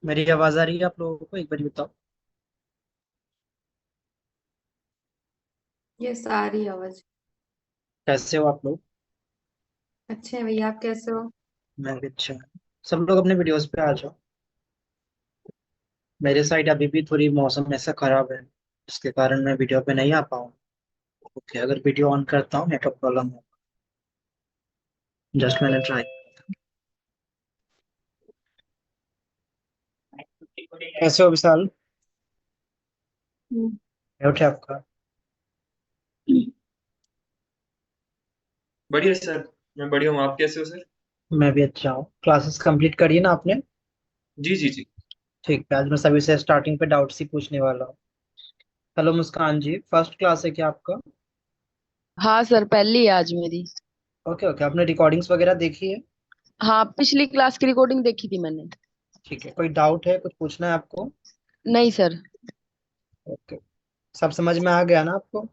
मेरी आवाज आ रही है आप लोगों को? एक बार बताओ। यस, आ रही है आवाज। कैसे हो आप लोग? अच्छे हैं भैया, आप कैसे हो? मैं भी अच्छा हूँ। सब लोग अपने वीडियोस पे आ जाओ। मेरे साइड अभी भी थोड़ी मौसम ऐसा खराब है, जिसके कारण मैं वीडियो पे नहीं आ पाऊँ। ओके, अगर वीडियो ऑन करता हूँ नेटवर्क प्रॉब्लम हो। जस्ट मैंने ट्राई। कैसे हो विशाल? हम्म। म्यूट है आपका। बढ़िया सर। मैं बढ़िया हूँ, आप कैसे हो सर? मैं भी अच्छा हूँ। क्लासेस कंप्लीट करी ना आपने? जी जी जी। ठीक है, आज मैं सभी से स्टार्टिंग पे डाउट्स ही पूछने वाला हूँ। हेलो मुस्कान जी, फर्स्ट क्लास है क्या आपका? हाँ सर, पहली है आज मेरी। ओके ओके, आपने रिकॉर्डिंग्स वगैरह देखी है? हाँ, पिछली क्लास की रिकॉर्डिंग देखी थी मैंने। ठीक है, कोई डाउट है, कुछ पूछना है आपको? नहीं सर। ओके, सब समझ में आ गया ना आपको?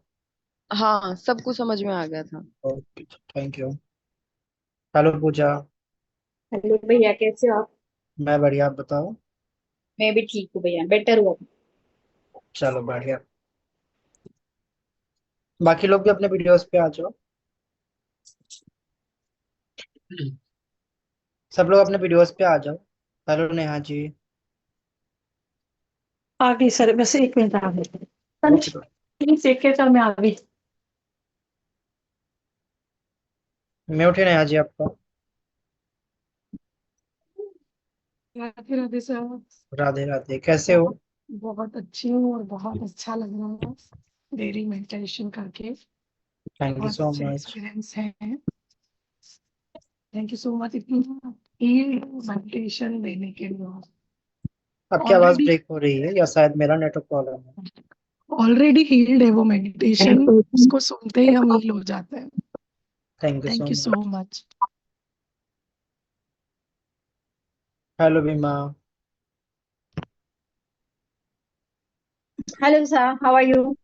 हाँ, सब कुछ समझ में आ गया था। Okay, thank you. Hello Pooja. Hello भैया, कैसे हो आप? मैं बढ़िया, आप बताओ। मैं भी ठीक हूँ भैया, बेटर हुआ। चलो बढ़िया। बाकी लोग भी अपने वीडियोस पे आ जाओ। सब लोग अपने वीडियोस पे आ जाओ। हेलो नेहा जी। आ गई सर, बस एक मिनट आ गई। ओके। प्लीज एक के सर, मैं आ गई। मैं उठे नेहा जी आपका। राधे राधे सर। राधे राधे, कैसे हो? बहुत बहुत अच्छी हूँ और बहुत अच्छा लग रहा है डेली मेडिटेशन करके। थैंक यू बहुत सो अच्छे मच। एक्सपीरियंस है। थैंक यू सो मच इतनी हील्ड मेडिटेशन देने के लिए। आपकी आवाज ऑलरेडी ब्रेक हो रही है, या शायद मेरा नेटवर्क प्रॉब्लम है। ऑलरेडी हील्ड है वो मेडिटेशन, उसको सुनते ही हम हील हो जाते हैं। Thank you so thank you so much. Much. Hello बीमा। Hello sir, how are you?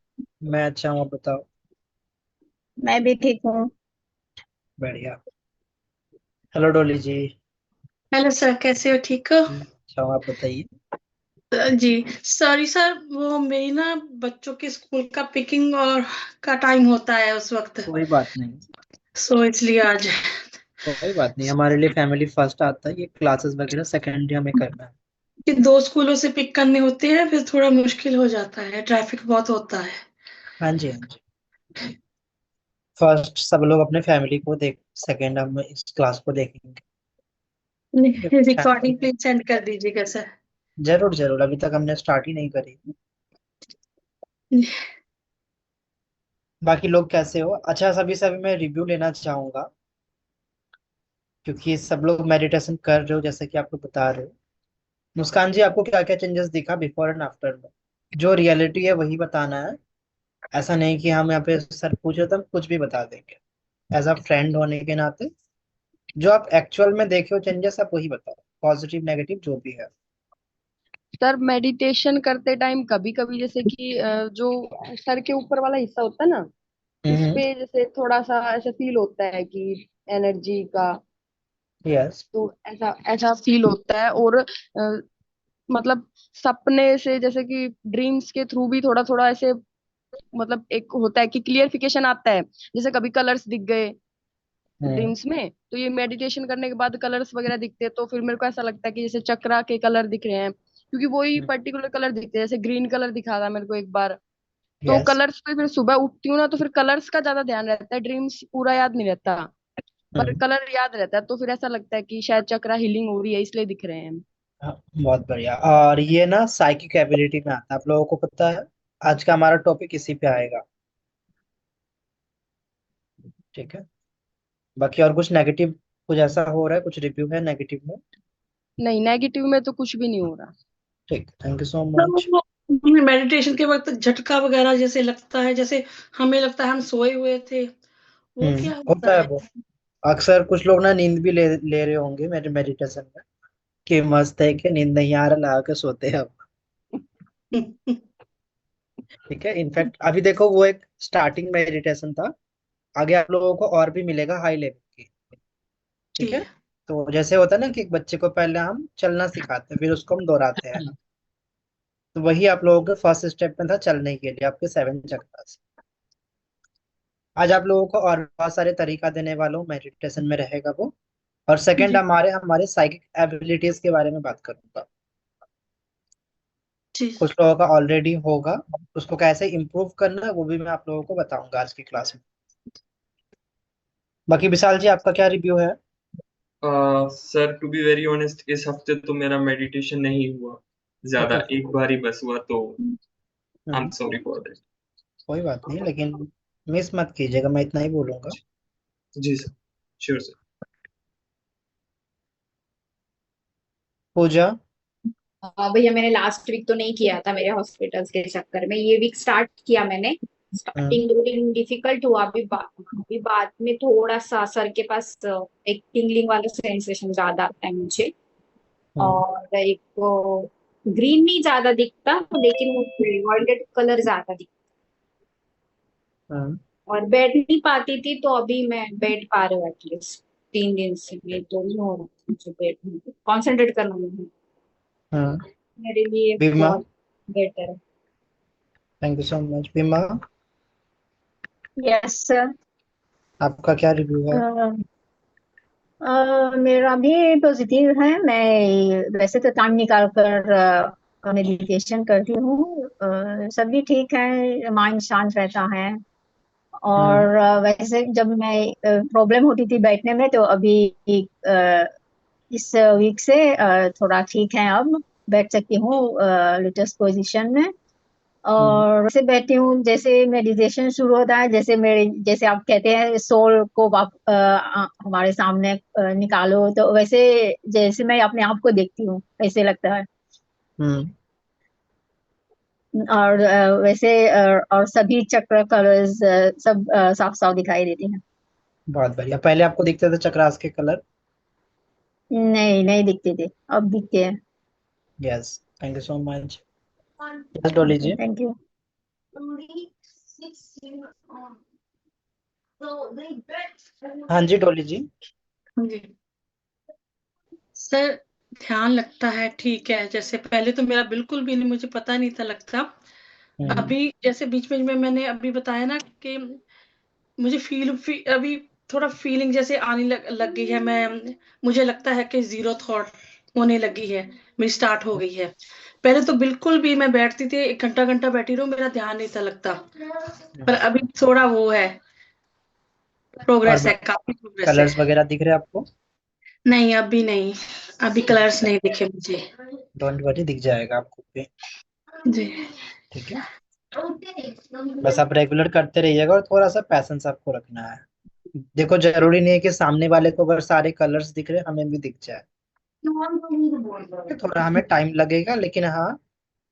मैं अच्छा हूँ, आप बताओ। मैं भी ठीक हूँ। बढ़िया। हेलो डोली जी। हेलो सर, कैसे हो? ठीक हो? अच्छा हूँ, आप बताइए। जी। सॉरी सर, वो मेरी ना बच्चों के स्कूल का पिकिंग और का टाइम होता है उस वक्त, कोई बात नहीं। सो इसलिए आज कोई बात नहीं, हमारे लिए फैमिली फर्स्ट आता है, ये क्लासेस वगैरह सेकेंडरी हमें करना है। कि दो स्कूलों से पिक करने होते हैं, फिर थोड़ा मुश्किल हो जाता है, ट्रैफिक बहुत होता है। हाँ जी हाँ जी। फर्स्ट सब लोग अपने फैमिली को देख, सेकेंड हम इस क्लास को देखेंगे। रिकॉर्डिंग प्लीज सेंड कर दीजिएगा सर। जरूर जरूर, अभी तक हमने स्टार्ट ही नहीं करी। बाकी लोग कैसे हो? अच्छा, सभी सभी मैं रिव्यू लेना चाहूंगा, क्योंकि सब लोग मेडिटेशन कर रहे हो जैसे कि आप लोग बता रहे हो। मुस्कान जी, आपको क्या क्या चेंजेस दिखा बिफोर एंड आफ्टर में? जो रियलिटी है वही बताना है। ऐसा नहीं कि हम यहाँ पे सर पूछे तो हम कुछ भी बता देंगे। एज अ फ्रेंड होने के नाते जो आप एक्चुअल में देखे हो चेंजेस, आप वही बताओ, पॉजिटिव नेगेटिव जो भी है। सर मेडिटेशन करते टाइम कभी कभी जैसे कि जो सर के ऊपर वाला हिस्सा होता है ना, उस हम्म। पे जैसे थोड़ा सा ऐसा फील होता है कि एनर्जी का, यस। तो ऐसा ऐसा फील होता है। और मतलब सपने से जैसे कि ड्रीम्स के थ्रू भी थोड़ा थोड़ा ऐसे, मतलब एक होता है कि क्लियरिफिकेशन आता है, जैसे कभी कलर्स दिख गए हम्म ड्रीम्स में, तो ये मेडिटेशन करने के बाद कलर्स वगैरह दिखते हैं, तो फिर मेरे को ऐसा लगता है कि जैसे चक्रा के कलर दिख रहे हैं, क्योंकि वही पर्टिकुलर कलर दिखते हैं। जैसे ग्रीन कलर दिखा था मेरे को एक बार, तो यस। कलर्स पे फिर सुबह उठती हूँ ना, तो फिर कलर्स का ज्यादा ध्यान रहता है, ड्रीम्स पूरा याद नहीं रहता, पर हम्म। कलर याद रहता है, तो फिर ऐसा लगता है कि शायद चक्रा हीलिंग हो रही है इसलिए दिख रहे हैं। हाँ, बहुत बढ़िया। और ये ना साइकिक एबिलिटी में आता है, आप लोगों को पता है। आज का हमारा टॉपिक इसी पे आएगा। ठीक है। बाकी और कुछ नेगेटिव, कुछ ऐसा हो रहा है, कुछ रिव्यू है नेगेटिव में? नहीं, नेगेटिव में तो कुछ भी नहीं हो रहा। ठीक, थैंक यू सो मच। तो मेडिटेशन के वक्त झटका वगैरह जैसे लगता है, जैसे हमें लगता है हम सोए हुए थे, वो क्या होता होता है है? वो। अक्सर कुछ लोग ना नींद भी ले रहे होंगे मेरे मेडिटेशन में, कि मस्त है कि नींद नहीं आ रहा, लगा के सोते हैं अब। ठीक है। इनफैक्ट अभी देखो, वो एक स्टार्टिंग मेडिटेशन था, आगे आप लोगों को और भी मिलेगा हाई लेवल की। ठीक ठीक है। है। तो जैसे होता है ना कि एक बच्चे को पहले हम चलना सिखाते हैं, फिर उसको हम दोहराते हैं। तो वही आप लोगों के फर्स्ट स्टेप में था, चलने के लिए आपके 7 चक्रास। आज आप लोगों को और बहुत सारे तरीका देने वाला हूँ, मेडिटेशन में रहेगा वो। और सेकंड जी हमारे हमारे साइकिक एबिलिटीज के बारे में बात करूंगा। जी। कुछ लोगों का ऑलरेडी होगा, उसको कैसे इम्प्रूव करना है वो भी मैं आप लोगों को बताऊंगा आज की क्लास में। बाकी विशाल जी, आपका क्या रिव्यू है? Sir to be very honest, इस हफ्ते तो मेरा मेडिटेशन नहीं हुआ ज्यादा, ओहो। एक बार ही बस हुआ, तो I am hmm, sorry for that. कोई बात नहीं, लेकिन मिस मत कीजिएगा, मैं इतना ही बोलूंगा। जी सर, श्योर सर। पूजा। भैया मैंने लास्ट वीक तो नहीं किया था, मेरे हॉस्पिटल्स के चक्कर में। ये वीक स्टार्ट किया मैंने। हम्म स्टार्टिंग 2 दिन डिफिकल्ट हुआ, अभी बाद में थोड़ा सा सर के पास एक टिंगलिंग वाला सेंसेशन ज्यादा आता है मुझे। हम्म और एक ग्रीन नहीं ज्यादा दिखता, लेकिन वो वॉयलेट कलर ज्यादा दिखता। हम्म और बैठ नहीं पाती थी, तो अभी मैं बैठ पा रही हूँ एटलीस्ट। 3 दिन से ये तो नहीं हो रहा मुझे बैठ कॉन्सेंट्रेट करना नहीं, हम्म। मेरे लिए बीमा। बहुत बेटर है। Thank you so much. बीमा, यस सर। आपका क्या रिव्यू है? मेरा भी पॉजिटिव है। मैं वैसे तो टाइम निकाल कर मेडिटेशन करती हूँ। सभी ठीक है, माइंड शांत रहता है। हम्म और वैसे जब मैं प्रॉब्लम होती थी बैठने में, तो अभी अ, इस वीक से थोड़ा ठीक है, अब बैठ सकती हूँ लोटस पोजीशन में। हम्म और वैसे बैठी हूँ, जैसे मेडिटेशन शुरू होता है, जैसे मेरे, जैसे आप कहते हैं सोल को हमारे सामने निकालो, तो वैसे जैसे मैं अपने आप को देखती हूँ ऐसे लगता है। हम्म। और वैसे और सभी चक्र कलर्स सब साफ साफ दिखाई देते हैं। बहुत बढ़िया। पहले आपको दिखते थे चक्रास के कलर? नहीं, नहीं दिखते थे, अब दिखते हैं। Yes. Thank you so much. Yes Dolly ji. Thank you. हाँ जी डॉली जी। जी सर, ध्यान लगता है, ठीक है। जैसे पहले तो मेरा बिल्कुल भी नहीं, मुझे पता नहीं था लगता। हम्म अभी जैसे बीच बीच में मैंने अभी बताया ना कि मुझे अभी थोड़ा फीलिंग जैसे आने लग गई है। मुझे लगता है कि जीरो थॉट होने लगी है, मेरी स्टार्ट हो गई है। पहले तो बिल्कुल भी मैं बैठती थी, 1 घंटा घंटा बैठी रहूं, मेरा ध्यान नहीं था लगता। पर अभी थोड़ा वो है, और प्रोग्रेस है, काफी प्रोग्रेस है। कलर्स वगैरह दिख रहे हैं आपको? नहीं, अभी नहीं, अभी कलर्स नहीं दिखे मुझे। डोंट वरी, दिख जाएगा आपको भी। जी। ठीक है, बस आप रेगुलर करते रहिएगा और थोड़ा सा पैसेंस आपको रखना है। देखो, जरूरी नहीं है कि सामने वाले को अगर सारे कलर्स दिख रहे हमें भी दिख जाए। थोड़ा हमें टाइम लगेगा, लेकिन हाँ,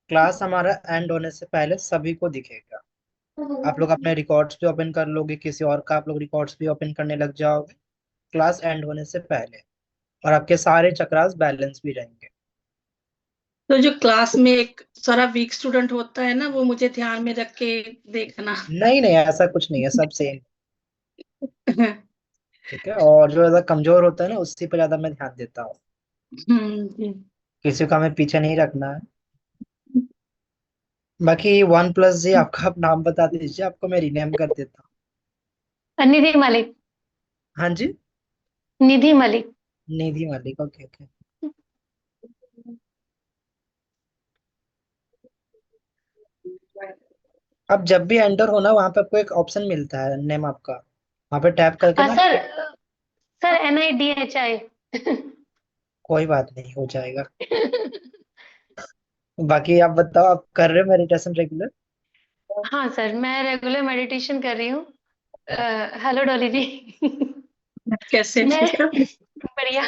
क्लास हमारा एंड होने से पहले सभी को दिखेगा। आप लोग अपने रिकॉर्ड्स भी ओपन कर लोगे, किसी और का आप लोग रिकॉर्ड्स भी ओपन करने लग जाओगे क्लास एंड होने से पहले, और आपके सारे चक्रास बैलेंस भी रहेंगे। तो जो क्लास में एक सारा वीक स्टूडेंट होता है ना, वो मुझे ध्यान में रख के देखना। नहीं नहीं, ऐसा कुछ नहीं है, सब सेम। ठीक है, और जो ज्यादा कमजोर होता है ना, उसी पर ज्यादा मैं ध्यान देता हूँ। जी। किसी को हमें पीछे नहीं रखना है। बाकी 1+ जी, आपका आप नाम बता दीजिए, आपको मैं रीनेम कर देता निधि मलिक। हूँ। हाँ जी, निधि मलिक। निधि मलिक, ओके ओके। अब जब भी एंटर होना, वहां पे आपको एक ऑप्शन मिलता है नेम आपका, वहां पे टैप करके ना। Sir, sir NIDHI। कोई बात नहीं, हो जाएगा। बाकी आप बताओ, आप कर रहे हो मेडिटेशन रेगुलर? हाँ सर, मैं रेगुलर मेडिटेशन कर रही हूँ। हेलो डॉली जी। कैसे? मैं ठीक है। बढ़िया।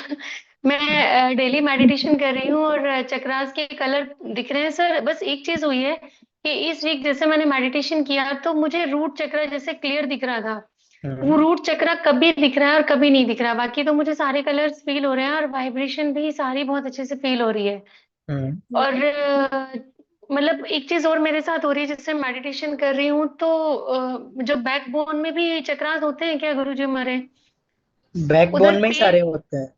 मैं डेली मेडिटेशन कर रही हूँ और चक्रास के कलर दिख रहे हैं सर। बस एक चीज हुई है कि इस वीक जैसे मैंने मेडिटेशन किया तो मुझे रूट चक्र जैसे क्लियर दिख रहा था। वो हम्म रूट चक्र कभी दिख रहा है और कभी नहीं दिख रहा। बाकी तो मुझे सारे कलर्स फील हो रहे हैं और वाइब्रेशन भी सारी बहुत अच्छे से फील हो रही है। हम्म। और मतलब एक चीज और मेरे साथ हो रही है, जैसे मेडिटेशन कर रही हूँ तो जो बैकबोन में भी चक्रास होते हैं क्या गुरुजी हमारे? बैकबोन उधर में ही सारे पेन। होते हैं।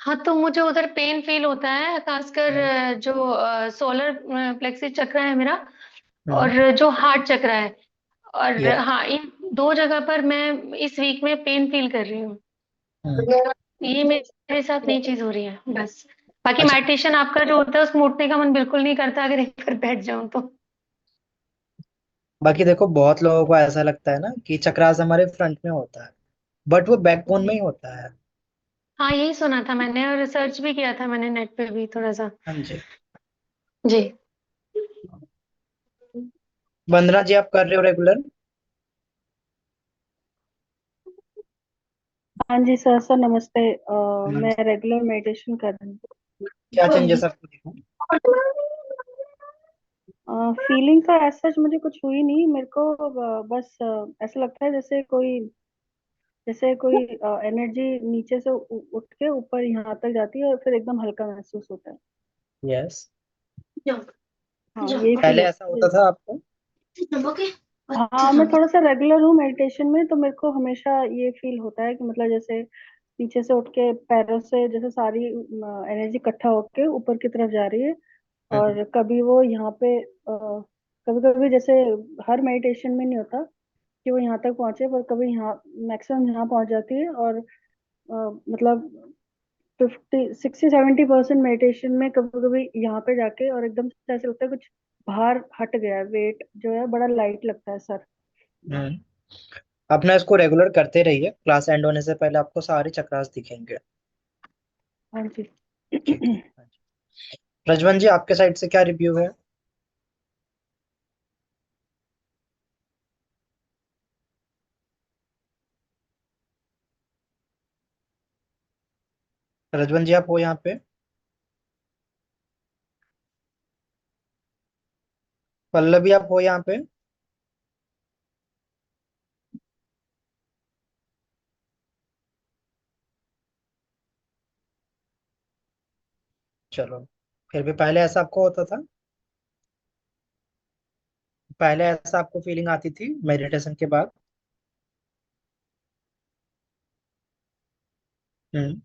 हाँ, तो मुझे उधर पेन फील होता है, खासकर हम्म जो सोलर प्लेक्सिस चक्र है मेरा, हम्म। और जो हार्ट चक्र है। और ये हाँ, इन दो जगह पर मैं इस वीक में पेन फील कर रही हूँ। हम्म। ये मेरे साथ नई चीज हो रही है बस। बाकी अच्छा, मेडिटेशन आपका जो होता है उसमें उठने का मन बिल्कुल नहीं करता अगर एक बार बैठ जाऊं तो। बाकी देखो, बहुत लोगों को ऐसा लगता है ना कि चक्रास हमारे फ्रंट में होता है, बट वो बैकबोन में ही होता है। हाँ, यही सुना था मैंने और रिसर्च भी किया था मैंने नेट पे भी थोड़ा सा। हाँ जी। जी। वंदना जी, आप कर रहे हो रेगुलर? हाँ जी सर। सर नमस्ते। मैं रेगुलर मेडिटेशन कर रही क्या चेंजेस आपको दिखा? हूँ। फीलिंग का ऐसा मुझे कुछ हुई नहीं मेरे को। बस ऐसा लगता है जैसे कोई एनर्जी नीचे से उठ के ऊपर यहाँ तक जाती है और फिर एकदम हल्का महसूस होता है। यस। जाओ, हाँ, जाओ, यही फील पहले ऐसा होता है। होता था आपको? ओके। हाँ, मैं अच्छा। थोड़ा सा रेगुलर हूँ मेडिटेशन में, तो मेरे को हमेशा ये फील होता है कि मतलब जैसे नीचे से उठ के पैरों से जैसे सारी एनर्जी इकट्ठा होके ऊपर की तरफ जा रही है। हम्म और कभी वो यहाँ पे कभी कभी जैसे हर मेडिटेशन में नहीं होता कि वो यहाँ तक पहुंचे, पर कभी यहाँ मैक्सिमम यहाँ पहुंच जाती है। और मतलब 50 60 70% मेडिटेशन में कभी कभी यहाँ पे जाके और एकदम से ऐसे लगता है कुछ बाहर हट गया है, वेट जो है बड़ा लाइट लगता है सर। हम्म। अपना इसको रेगुलर करते रहिए, क्लास एंड होने से पहले आपको सारे चक्रास दिखेंगे। हाँ जी। ठीक है, हाँ जी। रजवन जी, आपके साइड से क्या रिव्यू है? रजवन जी, आप हो यहाँ पे? पल्लवी, आप हो यहाँ पे? चलो, फिर भी पहले ऐसा आपको होता था? पहले ऐसा आपको फीलिंग आती थी मेडिटेशन के बाद? हम्म।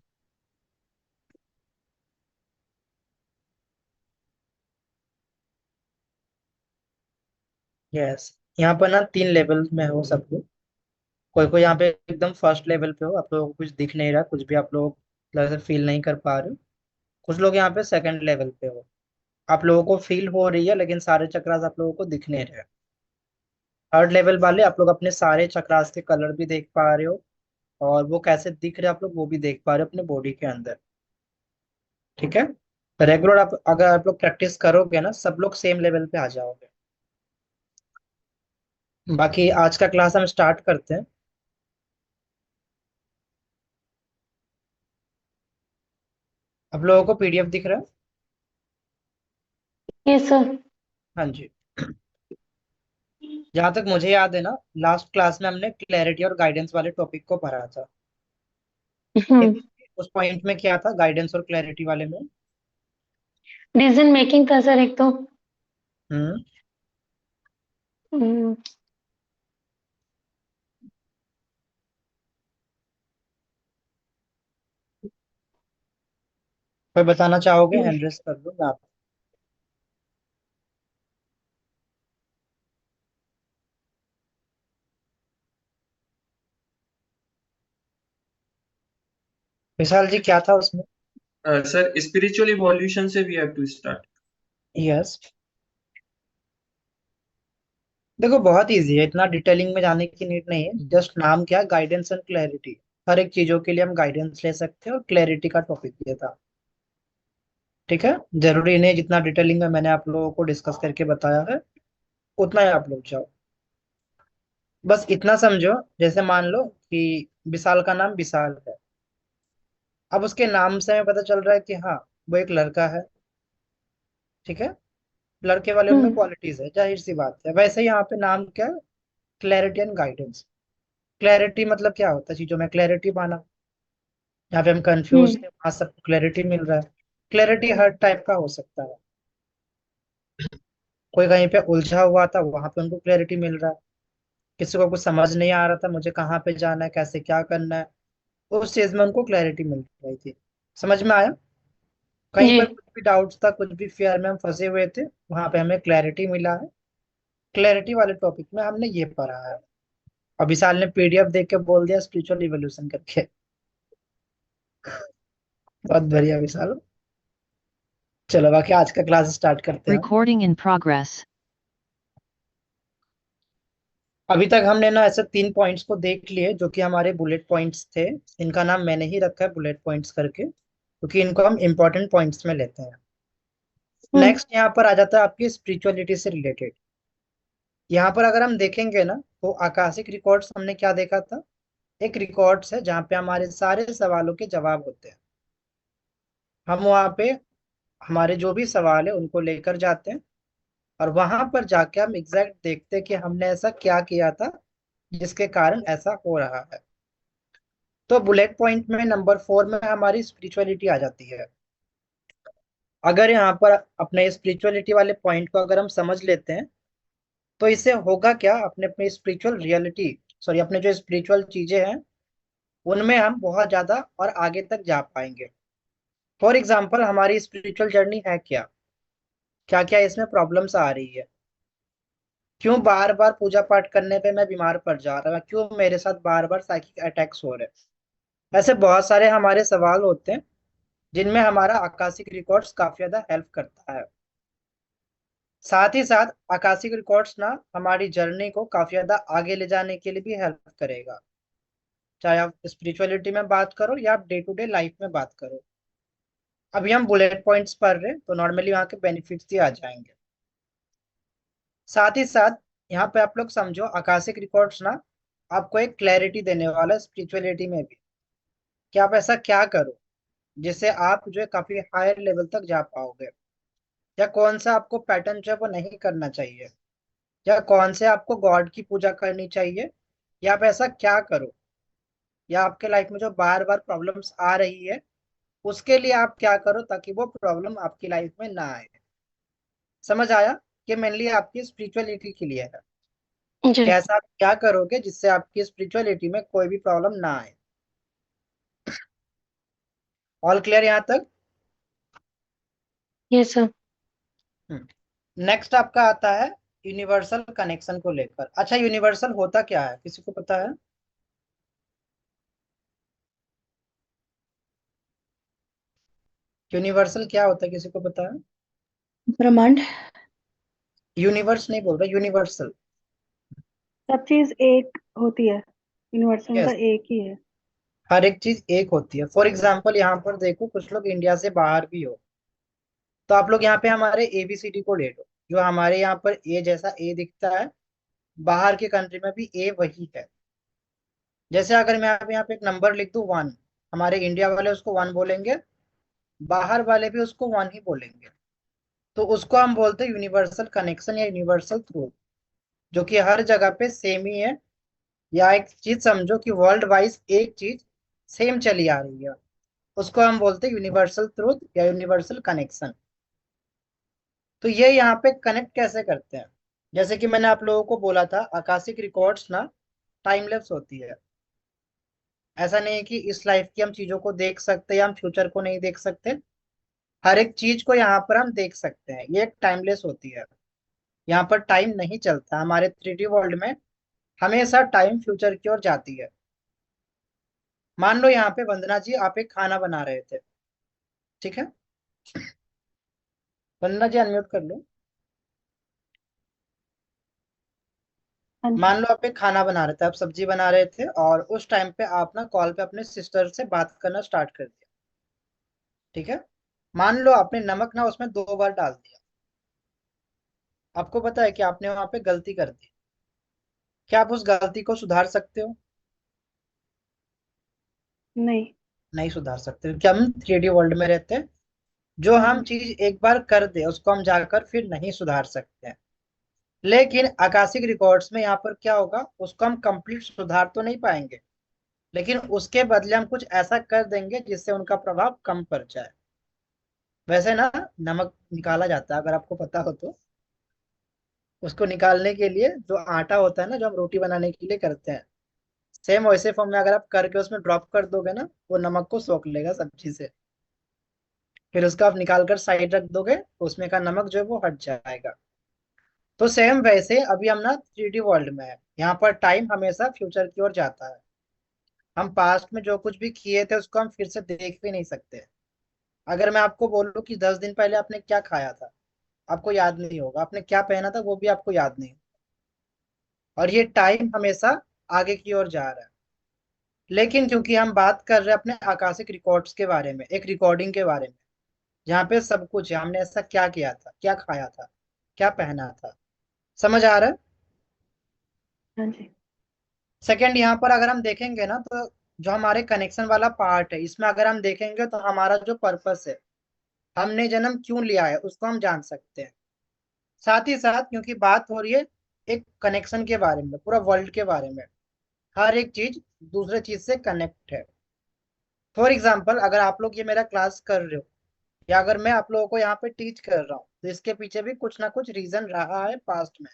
यस। यहाँ पर ना 3 लेवल में हो सब लोग। कोई कोई यहाँ पे एकदम फर्स्ट लेवल पे हो, आप लोगों को कुछ दिख नहीं रहा, कुछ भी आप लोग मतलब फील नहीं कर पा रहे हो। कुछ लोग यहाँ पे सेकंड लेवल पे हो, आप लोगों को फील हो रही है लेकिन सारे चक्रास आप लोगों को दिख नहीं रहे। थर्ड लेवल वाले आप लोग अपने सारे चक्रास के कलर भी देख पा रहे हो, और वो कैसे दिख रहे हैं आप लोग वो भी देख पा रहे हो अपने बॉडी के अंदर। ठीक है, रेगुलर आप अगर आप लोग प्रैक्टिस करोगे ना, सब लोग सेम लेवल पे आ जाओगे। बाकी आज का क्लास हम स्टार्ट करते हैं। आप लोगों को पीडीएफ दिख रहा है? Yes sir. हाँ जी। जहां तक मुझे याद है ना, लास्ट क्लास में हमने क्लैरिटी और गाइडेंस वाले टॉपिक को पढ़ा था। हम्म। उस पॉइंट में क्या था गाइडेंस और क्लैरिटी वाले में? डिसीजन मेकिंग था सर एक तो। हम्म हम्म, कोई बताना चाहोगे? हैंड रेस कर दो मैं आप। विशाल जी क्या था उसमें? सर स्पिरिचुअल इवोल्यूशन से we have to start. Yes. देखो बहुत इजी है, इतना डिटेलिंग में जाने की नीड नहीं है। जस्ट नाम क्या है, गाइडेंस एंड क्लैरिटी। हर एक चीजों के लिए हम गाइडेंस ले सकते हैं, और क्लैरिटी का टॉपिक ये था। ठीक है, जरूरी नहीं जितना डिटेलिंग में मैंने आप लोगों को डिस्कस करके बताया है उतना ही आप लोग जाओ। बस इतना समझो, जैसे मान लो कि विशाल का नाम विशाल है। अब उसके नाम से हमें पता चल रहा है कि हाँ, वो एक लड़का है। ठीक है, लड़के वाले उनमें हम्म, क्वालिटीज है, जाहिर सी बात है। वैसे ही यहाँ पे नाम क्या है, क्लैरिटी एंड गाइडेंस। क्लैरिटी मतलब क्या होता है, चीजों में क्लैरिटी पाना। यहाँ पे हम कंफ्यूज हम्म, थे, वहां सबको क्लैरिटी मिल रहा है। क्लैरिटी हर टाइप का हो सकता है। कोई कहीं पे उलझा हुआ था, वहां पे उनको क्लैरिटी मिल रहा है। किसी को कुछ समझ नहीं आ रहा था, मुझे कहाँ पे जाना है, कैसे क्या करना है, उस चीज में उनको क्लैरिटी मिल रही थी। समझ में आया? कहीं जी। पर कुछ भी डाउट्स था, कुछ भी फियर में हम फंसे हुए थे, वहां पे हमें क्लैरिटी मिला है। क्लैरिटी वाले टॉपिक में हमने ये पढ़ा है। अब विशाल ने पीडीएफ देख के बोल दिया स्पिरिचुअल रिवोल्यूशन करके। बहुत बढ़िया विशाल। चलो बाकी आज का क्लास स्टार्ट करते हैं। Recording in progress. अभी तक हमने ना ऐसे 3 पॉइंट्स को देख लिए जो कि हमारे बुलेट पॉइंट्स थे। इनका नाम मैंने ही रखा है बुलेट पॉइंट्स करके, क्योंकि इनको हम इंपॉर्टेंट पॉइंट्स में लेते हैं। हम्म, नेक्स्ट यहाँ पर आ जाता है आपकी स्पिरिचुअलिटी से रिलेटेड। यहाँ पर अगर हम देखेंगे ना, तो आकाशिक रिकॉर्ड्स हमने क्या देखा था, एक रिकॉर्ड्स है जहाँ पे हमारे सारे सवालों के जवाब होते हैं। हम वहाँ पे हमारे जो भी सवाल है उनको लेकर जाते हैं, और वहां पर जाके हम एग्जैक्ट देखते हैं कि हमने ऐसा क्या किया था जिसके कारण ऐसा हो रहा है। तो बुलेट पॉइंट में नंबर 4 में हमारी स्पिरिचुअलिटी आ जाती है। अगर यहाँ पर अपने स्पिरिचुअलिटी वाले पॉइंट को अगर हम समझ लेते हैं, तो इससे होगा क्या, अपने अपने स्पिरिचुअल रियलिटी, सॉरी अपने जो स्पिरिचुअल चीजें हैं उनमें हम बहुत ज्यादा और आगे तक जा पाएंगे। फॉर एग्जाम्पल हमारी स्पिरिचुअल जर्नी है क्या, क्या क्या इसमें प्रॉब्लम्स आ रही है, क्यों बार बार पूजा पाठ करने पे मैं बीमार पड़ जा रहा हूँ, क्यों मेरे साथ बार बार साइकिक अटैक्स हो रहे हैं। ऐसे बहुत सारे हमारे सवाल होते हैं जिनमें हमारा आकाशिक रिकॉर्ड्स काफी ज्यादा हेल्प करता है। साथ ही साथ आकाशिक रिकॉर्ड्स ना हमारी जर्नी को काफी ज्यादा आगे ले जाने के लिए भी हेल्प करेगा। चाहे आप स्पिरिचुअलिटी में बात करो या आप डे टू डे लाइफ में बात करो। अभी हम बुलेट पॉइंट्स पढ़ रहे हैं तो नॉर्मली वहाँ के बेनिफिट्स ही आ जाएंगे। साथ ही साथ यहाँ पे आप लोग समझो, आकाशिक रिकॉर्ड्स ना आपको एक क्लैरिटी देने वाला है स्पिरिचुअलिटी में भी, कि आप ऐसा क्या करो जिससे आप जो है काफी हायर लेवल तक जा पाओगे, या कौन सा आपको पैटर्न जो है वो नहीं करना चाहिए, या कौन से आपको गॉड की पूजा करनी चाहिए, या आप ऐसा क्या करो, या आपके लाइफ में जो बार बार प्रॉब्लम्स आ रही है उसके लिए आप क्या करो ताकि वो प्रॉब्लम आपकी लाइफ में ना आए। समझ आया? कि मेनली आपकी स्पिरिचुअलिटी के लिए है, जी। कैसा आप क्या करोगे जिससे आपकी स्पिरिचुअलिटी में कोई भी प्रॉब्लम ना आए। ऑल क्लियर यहाँ तक? Yes sir. नेक्स्ट आपका आता है यूनिवर्सल कनेक्शन को लेकर। अच्छा यूनिवर्सल होता क्या है, किसी को पता है? यूनिवर्सल क्या होता है, किसी को पता है? ब्रह्मांड। यूनिवर्स नहीं बोल रहा, यूनिवर्सल। सब चीज एक होती है, यूनिवर्सल यस, मतलब एक ही है। हर एक चीज एक होती है। फॉर एग्जाम्पल यहाँ पर देखो, कुछ लोग इंडिया से बाहर भी हो, तो आप लोग यहाँ पे हमारे ABCD को ले लो। जो हमारे यहाँ पर ए जैसा ए दिखता है, बाहर के कंट्री में भी ए वही है। जैसे अगर मैं आप यहाँ पे एक नंबर लिख दूं 1, हमारे इंडिया वाले उसको 1 बोलेंगे, बाहर वाले भी उसको 1 ही बोलेंगे। तो उसको हम बोलते हैं यूनिवर्सल कनेक्शन या यूनिवर्सल ट्रूथ, जो कि हर जगह पे सेम ही है। या एक चीज समझो कि वर्ल्ड वाइज एक चीज सेम चली आ रही है, उसको हम बोलते हैं यूनिवर्सल ट्रूथ या यूनिवर्सल कनेक्शन। तो ये यहाँ पे कनेक्ट कैसे करते हैं? जैसे कि मैंने आप लोगों को बोला था, आकाशिक रिकॉर्ड्स ना टाइमलेस होती है। ऐसा नहीं है कि इस लाइफ की हम चीजों को देख सकते या हम फ्यूचर को नहीं देख सकते। हर एक चीज को यहाँ पर हम देख सकते हैं, ये एक टाइमलेस होती है। यहाँ पर टाइम नहीं चलता। हमारे 3D वर्ल्ड में हमेशा टाइम फ्यूचर की ओर जाती है। मान लो यहाँ पे वंदना जी आप एक खाना बना रहे थे, ठीक है? वंदना जी अनम्यूट कर लो। हाँ जी। मान लो आप एक खाना बना रहे थे, आप सब्जी बना रहे थे, और उस टाइम पे आप ना कॉल पे अपने सिस्टर से बात करना स्टार्ट कर दिया, ठीक है? मान लो आपने नमक ना उसमें 2 बार डाल दिया। आपको पता है कि आपने वहां पे गलती कर दी। क्या आप उस गलती को सुधार सकते हो? नहीं। नहीं सुधार सकते, क्योंकि हम 3D वर्ल्ड में रहते हैं। जो हम चीज एक बार कर दे उसको हम जाकर फिर नहीं सुधार सकते हैं। लेकिन आकाशिक रिकॉर्ड्स में यहाँ पर क्या होगा, उसको हम कंप्लीट सुधार तो नहीं पाएंगे, लेकिन उसके बदले हम कुछ ऐसा कर देंगे जिससे उनका प्रभाव कम पड़ जाए। वैसे ना, नमक निकाला जाता है, अगर आपको पता हो तो। उसको निकालने के लिए जो आटा होता है ना, जो हम रोटी बनाने के लिए करते हैं, सेम वैसे फॉर्म में अगर आप करके उसमें ड्रॉप कर दोगे ना, वो नमक को सोख लेगा सब्जी से। फिर उसको आप निकाल कर साइड रख दोगे, तो उसमें का नमक जो है वो हट जाएगा। तो सेम वैसे अभी हम ना 3D वर्ल्ड में है, यहाँ पर टाइम हमेशा फ्यूचर की ओर जाता है। हम पास्ट में जो कुछ भी किए थे उसको हम फिर से देख भी नहीं सकते। अगर मैं आपको बोलूं कि 10 दिन पहले आपने क्या खाया था, आपको याद नहीं होगा। आपने क्या पहना था वो भी आपको याद नहीं। और ये टाइम हमेशा आगे की ओर जा रहा है। लेकिन क्योंकि हम बात कर रहे हैं अपने आकाशिक रिकॉर्ड्स के बारे में, एक रिकॉर्डिंग के बारे में, जहाँ पे सब कुछ है, हमने ऐसा क्या किया था, क्या खाया था, क्या पहना था। समझ आ रहा है? हाँ जी। सेकंड, यहाँ पर अगर हम देखेंगे ना, तो जो हमारे कनेक्शन वाला पार्ट है, इसमें अगर हम देखेंगे तो हमारा जो पर्पस है, हमने जन्म क्यों लिया है, उसको हम जान सकते हैं। साथ ही साथ क्योंकि बात हो रही है एक कनेक्शन के बारे में, पूरा वर्ल्ड के बारे में, हर एक चीज दूसरे चीज से कनेक्ट है। फॉर एग्जाम्पल, अगर आप लोग ये मेरा क्लास कर रहे हो, या अगर मैं आप लोगों को यहाँ पे टीच कर रहा हूँ, तो इसके पीछे भी कुछ ना कुछ रीजन रहा है पास्ट में,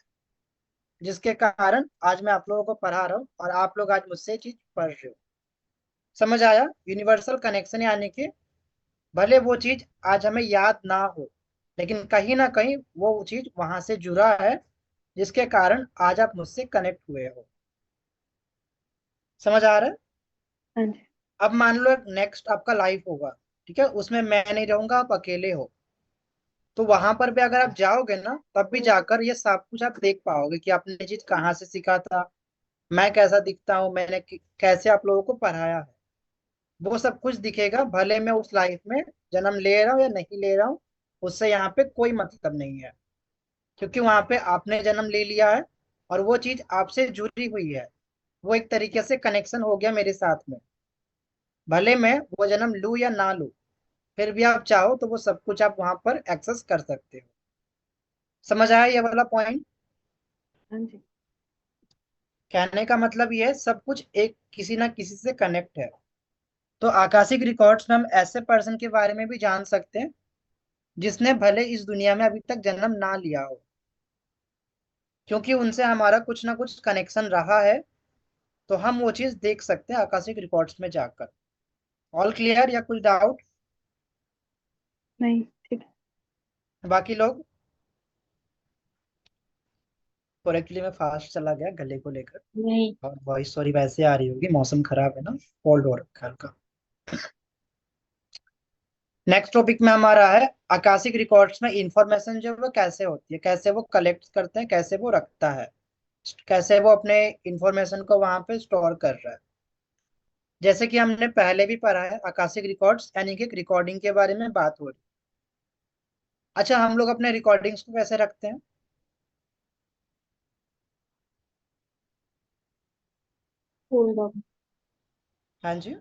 जिसके कारण आज मैं आप लोगों को पढ़ा रहा हूँ और आप लोग आज मुझसे ये चीज पढ़ रहे हो। समझ आया? यूनिवर्सल कनेक्शन यानी कि भले वो चीज आज हमें याद ना हो, लेकिन कहीं ना कहीं वो चीज वहां से जुड़ा है, जिसके कारण आज आप मुझसे कनेक्ट हुए हो। समझ आ रहा है? हाँ जी। अब मान लो नेक्स्ट आपका लाइफ होगा, ठीक है? उसमें मैं नहीं रहूंगा, आप अकेले हो। तो वहां पर भी अगर आप जाओगे ना, तब भी जाकर ये सब कुछ आप देख पाओगे कि आपने ये चीज कहाँ से सीखा था, मैं कैसा दिखता हूँ, मैंने कैसे आप लोगों को पढ़ाया है। वो सब कुछ दिखेगा, भले मैं उस लाइफ में जन्म ले रहा हूँ या नहीं ले रहा हूँ, उससे यहाँ पे कोई मतलब नहीं है। क्योंकि वहां पे आपने जन्म ले लिया है, और वो चीज आपसे जुड़ी हुई है। वो एक तरीके से कनेक्शन हो गया मेरे साथ में। भले मैं वो जन्म लूं या ना लूं, फिर भी आप चाहो तो वो सब कुछ आप वहां पर एक्सेस कर सकते हो। समझ आया ये वाला पॉइंट? हाँ जी। कहने का मतलब ये है, सब कुछ एक किसी ना किसी से कनेक्ट है। तो आकाशिक रिकॉर्ड्स में हम ऐसे पर्सन के बारे में भी जान सकते हैं जिसने भले इस दुनिया में अभी तक जन्म ना लिया हो, क्योंकि उनसे हमारा कुछ ना कुछ कनेक्शन रहा है। तो हम वो चीज देख सकते हैं आकाशिक रिकॉर्ड्स में जाकर। ऑल क्लियर या कुछ डाउट? नहीं, ठीक है। बाकी लोग? और एक्चुअली मैं फास्ट चला गया गले को लेकर, नहीं। और वॉइस सॉरी वैसे आ रही होगी, मौसम खराब है ना, कोल्ड हो रखा है हल्का। नेक्स्ट टॉपिक में हमारा है आकाशिक रिकॉर्ड्स में इंफॉर्मेशन जो है वो कैसे होती है, कैसे वो कलेक्ट करते हैं, कैसे वो रखता है, कैसे वो अपने इंफॉर्मेशन को वहां पे स्टोर कर रहा है। जैसे कि हमने पहले भी पढ़ा है, आकाशिक रिकॉर्ड्स यानी कि रिकॉर्डिंग के बारे में बात हो रही। अच्छा, हम लोग अपने रिकॉर्डिंग्स को कैसे रखते हैं? फोल्डर। हाँ जी,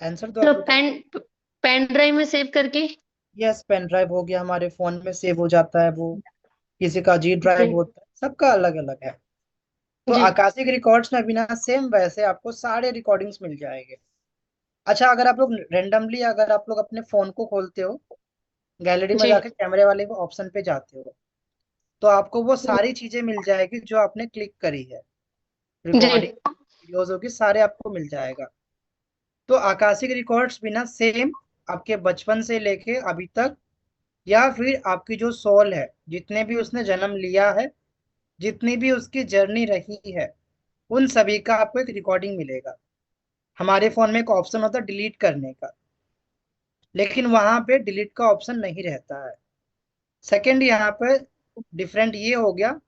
आंसर दो आप तो बेटा। पेन पेन ड्राइव में सेव करके। यस, पेन ड्राइव हो गया, हमारे फोन में सेव हो जाता है वो, किसी का जी जी ड्राइव होता है, सबका अलग अलग है। तो जी आकाशिक रिकॉर्ड्स में बिना सेम वैसे आपको सारे रिकॉर्डिंग्स मिल जाएंगे। अच्छा, अगर आप लोग रेंडमली अगर आप लोग अपने फोन को खोलते हो, गैलरी में जी जाके कैमरे वाले को ऑप्शन पे जाते हो, तो आपको वो सारी चीजें मिल जाएगी जो आपने क्लिक करी है, जी रिकॉर्डिंग वीडियोज होगी, सारे आपको मिल जाएगा। तो आकाशिक रिकॉर्ड्स बिना सेम आपके बचपन से लेके अभी तक, या फिर आपकी जो सोल है, जितने भी उसने जन्म लिया है, जितनी भी उसकी जर्नी रही है, उन सभी का आपको एक रिकॉर्डिंग मिलेगा। हमारे फोन में एक ऑप्शन होता है डिलीट करने का, लेकिन वहां पे डिलीट का ऑप्शन नहीं रहता है। सेकंड, यहाँ पे डिफरेंट ये हो गया,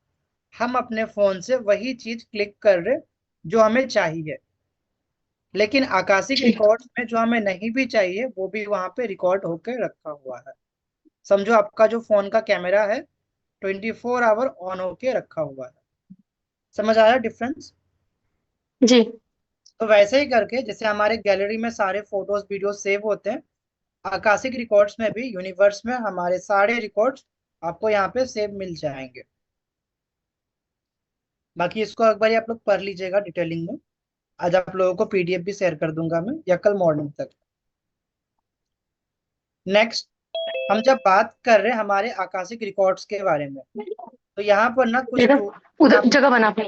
हम अपने फोन से वही चीज क्लिक कर रहे जो हमें चाहिए, लेकिन आकाशिक जी रिकॉर्ड्स में जो हमें नहीं भी चाहिए वो भी वहां पे रिकॉर्ड होकर रखा हुआ है। समझो आपका जो फोन का कैमरा है 24 आवर ऑन होके रखा हुआ है। समझ आया डिफरेंस? जी तो वैसे ही करके जैसे हमारे गैलरी में सारे फोटोज वीडियो सेव होते हैं, आकाशिक रिकॉर्ड्स में भी, यूनिवर्स में हमारे सारे रिकॉर्ड्स आपको यहाँ पे सेव मिल जाएंगे। बाकी इसको एक बार आप लोग पढ़ लीजिएगा डिटेलिंग में। आज आप लोगों को पीडीएफ भी शेयर कर दूंगा मैं, या कल मॉर्निंग तक। नेक्स्ट, हम जब बात कर रहे हैं हमारे आकाशिक रिकॉर्ड्स के बारे में, तो यहाँ पर ना ये कुछ तो टूल, उधर जगह बना अपनी।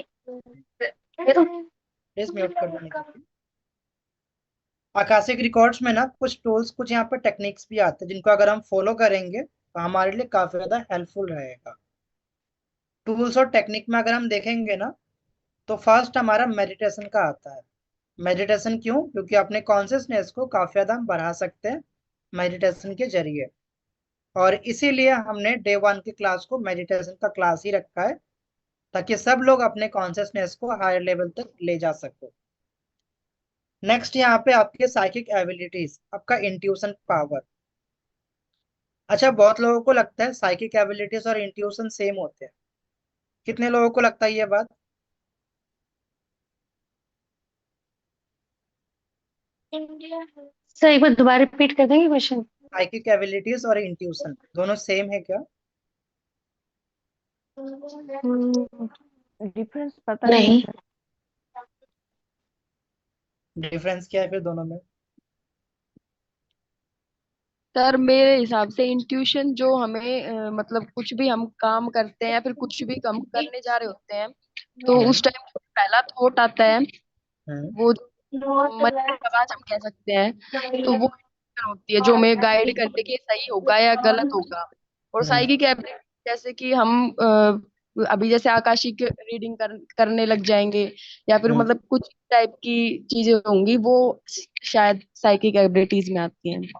ये तो प्लीज म्यूट कर देने दीजिए। आकाशिक रिकॉर्ड्स में ना कुछ टूल्स, कुछ यहाँ पर टेक्निक्स भी आते हैं, जिनको अगर हम फॉलो करेंगे तो हमारे लिए काफी ज्यादा हेल्पफुल रहेगा। टूल्स और टेक्निक में अगर हम देखेंगे ना, तो फर्स्ट हमारा मेडिटेशन का आता है। मेडिटेशन क्यों? क्योंकि अपने कॉन्शियसनेस को काफी ज्यादा हम बढ़ा सकते हैं मेडिटेशन के जरिए, और इसीलिए हमने डे 1 की क्लास को मेडिटेशन का क्लास ही रखा है, ताकि सब लोग अपने कॉन्शियसनेस को हायर लेवल तक ले जा सको। नेक्स्ट, यहाँ पे आपके साइकिक एबिलिटीज, आपका इंट्यूशन पावर। अच्छा, बहुत लोगों को लगता है साइकिक एबिलिटीज और इंट्यूशन सेम होते हैं। कितने लोगों को लगता है ये बात? सर एक बार दोबारा रिपीट कर देंगे क्वेश्चन। साइकिक एबिलिटीज और इंट्यूशन दोनों सेम है क्या? डिफरेंस पता नहीं नहीं। सर। डिफरेंस क्या है फिर दोनों में? सर मेरे हिसाब से इंट्यूशन जो हमें मतलब कुछ भी हम काम करते हैं या फिर कुछ भी हम करने जा रहे होते हैं, तो हम्म। उस टाइम जो पहला थॉट आता है, हम्म। वो मन की आवाज हम कह सकते हैं, तो वो intuition होती है जो हमें गाइड करती है कि ये सही होगा या गलत होगा। और हम्म। साइकिक एबिलिटी जैसे कि हम अभी जैसे आकाशिक रीडिंग करने लग जाएंगे, या फिर हम्म। मतलब कुछ टाइप की चीजें होंगी, वो शायद साइकिक एबिलिटीज में आती हैं।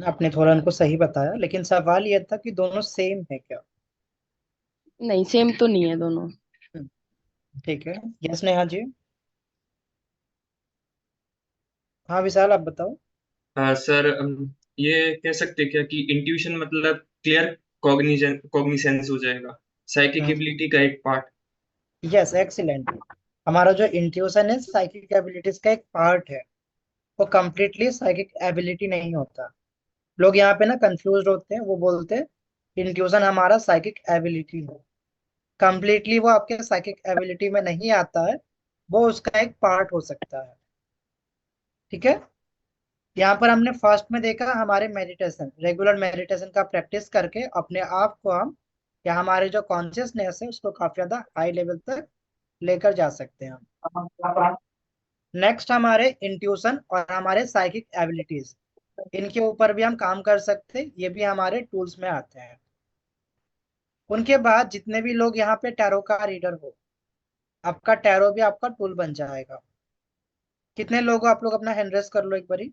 आपने थोड़ा उनको सही बताया, लेकिन सवाल ये था कि दोनों सेम है क्या? नहीं, सेम तो नहीं है दोनों। हम्म, ठीक है। यस नेहा जी। हाँ विशाल, आप बताओ। हाँ सर, ये कह सकते हैं क्या कि इंट्यूशन मतलब क्लियर कॉग्निजेंस हो जाएगा, साइकिक एबिलिटी का एक पार्ट। Yes, excellent. हमारा जो इंट्यूशन है साइकिक एबिलिटीज का एक पार्ट है, वो कंप्लीटली साइकिक एबिलिटी नहीं होता। लोग यहाँ पे ना कंफ्यूज होते हैं, वो बोलते हैं इंट्यूशन हमारा साइकिक एबिलिटी है। कंप्लीटली वो आपके साइकिक एबिलिटी में नहीं आता है, वो उसका एक पार्ट हो सकता है। ठीक है। यहाँ पर हमने फर्स्ट में देखा हमारे मेडिटेशन, रेगुलर मेडिटेशन का प्रैक्टिस करके अपने आप को हम, या हमारे जो कॉन्शियसनेस है उसको काफी ज्यादा हाई लेवल तक लेकर जा सकते हैं हम। नेक्स्ट, हमारे इंट्यूशन और हमारे साइकिक एबिलिटीज, इनके ऊपर भी हम काम कर सकते हैं, ये भी हमारे टूल्स में आते हैं। उनके बाद जितने भी लोग यहाँ पे टैरो का रीडर हो, आपका टैरो भी आपका टूल बन जाएगा। कितने लोग हो आप लोग? अपना हैंड रेस कर लो एक बारी,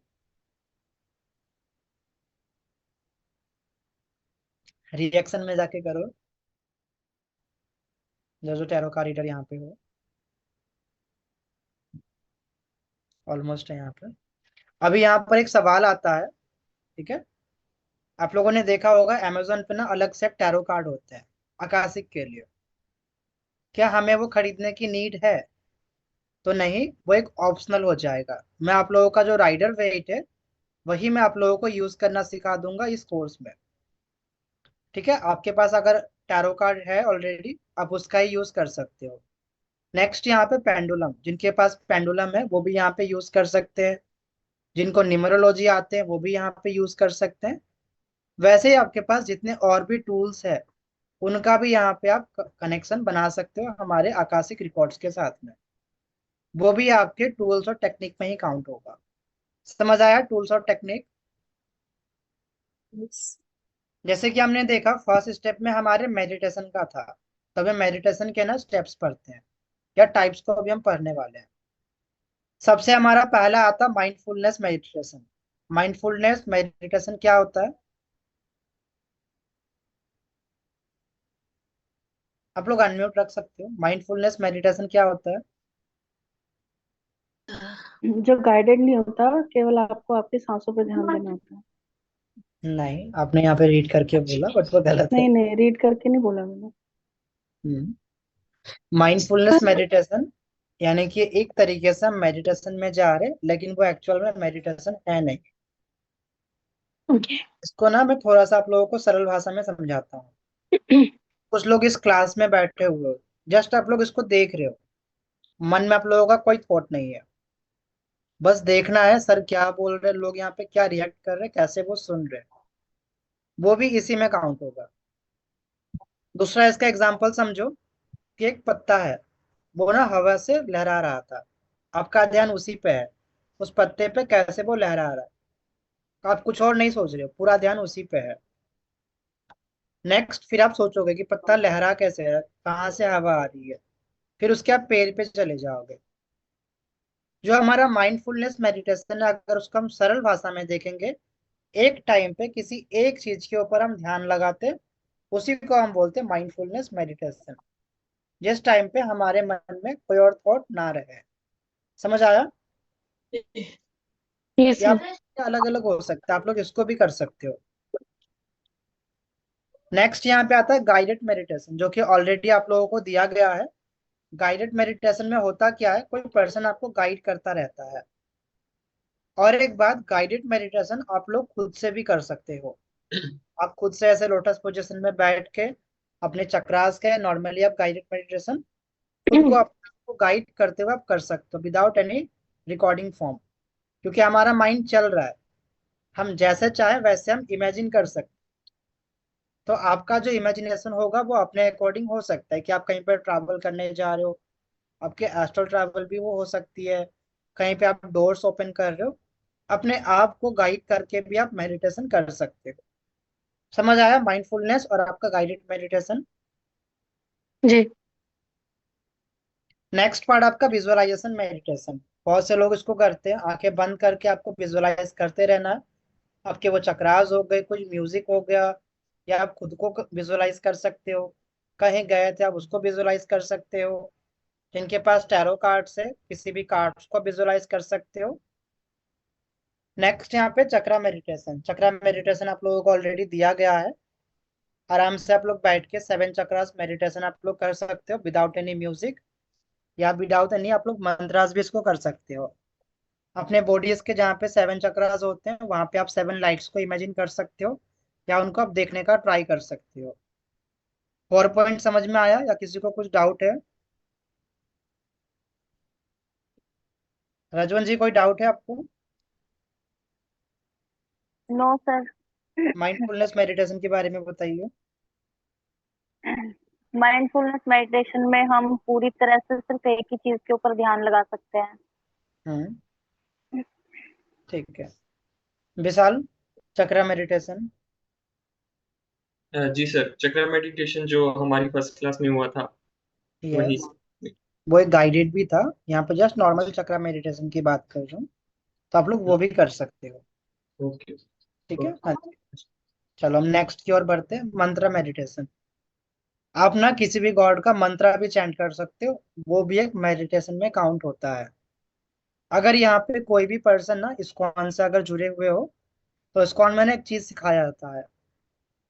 रिएक्शन में जाके करो, जो जो टैरो का रीडर यहाँ पे हो, ऑलमोस्ट है यहाँ पे। अभी यहाँ पर एक सवाल आता है, ठीक है। आप लोगों ने देखा होगा अमेजोन पे ना अलग से टैरो कार्ड होते हैं आकाशिक के लिए। क्या हमें वो खरीदने की नीड है? तो नहीं, वो एक ऑप्शनल हो जाएगा। मैं आप लोगों का जो राइडर वेट है वही मैं आप लोगों को यूज करना सिखा दूंगा इस कोर्स में, ठीक है। आपके पास अगर टैरो कार्ड है ऑलरेडी, आप उसका ही यूज कर सकते हो। नेक्स्ट यहाँ पे पेंडुलम, जिनके पास पेंडुलम है वो भी यहाँ पे यूज कर सकते हैं। जिनको न्यूमरोलॉजी आते हैं वो भी यहाँ पे यूज कर सकते हैं। वैसे ही आपके पास जितने और भी टूल्स है उनका भी यहाँ पे आप कनेक्शन बना सकते हो हमारे आकाशिक रिकॉर्ड्स के साथ में। वो भी आपके टूल्स और टेक्निक में ही काउंट होगा। समझ आया टूल्स और टेक्निक? जैसे कि हमने देखा फर्स्ट स्टेप में हमारे मेडिटेशन का था, तब हम मेडिटेशन के ना स्टेप्स पढ़ते हैं या टाइप्स को अभी हम पढ़ने वाले हैं। सबसे हमारा पहला आता माइंडफुलनेस मेडिटेशन। माइंडफुलनेस मेडिटेशन क्या होता है? आप लोग अनम्यूट रख सकते हो। माइंडफुलनेस मेडिटेशन क्या होता है? जो गाइडेड नहीं होता, केवल आपको आपकी सांसों पर ध्यान देना होता है। नहीं, आपने यहाँ पे रीड करके बोला बट वो गलत है। नहीं नहीं, रीड करके नहीं बोला मैंने। माइंडफुलनेस मेडिटेशन यानी कि एक तरीके से हम मेडिटेशन में जा रहे लेकिन वो एक्चुअल में मेडिटेशन है नहीं। इसको ना मैं थोड़ा सा आप लोगों को सरल भाषा में समझाता हूँ। कुछ लोग इस क्लास में बैठे हुए हो, जस्ट आप लोग इसको देख रहे हो, मन में आप लोगों का कोई थॉट नहीं है, बस देखना है सर क्या बोल रहे हैं, लोग यहाँ पे क्या रिएक्ट कर रहे हैं, कैसे वो सुन रहे हैं। वो भी इसी में काउंट होगा। दूसरा इसका एग्जाम्पल समझो कि एक पत्ता है, वो ना हवा से लहरा रहा था, आपका ध्यान उसी पे है, उस पत्ते पे कैसे वो लहरा रहा है। आप कुछ और नहीं सोच रहे हो, पूरा ध्यान उसी पे है। नेक्स्ट फिर आप सोचोगे कि पत्ता लहरा कैसे है, कहाँ से हवा आ रही है, फिर उसके आप पेड़ पे चले जाओगे। जो हमारा माइंडफुलनेस मेडिटेशन है, अगर उसको हम सरल भाषा में देखेंगे, एक टाइम पे किसी एक चीज के ऊपर हम ध्यान लगाते, उसी को हम बोलते हैं माइंडफुलनेस मेडिटेशन। जिस टाइम पे हमारे मन में कोई और थॉट ना रहे। समझ आया? यस या सर। अलग अलग हो सकता है, आप लोग इसको भी कर सकते हो। नेक्स्ट यहाँ पे आता है गाइडेड मेडिटेशन, जो कि ऑलरेडी आप लोगों को दिया गया है। गाइडेड मेडिटेशन में होता क्या है, कोई पर्सन आपको गाइड करता रहता है। और एक बात, गाइडेड मेडिटेशन आप लोग खुद से भी कर सकते हो। आप खुद से ऐसे लोटस पोजीशन में बैठ के अपने चक्रास के, नॉर्मली आप गाइडेड मेडिटेशन खुद को अपने आप को गाइड करते हुए आप कर सकते हो विदाउट एनी रिकॉर्डिंग फॉर्म। क्योंकि हमारा माइंड चल रहा है, हम जैसे चाहे वैसे हम इमेजिन कर सकते। तो आपका जो इमेजिनेशन होगा वो अपने अकॉर्डिंग हो सकता है कि आप कहीं पर ट्रैवल करने जा रहे हो, आपके एस्ट्रल ट्रैवल भी वो हो सकती है, कहीं पे आप डोर्स ओपन कर रहे हो, अपने आप को गाइड करके भी आप मेडिटेशन कर सकते हो। समझ आया माइंडफुलनेस और आपका गाइडेड मेडिटेशन? जी। नेक्स्ट पार्ट आपका विजुअलाइजेशन मेडिटेशन। बहुत से लोग इसको करते हैं, आंखें बंद करके आपको विजुअलाइज करते रहना है। आपके वो चक्रास हो गए, कुछ म्यूजिक हो गया, या आप खुद को विजुअलाइज कर सकते हो, कहीं गए थे आप उसको विजुअलाइज कर सकते हो। जिनके पास टैरो कार्ड्स है किसी भी कार्ड्स को विजुअलाइज कर सकते हो। नेक्स्ट यहाँ पे चक्रा मेडिटेशन। चक्रा मेडिटेशन आप लोगों को ऑलरेडी दिया गया है। आराम से आप लोग बैठ के 7 चक्रास मेडिटेशन आप लोग कर सकते हो विदाउट एनी म्यूजिक, या विदाउट एनी आप लोग मंत्रास भी इसको कर सकते हो। अपने बॉडीज के जहाँ पे 7 चक्रास होते हैं वहां पे आप 7 लाइट्स को इमेजिन कर सकते हो, या उनको आप देखने का ट्राई कर सकते हो। 4 पॉइंट समझ में आया या किसी को कुछ डाउट है? रजवन जी कोई डाउट है आपको? No sir. माइंडफुलनेस मेडिटेशन के बारे में बताइए। माइंडफुलनेस मेडिटेशन में हम पूरी तरह से सिर्फ एक ही चीज के ऊपर ध्यान लगा सकते हैं। हम्म, ठीक है। विशाल, चक्रा मेडिटेशन? जी सर, चक्र मेडिटेशन जो हमारी फर्स्ट क्लास में हुआ था यस। वही। वो एक गाइडेड भी था। यहाँ पे जस्ट नॉर्मल चक्रा मेडिटेशन की बात कर रहा हूँ, तो आप लोग वो भी कर सकते हो। ओके। ठीक है, ओके। हाँ जी। चलो हम नेक्स्ट की ओर बढ़ते हैं, मंत्र मेडिटेशन। आप ना किसी भी गॉड का मंत्र भी चैंट कर सकते हो, वो भी एक मेडिटेशन में काउंट होता है। अगर यहाँ पे कोई भी पर्सन ना इस्कॉन से अगर जुड़े हुए हो, तो इस्कॉन में ना एक चीज सिखाया जाता है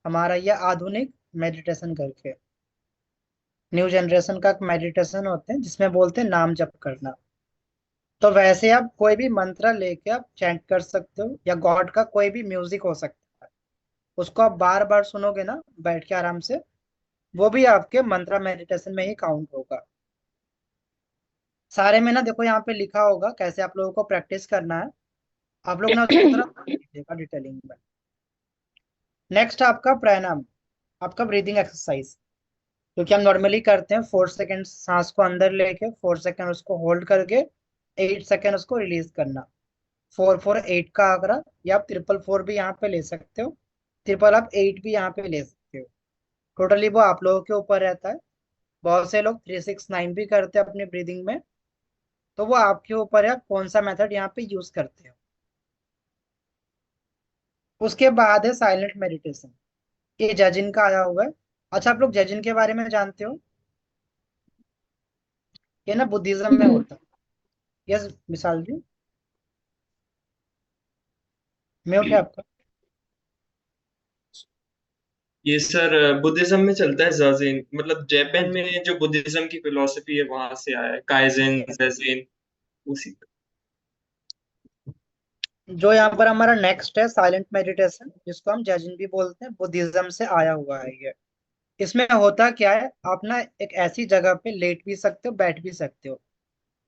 हमारा, ये आधुनिक मेडिटेशन करके न्यू जनरेशन का मेडिटेशन होते हैं, जिसमें बोलते हैं नाम जप करना। तो वैसे आप कोई भी मंत्र लेके आप चैंट कर सकते हो, या गॉड का कोई भी म्यूजिक हो सकता है, उसको आप बार बार सुनोगे ना बैठ के आराम से, वो भी आपके मंत्र मेडिटेशन में ही काउंट होगा। सारे में ना देखो यहाँ पे लिखा होगा कैसे आप लोगों को प्रैक्टिस करना है, आप लोग ना उसको थोड़ा लीजिएगा डिटेलिंग में। नेक्स्ट आपका प्राणायाम, आपका ब्रीदिंग एक्सरसाइज, क्योंकि हम नॉर्मली करते हैं 4 सेकेंड सांस को अंदर लेके 4 सेकेंड उसको होल्ड करके 8 सेकेंड उसको रिलीज करना। 4 4 8 का आंकड़ा, या आप 4 4 भी यहाँ पे ले सकते हो, 8 भी यहाँ पे ले सकते हो। टोटली वो आप लोगों के ऊपर रहता है। बहुत से लोग 3 6 9 भी करते हैं अपने ब्रीदिंग में, तो वो आपके ऊपर है आप कौन सा मेथड यहाँ पे यूज करते हो। उसके बाद है साइलेंट मेडिटेशन, ये जजिन का आया हुआ है। अच्छा, आप लोग जजिन के बारे में जानते हो? ये ना बुद्धिज्म में होता है। यस विशाल जी, म्यूट है आपका। ये सर बुद्धिज्म में चलता है जाजिन, मतलब जापान में जो बुद्धिज्म की फिलोसफी है वहां से आया है, काइजेन जाजिन उसी। जो यहाँ पर हमारा नेक्स्ट है साइलेंट मेडिटेशन, जिसको हम जैजिन भी बोलते हैं, बुद्धिज्म से आया हुआ है ये। इसमें होता क्या है, आप ना एक ऐसी जगह पे लेट भी सकते हो, बैठ भी सकते हो।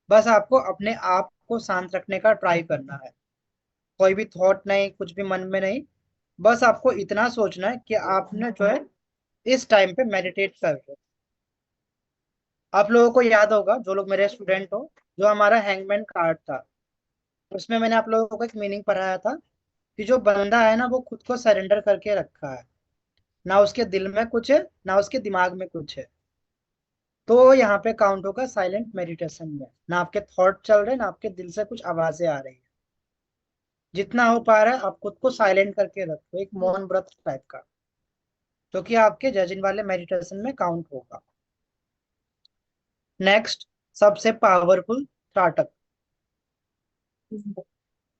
बस आपको अपने आप को शांत रखने का ट्राई करना है, कोई भी थॉट नहीं, कुछ भी मन में नहीं। बस आपको इतना सोचना है कि आपने जो है इस टाइम पे मेडिटेट कर रहे हो। आप लोगों को याद होगा, जो लोग मेरे स्टूडेंट हो, जो हमारा हैंगमैन कार्ड था, उसमें मैंने आप लोगों को एक मीनिंग पढ़ाया था कि जो बंदा है ना वो खुद को सरेंडर करके रखा है, ना उसके दिल में कुछ है ना उसके दिमाग में कुछ है। तो यहाँ पे काउंट होगा साइलेंट मेडिटेशन में, ना आपके थॉट चल रहे ना आपके दिल से कुछ आवाजें आ रही है। जितना हो पा रहा है आप खुद को साइलेंट करके रखो, एक मौन व्रत टाइप का, जो कि आपके जजिन वाले मेडिटेशन में काउंट होगा। नेक्स्ट, सबसे पावरफुल त्राटक।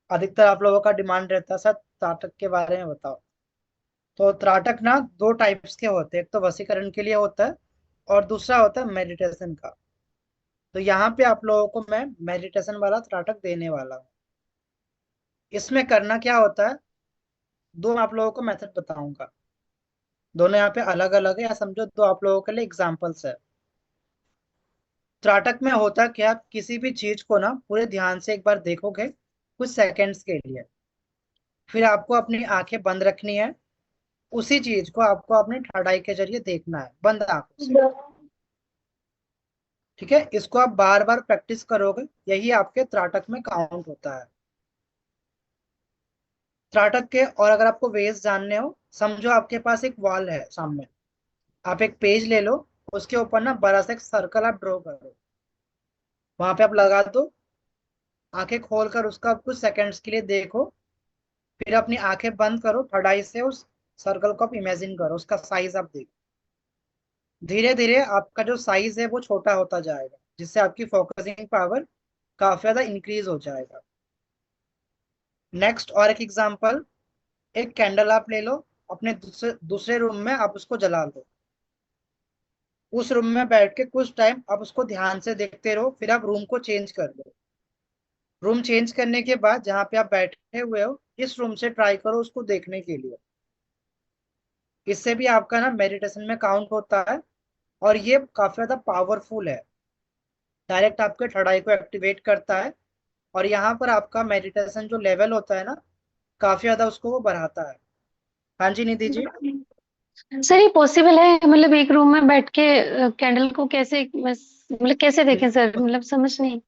अधिकतर आप लोगों का डिमांड रहता है सर त्राटक के बारे में बताओ। तो त्राटक ना दो टाइप्स के होते हैं, एक तो वशीकरण के लिए होता है और दूसरा होता है मेडिटेशन का। तो यहाँ पे आप लोगों को मैं मेडिटेशन वाला त्राटक देने वाला हूँ। इसमें करना क्या होता है, दो आप लोगों को मेथड बताऊंगा, दोनों यहाँ पे अलग अलग है, या समझो दो आप लोगों के लिए एग्जाम्पल्स है। त्राटक में होता क्या, आप किसी भी चीज को ना पूरे ध्यान से एक बार देखोगे कुछ सेकंड्स के लिए, फिर आपको अपनी आंखें बंद रखनी है, उसी चीज को आपको अपनी थर्ड आई के जरिए देखना है बंद आंखों से। ठीक है, इसको आप बार बार प्रैक्टिस करोगे, यही आपके त्राटक में काउंट होता है। त्राटक के और अगर आपको वेज जानने हो, समझो आपके पास एक वॉल है सामने, आप एक पेज ले लो, उसके ऊपर ना बड़ा सा एक सर्कल आप ड्रॉ करो, वहां पे आप लगा दो, आंखें खोलकर उसका कुछ सेकंड्स के लिए देखो, फिर अपनी आंखें बंद करो, थर्ड आई से उस सर्कल को आप इमेजिन करो, उसका साइज आप देखो। धीरे धीरे आपका जो साइज है वो छोटा होता जाएगा, जिससे आपकी फोकसिंग पावर काफी ज्यादा इंक्रीज हो जाएगा। नेक्स्ट और एक एग्जांपल, एक कैंडल आप ले लो, अपने दूसरे दूसरे रूम में आप उसको जला लो, उस रूम में बैठ के कुछ टाइम आप उसको ध्यान से देखते रहो, फिर आप रूम को चेंज कर लो। रूम चेंज करने के बाद जहाँ पे आप बैठे हुए हो, इस रूम से ट्राई करो उसको देखने के लिए। इससे भी आपका ना मेडिटेशन में काउंट होता है, और ये काफी ज्यादा पावरफुल है, डायरेक्ट आपके थर्ड आई को एक्टिवेट करता है, और यहाँ पर आपका मेडिटेशन जो लेवल होता है ना, काफी ज्यादा उसको वो बढ़ाता है। हाँ जी निधि जी। सर ये पॉसिबल है, मतलब एक रूम में बैठ के कैंडल को कैसे, बस मतलब कैसे देखें सर, मतलब समझ नहीं।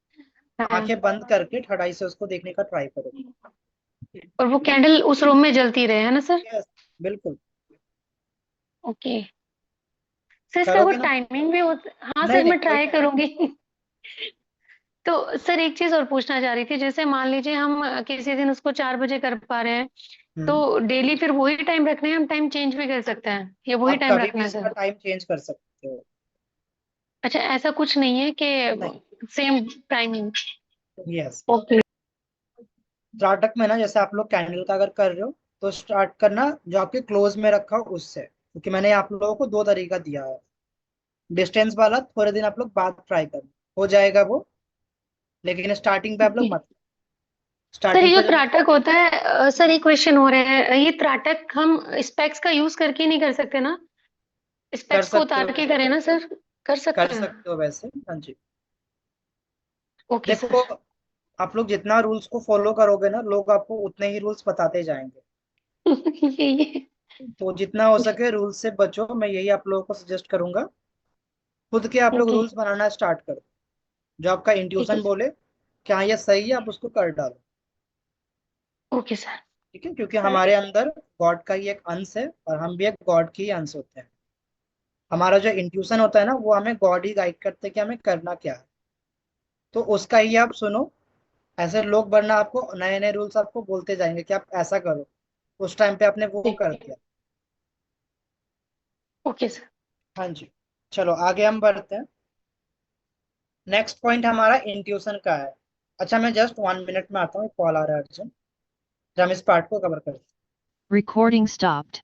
आंखें बंद करके थर्ड आई से उसको देखने का ट्राई करो। और वो कैंडल उस रूम में जलती रहे, है ना सर? यस, बिल्कुल। ओके सर, इसका कोई करोगे ना? टाइमिंग भी होता? हाँ नहीं सर, नहीं, मैं कोई ट्राई करूंगी। तो सर एक चीज और पूछना चाह रही थी, जैसे मान लीजिए हम किसी दिन उसको 4 बजे कर पा रहे हैं, हम्म। तो डेली फिर वही टाइम रखना है, हम टाइम चेंज भी कर सकते हैं, या वही आप टाइम कभी रखना भी है इसका सर? टाइम चेंज कर सकते हो। अच्छा, ऐसा कुछ नहीं है नहीं। कि same timing? Yes. Okay. Startup में ना, जैसे आप लोग कैंडल का अगर कर रहे हो तो स्टार्ट करना जो आपके क्लोज में रखा हो उससे, क्योंकि मैंने आप लोगों को दो तरीका दिया है। डिस्टेंस वाला थोड़े दिन आप लोग बाद ट्राई करना, हो जाएगा वो, लेकिन स्टार्टिंग पे आप लोग मत। सर स्टार्टिंग ये पे जो जब त्राटक होता है, सर एक क्वेश्चन हो रहा है, ये त्राटक हम स्पेक्स का यूज करके नहीं कर सकते ना? कर स्पेक्स को सकते हो उतार के वैसे, करें ना सर? कर कर सकते हैं? सकते हो वैसे, हाँ जी। Okay sir. देखो, आप लोग जितना रूल्स को फॉलो करोगे ना, लोग आपको उतने ही रूल्स बताते जाएंगे। ये तो जितना हो सके रूल्स से बचो, मैं यही आप लोगों को सजेस्ट करूंगा। खुद के आप लोग ओके। रूल्स बनाना स्टार्ट करो, जो आपका ठीक है इंट्यूशन सर। बोले कि हाँ ये सही है, आप उसको कर डालो। Okay sir. ठीक है, क्योंकि हमारे अंदर गॉड का ही एक अंश है, और हम भी एक गॉड के ही अंश होते हैं। हमारा जो इंट्यूशन होता है ना, वो हमें गॉड ही गाइड करते हैं कि हमें करना क्या है। तो उसका ही आप सुनो। ऐसे लोग वरना आपको नए नए रूल्स आपको बोलते जाएंगे कि आप ऐसा करो, उस टाइम पे आपने वो ठीक। कर दिया। Okay sir. हाँ जी। चलो आगे हम बढ़ते हैं। नेक्स्ट पॉइंट हमारा इंट्यूशन का है। अच्छा, मैं जस्ट 1 मिनट में आता हूँ, कॉल आ रहा है अर्जेंट, फिर हम इस पार्ट को कवर करते हैं। Recording stopped.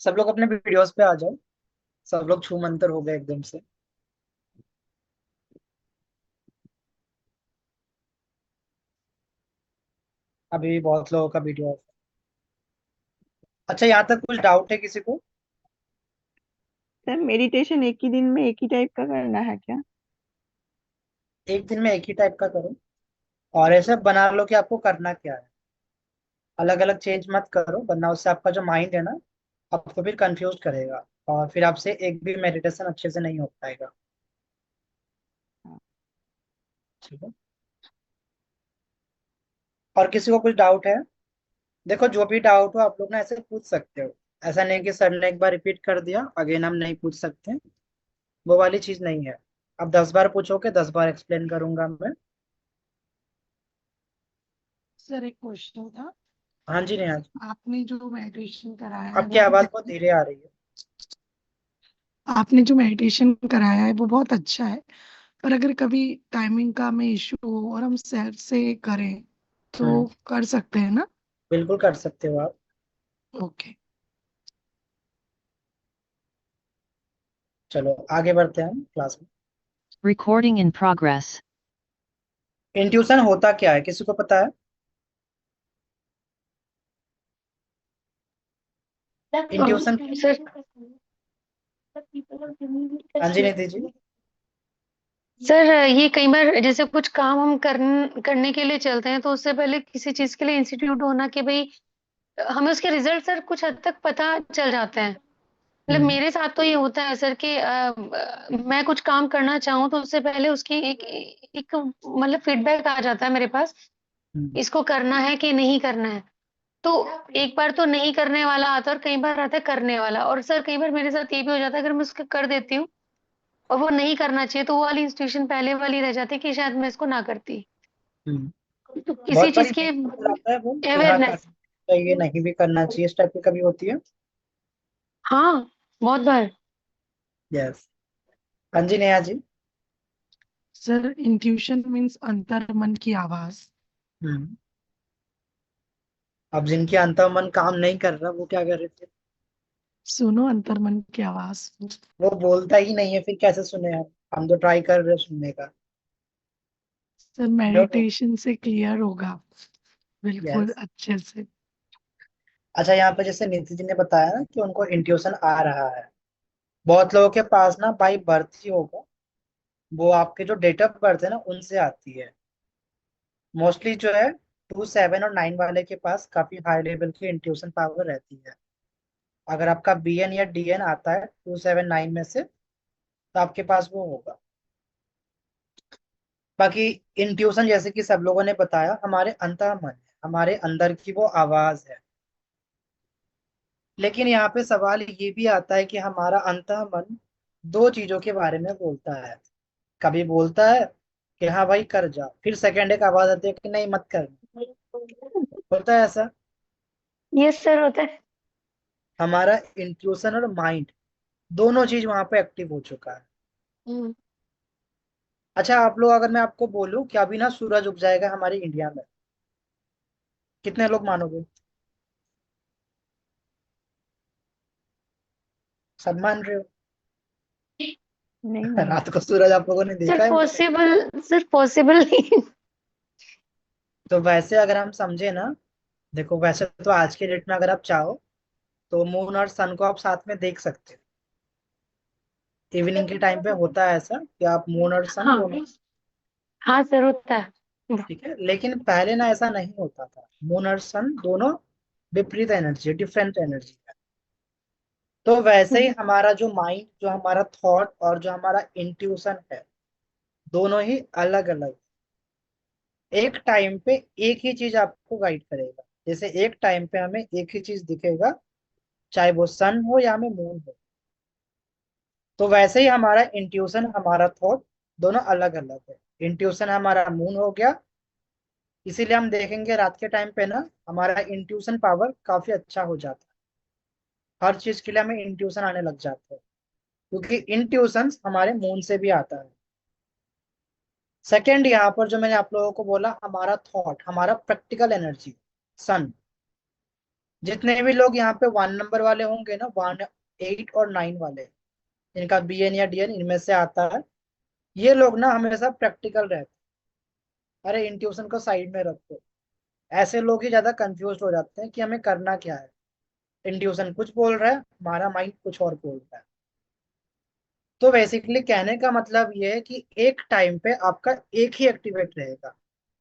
सब लोग अपने वीडियोस पे आ जाओ। सब लोग छू मंतर हो गए एकदम से। अभी भी बहुत लोगों का वीडियो ऑफ है। अच्छा, यहाँ तक कुछ डाउट है किसी को? सर मेडिटेशन एक ही दिन में एक ही टाइप का करना है क्या? एक दिन में एक ही टाइप का करो, और ऐसे बना लो कि आपको करना क्या है। अलग अलग चेंज मत करो, वरना उससे आपका जो माइंड है ना, आपको फिर कंफ्यूज करेगा, और फिर आपसे एक भी मेडिटेशन अच्छे से नहीं हो पाएगा। ठीक है। और किसी को कुछ डाउट है? देखो, जो भी डाउट हो आप लोग ना ऐसे पूछ सकते हो। ऐसा नहीं कि सर ने एक बार रिपीट कर दिया, अगेन हम नहीं पूछ सकते। वो वाली चीज नहीं है। अब 10 बार पूछोगे, 10 बार एक्सप्लेन करूंगा मैं। सर एक क्वेश्चन था। हाँ जी, नहीं, हाँ जी। आपने जो मेडिटेशन कराया है आपकी वो आवाज बहुत धीरे आ रही है। आपने जो मेडिटेशन कराया है वो बहुत अच्छा है, पर अगर कभी टाइमिंग का में इशू हो और हम सेल्फ से करें तो हम्म। कर सकते हैं ना? बिल्कुल कर सकते हो आप। ओके। चलो आगे बढ़ते हैं हम क्लास में। Recording in progress. इंट्यूशन होता क्या है, किसी को पता है? इंट्यूशन। सर हाँ जी, निधि जी। सर ये कई बार जैसे कुछ काम हम करने के लिए चलते हैं, तो उससे पहले किसी चीज के लिए इंस्टीट्यूट होना कि भाई हमें उसके रिजल्ट सर कुछ हद तक पता चल जाते हैं। मतलब हम्म। मेरे साथ तो ये होता है सर कि मैं कुछ काम करना चाहूँ तो उससे पहले उसकी एक मतलब फीडबैक आ जाता है मेरे पास, हम्म। इसको करना है कि नहीं करना है। तो एक बार तो नहीं करने वाला आता है और कई बार आता है करने वाला, और सर कई बार मेरे साथ ये भी हो जाता है, अगर मैं उसको कर देती हूँ और वो नहीं करना चाहिए, तो वो वाली इंस्टीट्यूशन पहले वाली रह जाती है कि शायद मैं इसको ना करती। हम्म। तो किसी बहुत चीज बारी की नहीं हो जाता है वो कि हाँ करना अवेयरनेस। चाहिए, नहीं भी करना चाहिए, इस टाइप की कभी होती है। हाँ, बहुत बार। यस। हाँ जी Neha ji. Sir intuition means अंतर मन की आवाज। हम्म। अब जिनके अंतर्मन काम नहीं कर रहा वो क्या कर रहे थे? सुनो अंतर मन की आवाज। वो बोलता ही नहीं है, फिर कैसे सुने हम तो ट्राई कर रहे हैं सुनने का। Sir no. मेडिटेशन से क्लियर होगा बिल्कुल यस। अच्छे से। अच्छा, यहाँ पे जैसे नीति जी ने बताया ना कि उनको इंट्यूशन आ रहा है। बहुत लोगों के पास ना बाई बर्थ ही होगा, वो आपके जो डेट ऑफ बर्थ है ना उनसे आती है। मोस्टली जो है 2, 7 और 9 वाले के पास काफी हाई लेवल की इंट्यूशन पावर रहती है। अगर आपका बीएन या डीएन आता है 2, 7, 9 में से तो आपके पास वो होगा। बाकी इंट्यूशन जैसे कि सब लोगों ने बताया हमारे अंतर्मन है, हमारे अंदर की वो आवाज है। लेकिन यहाँ पे सवाल ये भी आता है कि हमारा अंतर्मन दो चीजों के बारे में बोलता है। कभी बोलता है कि हाँ भाई कर जा, फिर सेकंड एक आवाज आती है कि नहीं मत कर। होता है ऐसा। यस सर, होता है। हमारा इंट्यूशन और माइंड दोनों चीज वहां पे एक्टिव हो चुका है। हम्म। अच्छा, आप लोग अगर मैं आपको बोलूं कि अभी ना सूरज उग जाएगा हमारे इंडिया में, कितने लोग मानोगे? सब मान रहे हो? नहीं मानो। रात को सूरज आप लोगों ने सर देखा है मतलब? पॉसिबल, सर पॉसिबल नहीं। तो वैसे अगर हम समझे ना, देखो वैसे तो आज के डेट में अगर आप चाहो तो मून और सन को आप साथ में देख सकते हो। इवनिंग के टाइम पे होता है ऐसा कि आप मून और सन हाँ, दोनों। हाँ सर, होता है। ठीक है, लेकिन पहले ना ऐसा नहीं होता था। मून और सन दोनों विपरीत एनर्जी, डिफरेंट एनर्जी है। तो वैसे ही हमारा जो माइंड, जो हमारा थॉट और जो हमारा इंट्यूशन है, दोनों ही अलग अलग। एक टाइम पे एक ही चीज आपको गाइड करेगा। जैसे एक टाइम पे हमें एक ही चीज दिखेगा, चाहे वो सन हो या हमें मून हो। तो वैसे ही हमारा इंट्यूशन, हमारा थॉट दोनों अलग अलग है। इंट्यूशन हमारा मून हो गया, इसीलिए हम देखेंगे रात के टाइम पे ना हमारा इंट्यूशन पावर काफी अच्छा हो जाता है। हर चीज के लिए हमें इंट्यूशन आने लग जाता है, क्योंकि इंट्यूशन हमारे मून से भी आता है। सेकंड, यहाँ पर जो मैंने आप लोगों को बोला, हमारा थॉट, हमारा प्रैक्टिकल एनर्जी, सन। जितने भी लोग यहाँ पे 1 नंबर वाले होंगे ना, 1, 8 और 9 वाले, इनका बीएन या डीएन इनमें से आता है, ये लोग ना हमेशा प्रैक्टिकल रहते हैं। अरे इंट्यूशन को साइड में रखो। ऐसे लोग ही ज्यादा कंफ्यूज हो जाते हैं कि हमें करना क्या है। इंट्यूशन कुछ बोल रहा है, हमारा माइंड कुछ और बोल रहा है। तो बेसिकली कहने का मतलब ये है कि एक टाइम पे आपका एक ही एक्टिवेट रहेगा,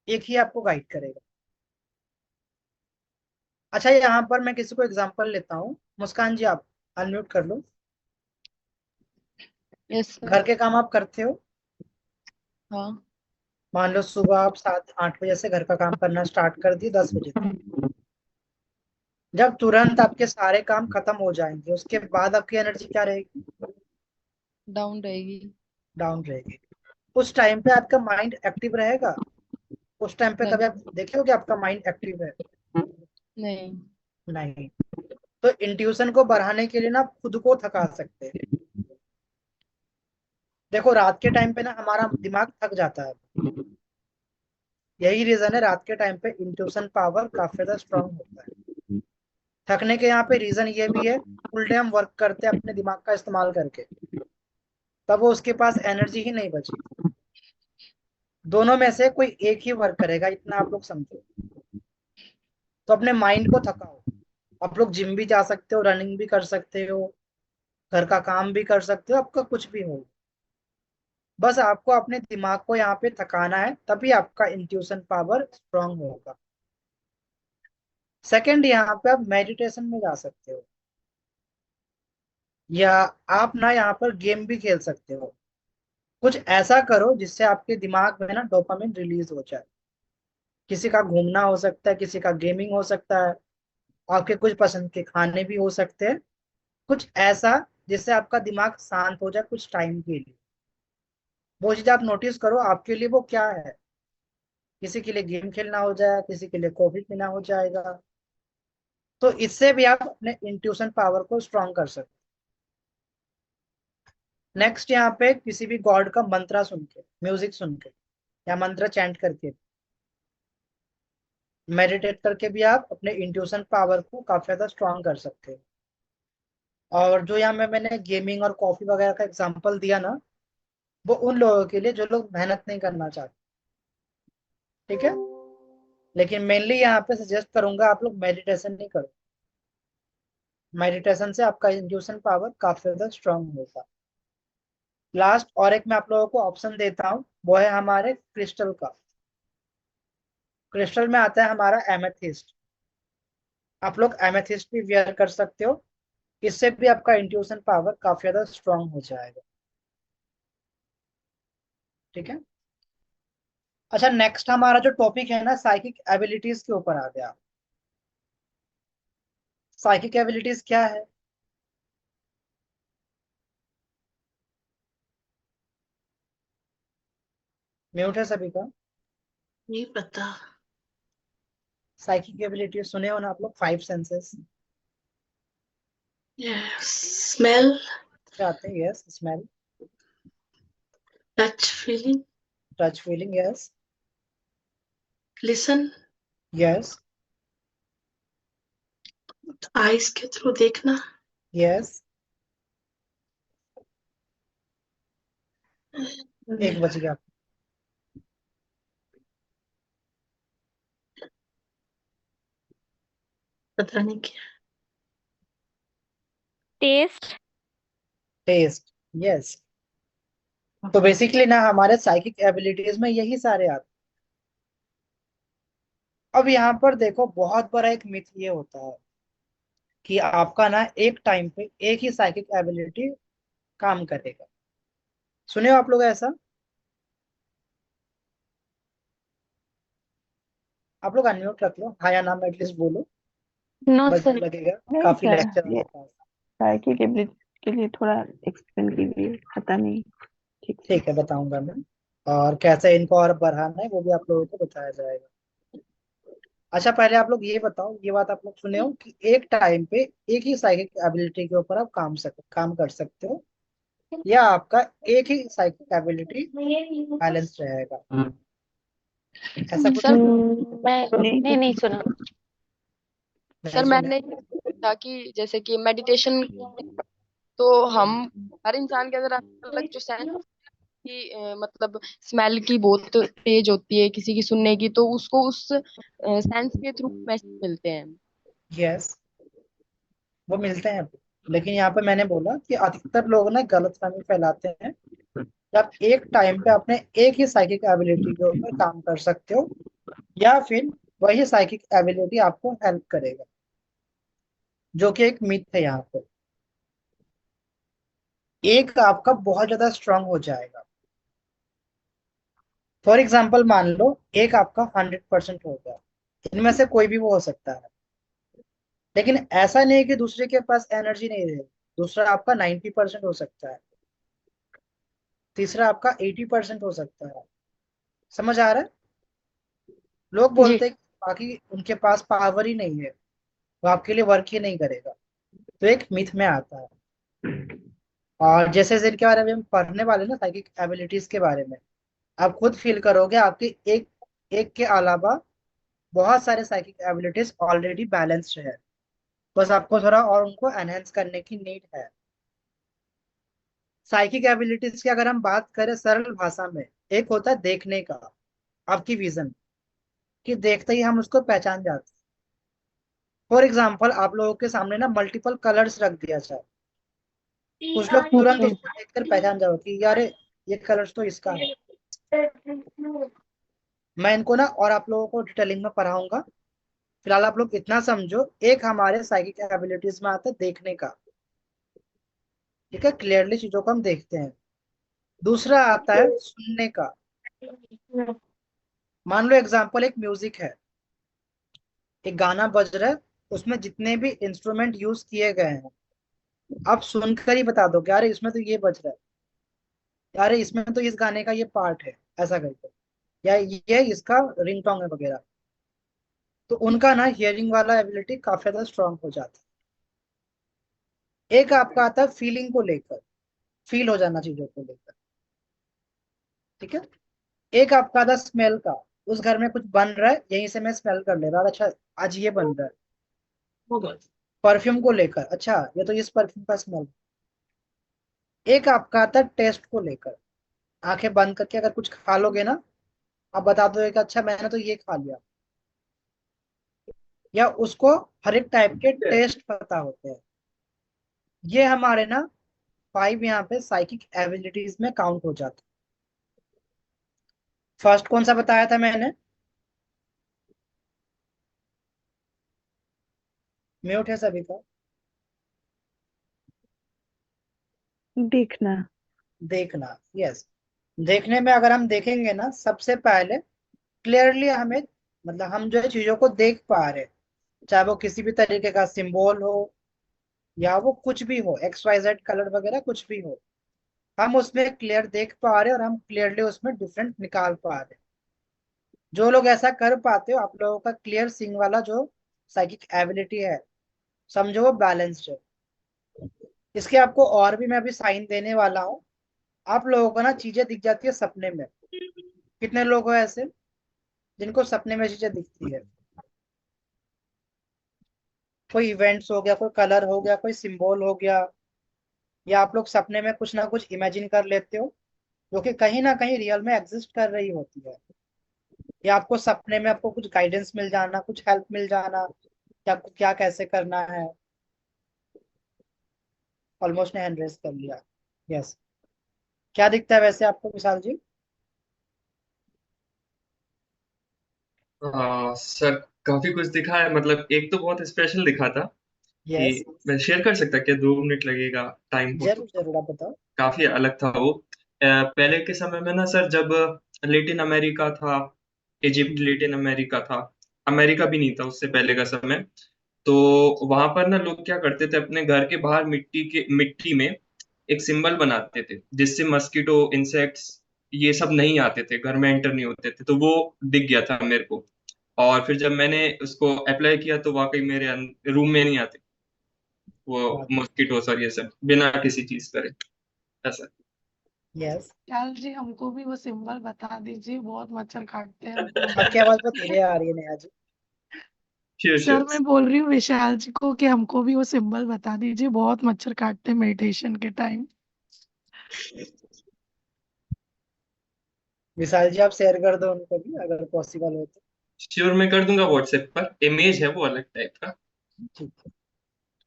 एक ही आपको गाइड करेगा। अच्छा, यहाँ पर मैं किसी को एग्जांपल लेता हूँ। मुस्कान जी, आप अनम्यूट कर लो। Yes sir. घर के काम आप करते हो। हाँ। मान लो सुबह आप 7, 8 बजे से घर का काम करना स्टार्ट कर दिए 10 बजे तक। जब तुरंत आपके सारे काम खत्म हो जाएंगे, उसके बाद आपकी एनर्जी क्या रहेगी? डाउन रहेगी। डाउन रहेगी। उस टाइम पे आपका माइंड एक्टिव रहेगा? उस टाइम पे कभी नहीं। आप देखे हो कि आपका माइंड एक्टिव है? नहीं। नहीं। तो इंट्यूशन को बढ़ाने के लिए ना आप खुद को थका सकते हैं। देखो रात के टाइम पे ना हमारा दिमाग थक जाता है। यही रीजन है रात के टाइम पे इंट्यूशन पावर काफी ज्यादा स्ट्रांग होता है। थकने के यहाँ पे रीजन ये भी है, फुल डे हम वर्क करते हैं अपने दिमाग का इस्तेमाल करके, तब वो उसके पास एनर्जी ही नहीं बची। दोनों में से कोई एक ही वर्क करेगा, इतना आप लोग समझो। तो अपने माइंड को थकाओ। आप लोग जिम भी जा सकते हो, रनिंग भी कर सकते हो, घर का काम भी कर सकते हो, आपका कुछ भी हो। बस आपको अपने दिमाग को यहाँ पे थकाना है, तभी आपका इंट्यूशन पावर स्ट्रांग होगा। सेकंड, यहाँ पे आप मेडिटेशन में जा सकते हो, या आप ना यहाँ पर गेम भी खेल सकते हो। कुछ ऐसा करो जिससे आपके दिमाग में ना डोपामिन रिलीज हो जाए। किसी का घूमना हो सकता है, किसी का गेमिंग हो सकता है, आपके कुछ पसंद के खाने भी हो सकते हैं। कुछ ऐसा जिससे आपका दिमाग शांत हो जाए कुछ टाइम के लिए। वो चीज आप नोटिस करो आपके लिए वो क्या है। किसी के लिए गेम खेलना हो जाए, किसी के लिए कॉफी पीना हो जाएगा। तो इससे भी आप अपने इंट्यूशन पावर को स्ट्रांग कर सकते नेक्स्ट यहाँ पे किसी भी गॉड का मंत्रा सुन के, म्यूजिक सुन के या मंत्र चैंट करके, मेडिटेट करके भी आप अपने इंट्यूशन पावर को काफी ज्यादा स्ट्रांग कर सकते हो। और जो यहाँ में मैंने गेमिंग और कॉफी वगैरह का एग्जांपल दिया ना, वो उन लोगों के लिए जो लोग मेहनत नहीं करना चाहते, ठीक है। लेकिन मेनली यहाँ पे सजेस्ट करूंगा आप लोग मेडिटेशन नहीं करो। मेडिटेशन से आपका इंट्यूशन पावर काफी ज्यादा स्ट्रांग होगा। लास्ट और एक मैं आप लोगों को ऑप्शन देता हूँ, वो है हमारे क्रिस्टल का। क्रिस्टल में आता है हमारा एमेथिस्ट। आप लोग एमेथिस्ट भी वेयर कर सकते हो, इससे भी आपका इंट्यूशन पावर काफी ज्यादा स्ट्रांग हो जाएगा, ठीक है। अच्छा, नेक्स्ट हमारा जो टॉपिक है ना, साइकिक एबिलिटीज के ऊपर आ गया। साइकिक एबिलिटीज क्या है? म्यूट है सभी का। नहीं पता। साइकिक एबिलिटीज सुने हो ना आप लोग, 5 सेंसेस स्मेल, क्या आते हैं? Yes, smell, touch, feeling, touch, feeling, yes, listen, yes, eyes के थ्रू देखना, यस। 1 बज गया। पता नहीं क्या। टेस्ट। Test, yes. तो बेसिकली ना हमारे साइकिक एबिलिटीज में यही सारे आते हैं। अब यहाँ पर देखो, बहुत बड़ा एक मिथ ये होता है कि आपका ना एक टाइम पे एक ही साइकिक एबिलिटी काम करेगा। सुने हो आप लोग ऐसा? आप लोग अनम्यूट रख लो, हाँ या ना में एटलीस्ट बोलो, नो बस सर। लगेगा। नहीं काफी सर, लेक्चर ये आपके पास। साइकिक एबिलिटी के लिए थोड़ा एक्सप्लेन कीजिए, पता नहीं ठीक से। ठीक है, बताऊंगा मैं। और कैसे इनको और बढ़ाना है वो भी आप लोगों को बताया जाएगा। अच्छा, पहले आप लोग ये बताओ, ये बात आप लोग सुने हो कि एक टाइम पे एक ही साइकिक एबिलिटी के ऊपर आप काम कर सकते हो, या आपका एक ही साइकिक एबिलिटी बैलेंस रहेगा? ऐसा कुछ सर मैं नहीं नहीं नहीं सुना। नहीं सर सुने? मैंने था कि जैसे कि मेडिटेशन तो हम हर इंसान के अंदर अलग अलग जो सेंस की मतलब स्मेल की बहुत तेज होती है, किसी की सुनने की, तो उसको उस सेंस के थ्रू मैसेज मिलते हैं। यस, वो मिलते हैं। लेकिन यहाँ पे मैंने बोला कि अधिकतर लोग ना गलतफहमी फैलाते हैं कि आप एक टाइम पे अपने एक ही साइकिक एबिलिटी के ऊपर काम कर सकते हो, या फिर वही साइकिक एबिलिटी आपको हेल्प करेगा, जो कि एक मिथ है यहाँ पे। एक आपका बहुत ज्यादा स्ट्रांग हो जाएगा। फॉर एग्जाम्पल मान लो एक आपका 100% हो गया, इनमें से कोई भी वो हो सकता है। लेकिन ऐसा नहीं है कि दूसरे के पास एनर्जी नहीं रहेगी। दूसरा आपका 90% हो सकता है, तीसरा आपका 80% हो सकता है। समझ आ रहा है? लोग जी। बोलते हैं कि बाकी उनके पास पावर ही नहीं है, वो आपके लिए वर्क ही नहीं करेगा। तो एक मिथ में आता है। और जैसे जैसे इनके बारे में हम पढ़ने वाले ना, साइकिक एबिलिटीज के बारे में, आप खुद फील करोगे आपकी एक एक के अलावा बहुत सारे साइकिक एबिलिटीज ऑलरेडी बैलेंस्ड है। बस आपको थोड़ा और उनको एनहेंस करने की नीड है। साइकिक एबिलिटीज की अगर हम बात करें सरल भाषा में, एक होता है देखने का, आपकी विजन, कि देखते ही हम उसको पहचान जाते हैं। फॉर एग्जाम्पल आप लोगों के सामने ना मल्टीपल कलर्स रख दिया जाए, कुछ लोग तुरंत अच्छा। उसको देखकर पहचान जाओ कि यार ये कलर्स तो इसका है। मैं इनको ना और आप लोगों को डिटेलिंग में पढ़ाऊंगा। फिलहाल आप लोग इतना समझो, एक हमारे साइकिक एबिलिटीज में आता है देखने का, ठीक है, क्लियरली चीजों को हम देखते हैं। दूसरा आता है सुनने का। मान लो एग्जाम्पल एक म्यूजिक है, एक गाना बज रहा है, उसमें जितने भी इंस्ट्रूमेंट यूज किए गए हैं आप सुनकर ही बता दो कि अरे इसमें तो ये बज रहा है, अरे इसमें तो इस गाने का ये पार्ट है, ऐसा करके, या ये इसका रिंगटोन है वगैरह। तो उनका ना हियरिंग वाला एबिलिटी काफी ज्यादा स्ट्रांग हो जाता है। एक आपका आता है फीलिंग को लेकर। फील हो जाना चीजों को लेकर। ठीक है। एक आपका था स्मेल का, उस घर में कुछ बन रहा है, यहीं से मैं स्मेल कर ले रहा हूँ, अच्छा आज ये बन रहा है। हो गया। परफ्यूम को लेकर, अच्छा ये तो इस परफ्यूम का स्मेल। एक आपका आता है टेस्ट को लेकर, आंखें बंद करके अगर कुछ खा लोगे ना, आप बता दो कि अच्छा मैंने तो ये खा लिया। या उसको हर एक टाइप के टेस्ट पता होते हैं। ये हमारे ना 5 यहाँ पे साइकिक एबिलिटीज में काउंट हो जाते हैं। फर्स्ट कौन सा बताया था मैंने? म्यूट है सभी का। देखना। देखना, यस। देखने में अगर हम देखेंगे ना, सबसे पहले क्लियरली हमें, मतलब हम जो है चीजों को देख पा रहे हैं, चाहे वो किसी भी तरीके का सिंबल हो या वो कुछ भी हो, एक्स वाई जेड कलर वगैरह कुछ भी हो, हम उसमें क्लियर देख पा रहे हैं और हम क्लियरली उसमें डिफरेंट निकाल पा रहे हैं। जो लोग ऐसा कर पाते हो, आप लोगों का क्लियर सीइंग वाला जो साइकिक एबिलिटी है, समझो वो बैलेंस्ड है। इसके आपको और भी मैं अभी साइन देने वाला हूँ। आप लोगों को ना चीजें दिख जाती है सपने में। कितने लोग हो ऐसे जिनको सपने में चीजें दिखती है? कोई इवेंट्स हो गया, कोई कलर हो गया, कोई सिंबल हो गया, या आप लोग सपने में कुछ ना कुछ इमेजिन कर लेते हो जो कि कहीं ना कहीं रियल में एग्जिस्ट कर रही होती है। या आपको सपने में आपको कुछ गाइडेंस मिल जाना, कुछ हेल्प मिल जाना कि आपको क्या कैसे करना है। ऑलमोस्ट ने हैंड रेस कर लिया। यस। क्या दिखता है वैसे आपको विशाल जी? सर काफी कुछ दिखा है, मतलब एक तो बहुत स्पेशल दिखा था कि यस, मैं शेयर कर सकता, क्या 2 मिनट लगेगा टाइम हो तो? जरूर जरूर, आप बताओ। काफी अलग था वो। पहले के समय में ना सर, जब लेटिन अमेरिका था, इजिप्ट लेटिन अमेरिका था, अमेरिका भी नहीं था उससे पहले का समय, तो वहां पर ना लोग क्या करते थे, अपने घर के बाहर मिट्टी में एक सिंबल बनाते थे जिससे मस्कीटो, इंसेक्ट्स ये सब नहीं आते थे, घर में एंटर नहीं होते थे। तो वो दिख गया था मेरे को, और फिर जब मैंने उसको अप्लाई किया तो वाकई मेरे रूम में नहीं आते वो मस्कीटोस और ये सब, बिना किसी चीज करे, ऐसा। यस। विशाल जी हमको भी वो सिंबल बता दीजिए, बहुत मच्छर काटते हैं हमको। आपकी आवाज बहुत धीरे आ रही है Neha ji. Sure sir sure. मैं बोल रही हूँ विशाल जी को कि हमको भी वो सिंबल बता दीजिए, बहुत मच्छर काटते हैं मेडिटेशन के टाइम। विशाल जी आप शेयर कर दो उनको भी अगर पॉसिबल हो तो। श्योर, मैं कर दूंगा व्हाट्सएप पर, इमेज है वो अलग टाइप का। ठीक है।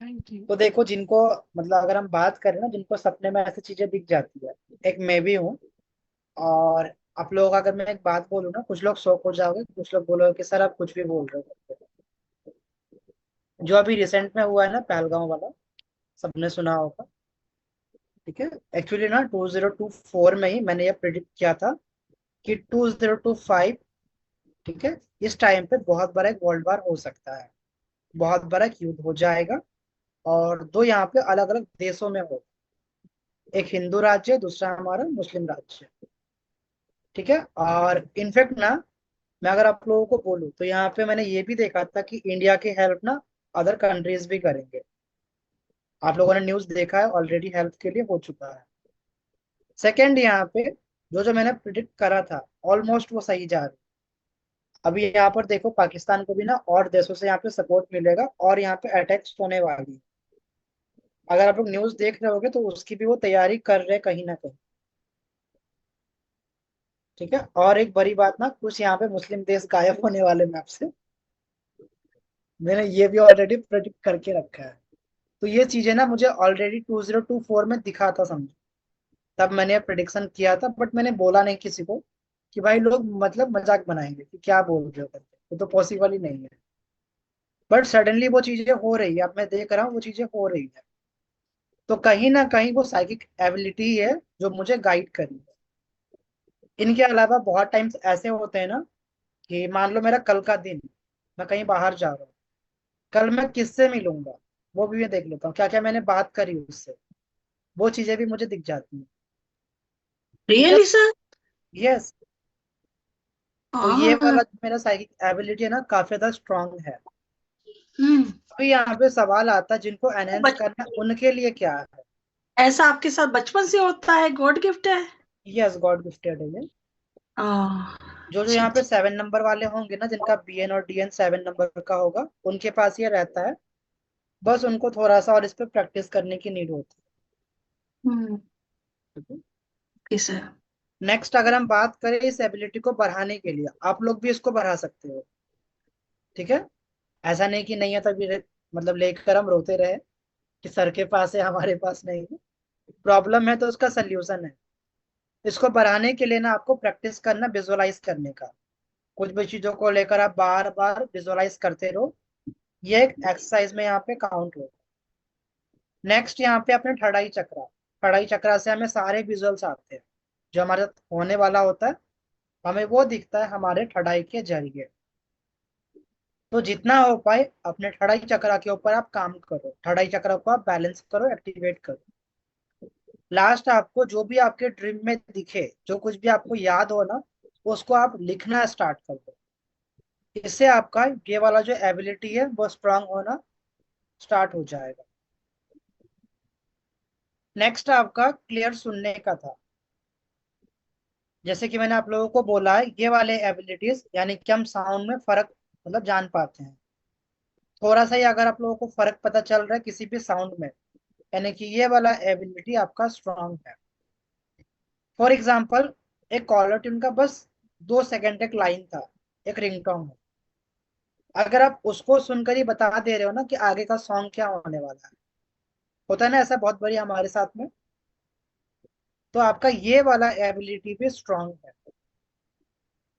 Thank you. तो देखो जिनको, मतलब अगर हम बात करें ना, जिनको सपने में ऐसी चीजें दिख जाती है, एक मैं भी हूँ। और आप लोगों का अगर मैं एक बात बोलूँ ना, कुछ लोग शॉक हो जाओगे, कुछ लोग बोलोगे कि सर आप कुछ भी बोल रहे हो। जो अभी रिसेंट में हुआ है ना पहलगांव वाला, सबने सुना होगा। ठीक है। एक्चुअली ना 2024 में ही मैंने ये प्रिडिक्ट किया था कि 2025, ठीक है, इस टाइम पे बहुत बड़ा एक वर्ल्ड वार हो सकता है, बहुत बड़ा एक युद्ध हो जाएगा। और दो यहाँ पे अलग अलग देशों में हो, एक हिंदू राज्य, दूसरा हमारा मुस्लिम राज्य। ठीक है। और इनफैक्ट ना, मैं अगर आप लोगों को बोलूँ तो यहाँ पे मैंने ये भी देखा था कि इंडिया की हेल्प ना अदर कंट्रीज भी करेंगे। आप लोगों ने न्यूज देखा है, ऑलरेडी हेल्प के लिए हो चुका है। सेकंड, यहाँ पे जो जो मैंने प्रिडिक्ट करा था ऑलमोस्ट वो सही जा रही है। अभी यहाँ पर देखो, पाकिस्तान को भी ना और देशों से यहाँ पे सपोर्ट मिलेगा और यहाँ पे अटैक्स होने वाली है। अगर आप लोग न्यूज देख रहे होगे तो उसकी भी वो तैयारी कर रहे हैं कहीं ना कहीं। ठीक है। और एक बड़ी बात ना, कुछ यहाँ पे मुस्लिम देश गायब होने वाले मैप से, मैंने ये भी ऑलरेडी प्रेडिक्ट करके रखा है। तो ये चीजें ना मुझे ऑलरेडी 2024 में दिखा था, समझो। तब मैंने प्रिडिक्शन किया था, बट मैंने बोला नहीं किसी को कि भाई लोग मतलब मजाक बनाएंगे कि क्या बोल रहे हो करके, वो तो पॉसिबल ही नहीं है। बट सडनली वो चीजें हो रही है, अब मैं देख रहा हूँ वो चीजें हो रही है। तो कहीं ना कहीं वो साइकिक एबिलिटी है जो मुझे गाइड करी है। इनके अलावा बहुत टाइम्स ऐसे होते हैं ना कि मान लो मेरा कल का दिन, मैं कहीं बाहर जा रहा हूँ, कल मैं किससे मिलूंगा वो भी मैं देख लेता हूँ, क्या क्या मैंने बात करी उससे, वो चीजें भी मुझे दिख जाती हैं। ठीक है। Really sir? यस। तो ये हाँ। वाला जो मेरा साइकिक एबिलिटी है ना, काफी ज्यादा स्ट्रांग है। हम्म। तो यहाँ पे सवाल आता है, जिनको एनहेंस बच करना है, उनके लिए क्या है? ऐसा आपके साथ बचपन से होता है, गॉड गिफ्ट है? यस, गॉड गिफ्टेड है ये। जो जो अच्छा यहाँ पे अच्छा। 7 नंबर वाले होंगे ना, जिनका BN और DN 7 नंबर का होगा, उनके पास ये रहता है। बस उनको थोड़ा सा और इस पे प्रैक्टिस करने की नीड होती है। Okay sir. नेक्स्ट, अगर हम बात करें इस एबिलिटी को बढ़ाने के लिए, आप लोग भी इसको बढ़ा सकते हो। ठीक है, ऐसा नहीं कि नहीं है तभी मतलब लेकर हम रोते रहे कि सर के पास है हमारे पास नहीं है। प्रॉब्लम है तो उसका सोल्यूशन है। इसको बढ़ाने के लिए ना आपको प्रैक्टिस करना, विजुअलाइज करने का। कुछ भी चीजों को लेकर आप बार बार विजुअलाइज करते रहो, ये एक एक्सरसाइज में यहाँ पे काउंट होगा। नेक्स्ट, यहाँ पे अपने ठड़ाई चक्रा। ठड़ाई चक्रा से हमें सारे विजुअल्स आते हैं, जो हमारे साथ होने वाला होता है हमें वो दिखता है हमारे ठड़ाई के जरिए। तो जितना हो पाए अपने ठड़ाई चक्रा के ऊपर आप काम करो, ठड़ाई चक्र को आप बैलेंस करो, एक्टिवेट करो। लास्ट, आपको जो भी आपके ड्रीम में दिखे, जो कुछ भी आपको याद हो ना, उसको आप लिखना स्टार्ट कर दो। इससे आपका ये वाला जो एबिलिटी है वो स्ट्रांग होना स्टार्ट हो जाएगा। नेक्स्ट आपका क्लियर सुनने का था। जैसे कि मैंने आप लोगों को बोला है, ये वाले एबिलिटीज यानी कि हम साउंड में फर्क मतलब जान पाते हैं। थोड़ा सा ही अगर आप लोगों को फर्क पता चल रहा है किसी भी साउंड में, यानी कि ये वाला एबिलिटी आपका स्ट्रांग है। फॉर एग्जाम्पल, एक कॉलर ट्यून का बस 2 सेकंड एक लाइन था, एक रिंगटोन है। अगर आप उसको सुनकर ही बता दे रहे हो ना कि आगे का सॉन्ग क्या होने वाला है, होता है ना ऐसा बहुत बड़ी हमारे साथ में, तो आपका ये वाला एबिलिटी भी स्ट्रांग है।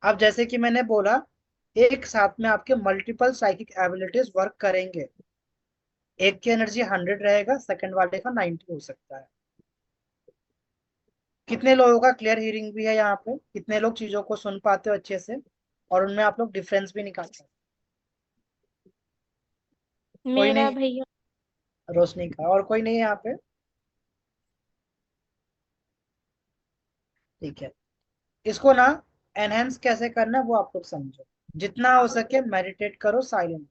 अब जैसे कि मैंने बोला, एक साथ में आपके मल्टीपल साइकिक एबिलिटीज वर्क करेंगे। एक की एनर्जी 100 रहेगा, सेकंड वाले का 90 हो सकता है। कितने लोगों का क्लियर हियरिंग भी है यहाँ पे, कितने लोग चीजों को सुन पाते हो अच्छे से, और उनमें आप लोग डिफरेंस भी निकाल सकते हो? कोई मेरा नहीं, भैया। रोशनी का, और कोई नहीं है यहाँ पे? ठीक है, इसको ना एनहेंस कैसे करना है वो आप लोग समझो। जितना हो सके मेडिटेट करो साइलेंट,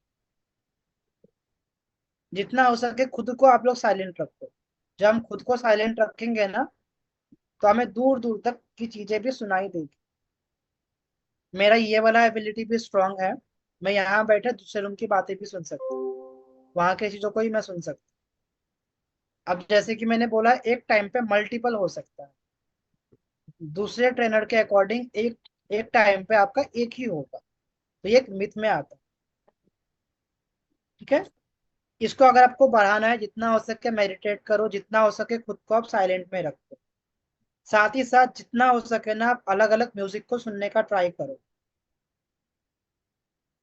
जितना हो सके खुद को आप लोग साइलेंट रखो। जब हम खुद को साइलेंट रखेंगे ना, तो हमें दूर दूर तक की चीजें भी सुनाई देगी। मेरा ये वाला एबिलिटी भी स्ट्रांग है, मैं यहाँ बैठे दूसरे रूम की बातें भी सुन सकता हूँ, वहां की चीजों को ही मैं सुन सकता हूँ। अब जैसे कि मैंने बोला, एक टाइम पे मल्टीपल हो सकता है, दूसरे ट्रेनर के अकॉर्डिंग एक एक टाइम पे आपका एक ही होगा, तो ये एक मिथ में आता है। ठीक है, इसको अगर आपको बढ़ाना है, जितना हो सके मेडिटेट करो, जितना हो सके खुद को आप साइलेंट में रखो। साथ ही साथ जितना हो सके ना आप अलग अलग म्यूजिक को सुनने का ट्राई करो,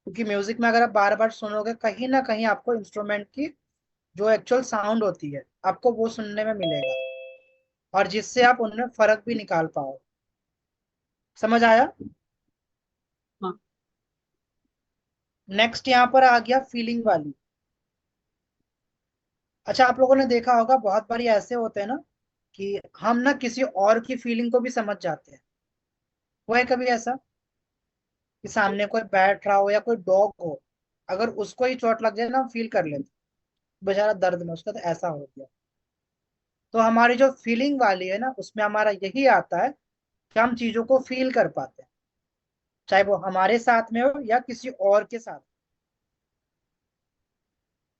क्योंकि म्यूजिक में अगर आप बार बार सुनोगे, कहीं ना कहीं आपको इंस्ट्रूमेंट की जो एक्चुअल साउंड होती है आपको वो सुनने में मिलेगा, और जिससे आप उनमें फर्क भी निकाल पाओ। समझ आया? हाँ। नेक्स्ट यहाँ पर आ गया फीलिंग वाली। अच्छा, आप लोगों ने देखा होगा बहुत बारी ऐसे होते हैं ना कि हम ना किसी और की फीलिंग को भी समझ जाते हैं। वो है कभी ऐसा कि सामने कोई बैठ रहा हो या कोई डॉग हो, अगर उसको ही चोट लग जाए ना, हम फील कर लेते बेचारा दर्द में, उसका तो ऐसा हो गया। तो हमारी जो फीलिंग वाली है ना, उसमें हमारा यही आता है कि हम चीजों को फील कर पाते हैं, चाहे वो हमारे साथ में हो या किसी और के साथ।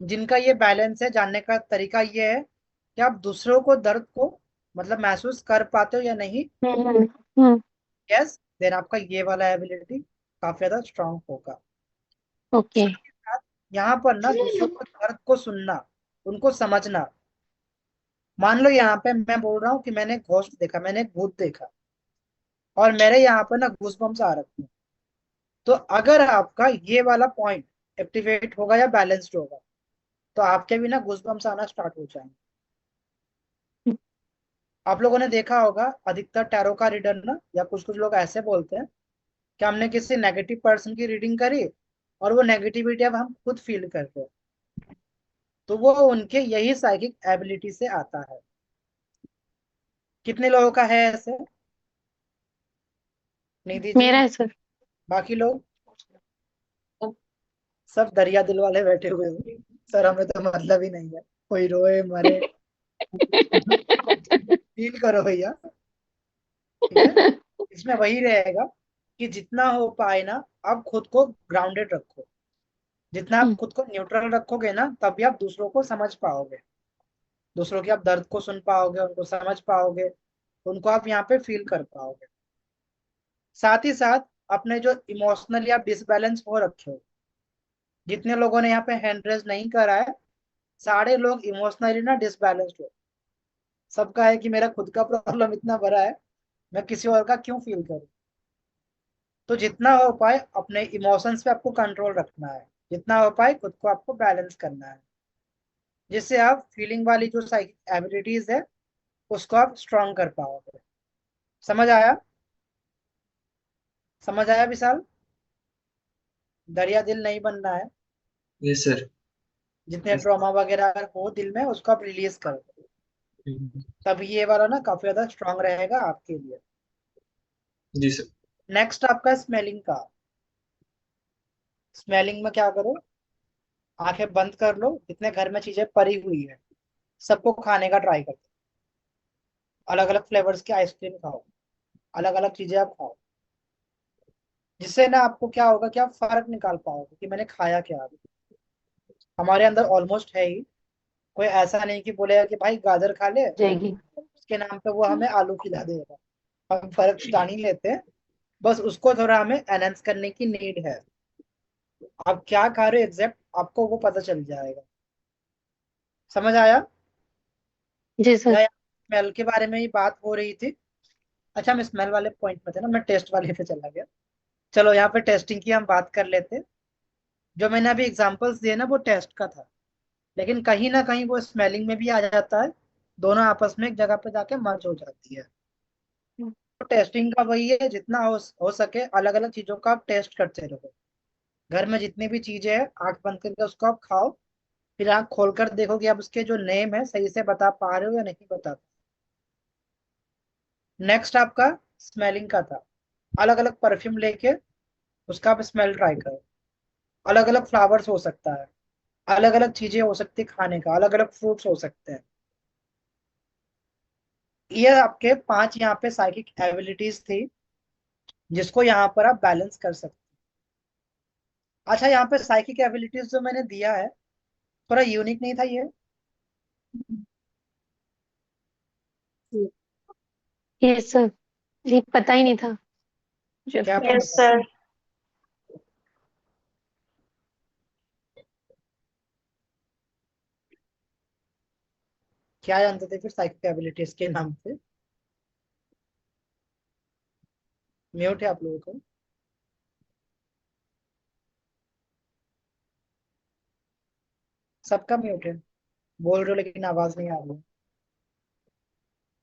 जिनका ये बैलेंस है, जानने का तरीका ये है कि आप दूसरों को दर्द को मतलब महसूस कर पाते हो या नहीं। हम्म। यस, देन आपका ये वाला एबिलिटी काफी ज्यादा स्ट्रांग होगा। ओके। साथ ही साथ यहाँ पर ना दूसरों को दर्द को सुनना, उनको समझना। मान लो यहाँ पे मैं बोल रहा हूँ कि मैंने घोस्ट देखा, मैंने एक भूत देखा, और मेरे यहाँ पर ना गूज़बम्प्स आ रखे हैं। तो अगर आपका ये वाला पॉइंट एक्टिवेट होगा या बैलेंस्ड होगा, तो आपके भी ना गूज़बम्प्स आना स्टार्ट हो जाएंगे। आप लोगों ने देखा होगा, अधिकतर टैरो का रीडर ना, या कुछ कुछ लोग ऐसे बोलते हैं कि हमने किसी नेगेटिव पर्सन की रीडिंग करी और वो नेगेटिविटी अब हम खुद फील कर रहे हैं, तो वो उनके यही साइकिक एबिलिटी से आता है। कितने लोगों का है ऐसे? निधि जी, मेरा है सर। बाकी लोग सब दरिया दिल वाले बैठे हुए हैं। सर हमें तो मतलब ही नहीं है, कोई रोए मरे। फील करो भैया। ठीक है, इसमें वही रहेगा कि जितना हो पाए ना, आप खुद को ग्राउंडेड रखो। जितना आप खुद को न्यूट्रल रखोगे ना, तभी आप दूसरों को समझ पाओगे। दूसरों के आप दर्द को सुन पाओगे, उनको समझ पाओगे, उनको आप यहाँ पे फील कर पाओगे। साथ ही साथ अपने जो इमोशनली आप डिसबैलेंस हो रखे हो, जितने लोगों ने यहाँ पे हैंड रेज नहीं करा है, सारे लोग इमोशनली ना डिसबैलेंस्ड हो। सबका है कि मेरा खुद का प्रॉब्लम इतना बड़ा है, मैं किसी और का क्यों फील करूं। तो जितना हो पाए अपने इमोशंस पे आपको कंट्रोल रखना है, जितना हो पाए खुद को आपको बैलेंस करना है, जिससे आप फीलिंग वाली जो साइकिक एबिलिटीज है उसको आप स्ट्रांग कर पाओगे। समझ आया? समझ आया विशाल? दरिया दिल नहीं बनना है। Yes sir. जितने ट्रॉमा वगैरह अगर हो दिल में, उसको आप रिलीज कर दो, तभी ये वाला ना काफी ज्यादा स्ट्रांग रहेगा आपके लिए। जी सर। नेक्स्ट आपका स्मेलिंग का। स्मेलिंग में क्या करो, आंखें बंद कर लो, जितने घर में चीजें पड़ी हुई है सबको खाने का ट्राई करो। अलग अलग फ्लेवर्स की आइसक्रीम खाओ, अलग अलग चीजें आप खाओ, जिससे ना आपको क्या होगा कि आप फर्क निकाल पाओगे कि मैंने खाया क्या अभी। हमारे अंदर ऑलमोस्ट है ही, कोई ऐसा नहीं कि बोलेगा कि भाई गाजर खा ले, जाएगी। उसके नाम पे वो हमें आलू खिला देगा। हम फर्क जान ही लेते हैं, बस उसको थोड़ा हमें एनहेंस करने की नीड है। आप क्या खा रहे हो एग्जैक्ट आपको वो पता चल जाएगा। समझ आया? जी सर। या स्मेल के बारे में ही बात हो रही थी। अच्छा, हम स्मेल वाले पॉइंट में थे ना, मैं टेस्ट वाले पे चला गया। चलो यहाँ पे टेस्टिंग की हम बात कर लेते हैं। जो मैंने अभी एग्जांपल्स दिए ना वो टेस्ट का था, लेकिन कहीं ना कहीं वो स्मेलिंग में भी आ जाता है। दोनों आपस में एक जगह पे जाके मर्ज हो जाती है। तो टेस्टिंग का वही है, जितना हो सके अलग अलग चीजों का आप टेस्ट करते रहो। घर में जितनी भी चीजें हैं आंख बंद करके उसको आप खाओ, फिर आंख खोलकर देखो कि आप उसके जो नेम है सही से बता पा रहे हो या नहीं बता पा। नेक्स्ट आपका स्मेलिंग का था। अलग अलग परफ्यूम लेके उसका आप स्मेल ट्राई करो। अलग अलग फ्लावर्स हो सकता है, अलग अलग चीजें हो सकती है खाने का, अलग अलग फ्रूट्स हो सकते हैं। ये आपके 5 यहाँ पे साइकिक एबिलिटीज थी, जिसको यहाँ पर आप बैलेंस कर सकते हैं। अच्छा, यहाँ पे साइकिक एबिलिटीज जो मैंने दिया है थोड़ा यूनिक नहीं था ये? Yes sir. ये पता ही नहीं था मुझे। क्या आपको यस पता था? सर। क्या जानते थे फिर साइकिक एबिलिटीज के नाम से? म्यूट है आप लोगों को? सबका म्यूट है, बोल रहे हो लेकिन आवाज नहीं आ रही है।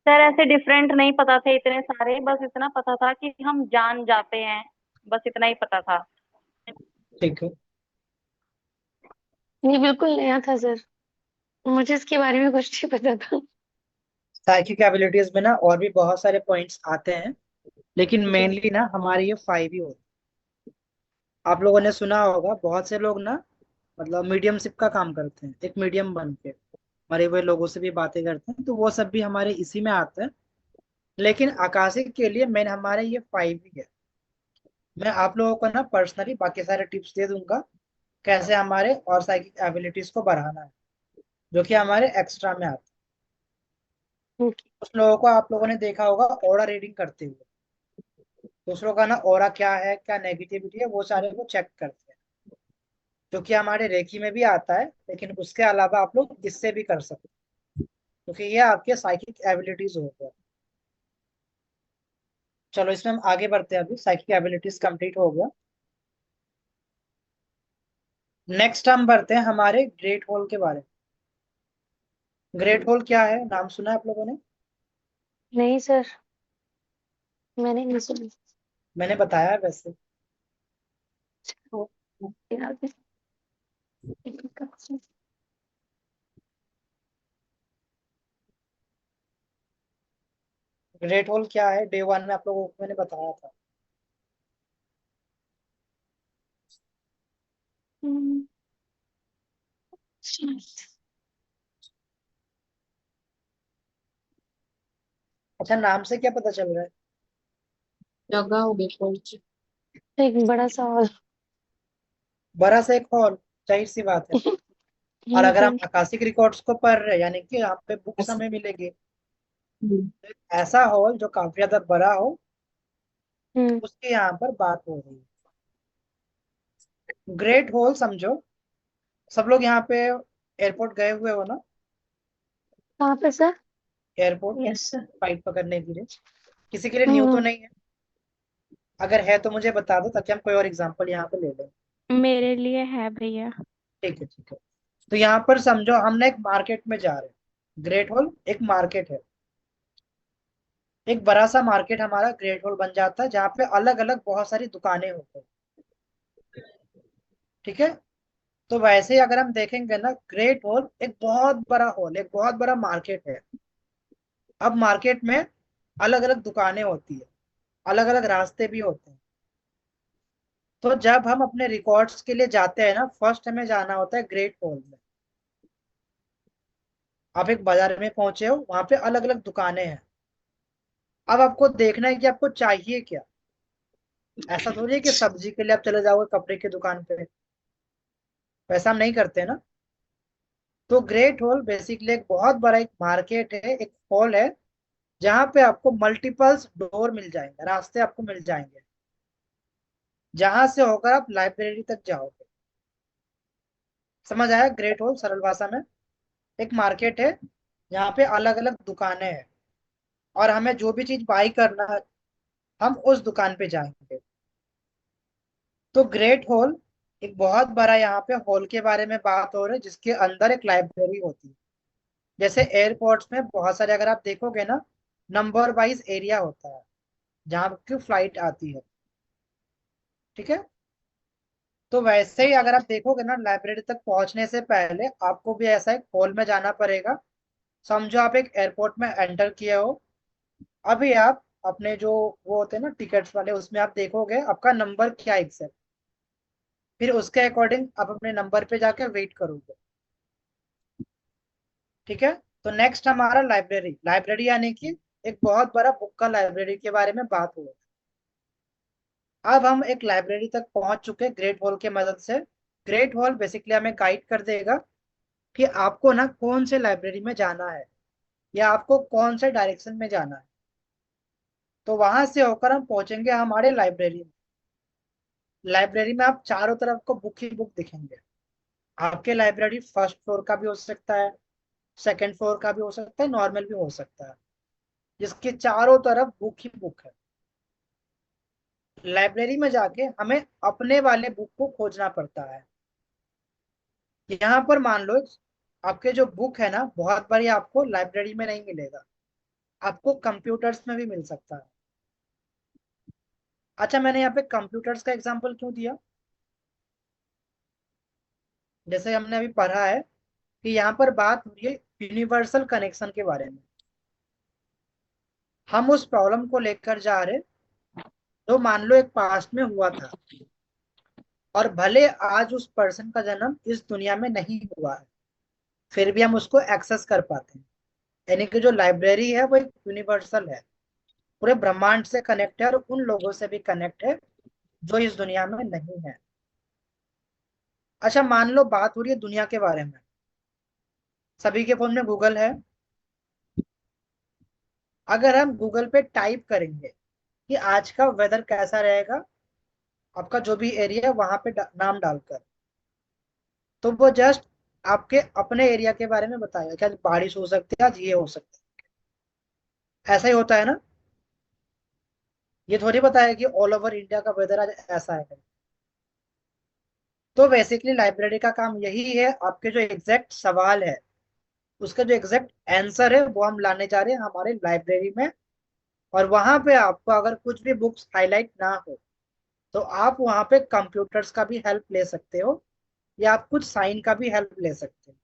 सर ऐसे डिफरेंट नहीं पता थे इतने सारे, बस इतना पता था कि हम जान जाते हैं, बस इतना ही पता था। ठीक है। ये बिल्कुल नया था सर, मुझे इसके बारे में कुछ नहीं पता था। साइकिक एबिलिटीज में ना और भी बहुत सारे पॉइंट्स आते हैं, लेकिन जी। मेनली ना हमारे ये 5 ही होते हैं। आप लोगों ने सुना होगा बहुत से लोग ना मतलब मीडियमशिप का काम करते हैं, एक मीडियम बन के मरे हुए लोगों से भी बातें करते हैं, तो वो सब भी हमारे इसी में आते हैं। लेकिन आकाशिक के लिए मेन हमारे ये 5 ही है। मैं आप लोगों को ना पर्सनली बाकी सारे टिप्स दे दूंगा कैसे हमारे और साइकिक एबिलिटीज को बढ़ाना है, जो कि हमारे एक्स्ट्रा में आते हैं। ओके। कुछ लोगों को आप लोगों ने देखा होगा ऑरा रीडिंग करते हुए, दूसरों का ना ऑरा क्या है, क्या नेगेटिविटी है, वो सारे को चेक करते हैं, जो कि हमारे रेकी में भी आता है। लेकिन उसके अलावा आप लोग इससे भी कर सकते हैं, क्योंकि ये आपके साइकिक एबिलिटीज हो गए। चलो इसमें हम आगे बढ़ते हैं, अभी साइकिक एबिलिटीज कंप्लीट हो गया। नेक्स्ट हम बढ़ते हैं हमारे ग्रेट होल के बारे में। ग्रेट होल क्या है, नाम सुना है आप लोगों ने? नहीं सर, मैंने नहीं सुना। मैंने बताया है वैसे। ओ, याद है। ग्रेट होल क्या है, डे 1 में आप लोगों को मैंने बताया था। हम्म, अच्छा, नाम से क्या पता चल रहा है? जगह होगी कौन सी। एक बड़ा सा हॉल। बड़ा सा एक हॉल, जाहिर सी बात है। और अगर हम सर। आकाशिक रिकॉर्ड्स को पढ़ रहे हैं, यानी कि यहाँ पे बुक्स हमें मिलेगी, हम्म, तो एक ऐसा हॉल जो काफी ज्यादा बड़ा हो, हम्म। उसके यहाँ पर बात हो रही है। ग्रेट हॉल समझो, सब लोग यहाँ पे एयरपोर्ट गए हुए हो ना? कहाँ पे sir? Airport yes sir. Flight पकड़ने के लिए किसी के लिए न्यू तो हम्म। नहीं है? अगर है तो मुझे बता दो, ताकि हम कोई और एग्जांपल यहाँ पे ले लें। मेरे लिए है भैया। ठीक है, ठीक है। तो यहाँ पर समझो हमने एक मार्केट में जा रहे हैं। ग्रेट हॉल एक मार्केट है, एक बड़ा सा मार्केट हमारा ग्रेट हॉल बन जाता है, जहाँ पे अलग अलग बहुत सारी दुकानें होती हैं। ठीक है। तो वैसे ही अगर हम देखेंगे ना, ग्रेट हॉल एक बहुत बड़ा हॉल, एक बहुत बड़ा मार्केट है। अब मार्केट में अलग अलग दुकानें होती है, अलग अलग रास्ते भी होते हैं। तो जब हम अपने रिकॉर्ड्स के लिए जाते हैं ना, फर्स्ट हमें जाना होता है ग्रेट हॉल में। आप एक बाजार में पहुंचे हो, वहां पे अलग अलग दुकानें हैं। अब आपको देखना है कि आपको चाहिए क्या। ऐसा थोड़ी है कि सब्जी के लिए आप चले जाओगे कपड़े की दुकान पे, वैसा हम नहीं करते ना। तो ग्रेट हॉल बेसिकली एक बहुत बड़ा एक मार्केट है, एक हॉल है, जहां पे आपको मल्टीपल्स डोर मिल जाएंगे, रास्ते आपको मिल जाएंगे, जहां से होकर आप लाइब्रेरी तक जाओगे। समझ आया? ग्रेट हॉल सरल भाषा में एक मार्केट है, जहाँ पे अलग अलग दुकानें हैं, और हमें जो भी चीज बाई करना है, हम उस दुकान पे जाएंगे। तो ग्रेट हॉल एक बहुत बड़ा, यहाँ पे हॉल के बारे में बात हो रही है, जिसके अंदर एक लाइब्रेरी होती है। जैसे एयरपोर्ट्स में बहुत सारे, अगर आप देखोगे ना, नंबर वाइज एरिया होता है जहाँ की फ्लाइट आती है। ठीक है। तो वैसे ही अगर आप देखोगे ना, लाइब्रेरी तक पहुंचने से पहले आपको भी ऐसा एक हॉल में जाना पड़ेगा। समझो आप एक एयरपोर्ट में एंटर किए हो, अभी आप अपने जो वो होते हैं ना टिकट्स वाले, उसमें आप देखोगे आपका नंबर क्या एग्जैक्ट, फिर उसके अकॉर्डिंग आप अपने नंबर पे जाकर वेट करोगे। ठीक है। तो नेक्स्ट हमारा लाइब्रेरी, लाइब्रेरी यानी कि एक बहुत बड़ा बुक का लाइब्रेरी के बारे में बात हुआ। अब हम एक लाइब्रेरी तक पहुंच चुके ग्रेट हॉल के मदद से। ग्रेट हॉल बेसिकली हमें गाइड कर देगा कि आपको ना कौन से लाइब्रेरी में जाना है, या आपको कौन से डायरेक्शन में जाना है। तो वहां से होकर हम पहुंचेंगे हमारे लाइब्रेरी में। लाइब्रेरी में आप चारों तरफ को बुक ही बुक दिखेंगे। आपके लाइब्रेरी फर्स्ट फ्लोर का भी हो सकता है, सेकंड फ्लोर का भी हो सकता है, नॉर्मल भी हो सकता है, जिसके चारों तरफ बुक ही बुक है। लाइब्रेरी में जाके हमें अपने वाले बुक को खोजना पड़ता है। यहाँ पर मान लो आपके जो बुक है ना, बहुत बारी आपको लाइब्रेरी में नहीं मिलेगा, आपको कंप्यूटर्स में भी मिल सकता है। अच्छा, मैंने यहाँ पे कंप्यूटर्स का एग्जांपल क्यों दिया? जैसे हमने अभी पढ़ा है कि यहाँ पर बात हो रही है यूनिवर्सल कनेक्शन के बारे में। हम उस प्रॉब्लम को लेकर जा रहे, जो मान लो एक पास्ट में हुआ था, और भले आज उस पर्सन का जन्म इस दुनिया में नहीं हुआ है, फिर भी हम उसको एक्सेस कर पाते हैं। यानी कि जो लाइब्रेरी है वो एक यूनिवर्सल है, पूरे ब्रह्मांड से कनेक्ट है, और उन लोगों से भी कनेक्ट है जो इस दुनिया में नहीं है। अच्छा, मान लो बात हो रही है दुनिया के बारे में। सभी के फोन में गूगल है। अगर हम गूगल पे टाइप करेंगे कि आज का वेदर कैसा रहेगा, आपका जो भी एरिया है वहां पे नाम डालकर, तो वो जस्ट आपके अपने एरिया के बारे में बताएगा कि आज बारिश हो सकती है, आज ये हो सकता है। ऐसा ही होता है ना? ये थोड़ी बताया कि ऑल ओवर इंडिया का वेदर आज ऐसा है। तो बेसिकली लाइब्रेरी का काम यही है, आपके जो एग्जैक्ट सवाल है उसका जो एग्जैक्ट आंसर है वो हम लाने जा रहे हैं हमारे लाइब्रेरी में। और वहां पे आपको अगर कुछ भी बुक्स हाईलाइट ना हो, तो आप वहां पे कंप्यूटर्स का भी हेल्प ले सकते हो, या आप कुछ साइन का भी हेल्प ले सकते हो।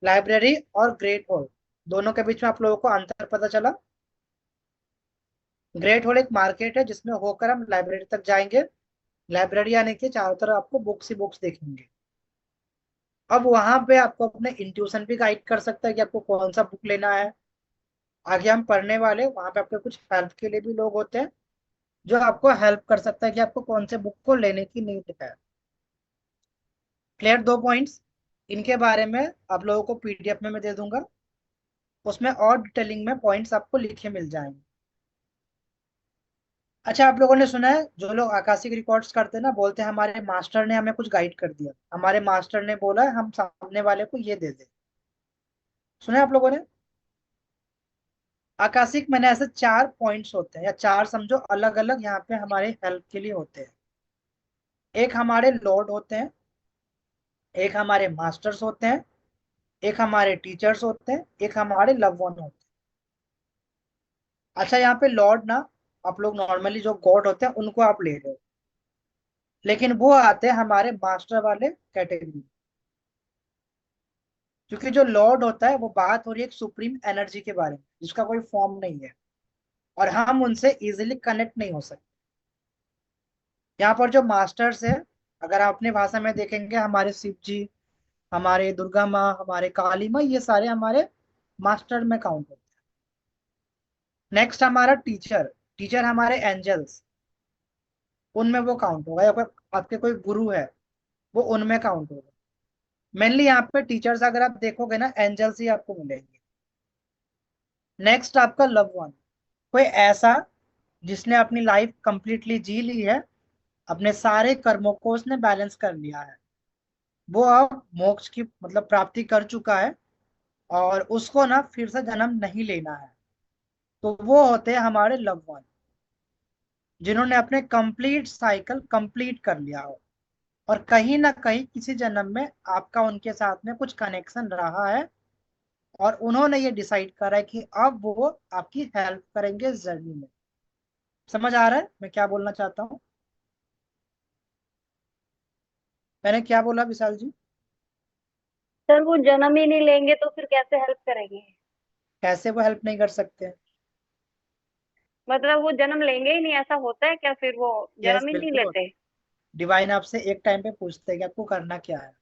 लाइब्रेरी और ग्रेट हॉल दोनों के बीच में आप लोगों को अंतर पता चला? ग्रेट हॉल एक मार्केट है जिसमें होकर हम लाइब्रेरी तक जाएंगे। लाइब्रेरी आने के चारों तरफ आपको बुक्स ही बुक्स देखेंगे। अब वहां पे आपको अपने इंट्यूशन भी गाइड कर सकता है कि आपको कौन सा बुक लेना है। आगे हम पढ़ने वाले, वहां पे आपके कुछ हेल्प के लिए भी लोग होते हैं जो आपको हेल्प कर सकता है कि आपको कौन से बुक को लेने की नीड है। क्लियर? 2 पॉइंट्स इनके बारे में आप लोगों को पीडीएफ में मैं दे दूंगा, उसमें और डिटेलिंग में पॉइंट्स आपको लिखे मिल जाएंगे। अच्छा, आप लोगों ने सुना है जो लोग आकाशिक रिकॉर्ड्स करते हैं ना, बोलते हैं हमारे मास्टर ने हमें कुछ गाइड कर दिया, हमारे मास्टर ने बोला हम सामने वाले को ये दे दे। सुना है आप लोगों ने? आकाशिक मैंने ऐसे 4 पॉइंट्स होते हैं, या 4 समझो अलग अलग यहाँ पे हमारे हेल्प के लिए होते हैं। एक हमारे लॉर्ड होते हैं, एक हमारे मास्टर्स होते हैं, एक हमारे टीचर्स होते हैं, एक हमारे लव वन होते हैं। अच्छा, यहाँ पे लॉर्ड ना, आप लोग नॉर्मली जो गॉड होते हैं उनको आप ले रहे हो, लेकिन वो आते हैं हमारे मास्टर वाले कैटेगरी। क्योंकि जो लॉर्ड होता है वो बात हो रही है एक सुप्रीम एनर्जी के बारे में जिसका कोई फॉर्म नहीं है, और हम उनसे इजीली कनेक्ट नहीं हो सकते। यहाँ पर जो मास्टर्स है, अगर आप अपनी भाषा में देखेंगे, हमारे शिव जी, हमारे दुर्गा माँ, हमारे काली माँ, ये सारे हमारे मास्टर में काउंट होते हैं। नेक्स्ट हमारा टीचर, टीचर हमारे एंजल्स, उनमें वो काउंट होगा। या फिर आपके कोई गुरु है, वो उनमें काउंट होगा। मेनली यहाँ पे टीचर्स अगर आप देखोगे ना, एंजल्स ही आपको मिलेंगे। नेक्स्ट आपका लव वन, कोई ऐसा जिसने अपनी लाइफ कंप्लीटली जी ली है, अपने सारे कर्मों को उसने बैलेंस कर लिया है, वो अब मोक्ष की मतलब प्राप्ति कर चुका है, और उसको ना फिर से जन्म नहीं लेना है। तो वो होते हैं हमारे लव वन, जिन्होंने अपने कंप्लीट साइकिल कंप्लीट कर लिया हो, और कहीं ना कहीं किसी जन्म में आपका उनके साथ में कुछ कनेक्शन रहा है, और उन्होंने ये डिसाइड करा है कि अब वो आपकी हेल्प करेंगे जर्नी में। समझ आ रहा है मैं क्या बोलना चाहता हूँ? मैंने क्या बोला विशाल जी? सर वो जन्म ही नहीं लेंगे तो फिर कैसे हेल्प करेंगे? कैसे वो हेल्प नहीं कर सकते? मतलब वो जन्म लेंगे ही नहीं, ऐसा होता है क्या? फिर वो यस, जन्म ही नहीं बिल्कुल होता लेते? है। डिवाइन आपसे एक टाइम पे पूछते हैं कि आपको करना क्या है।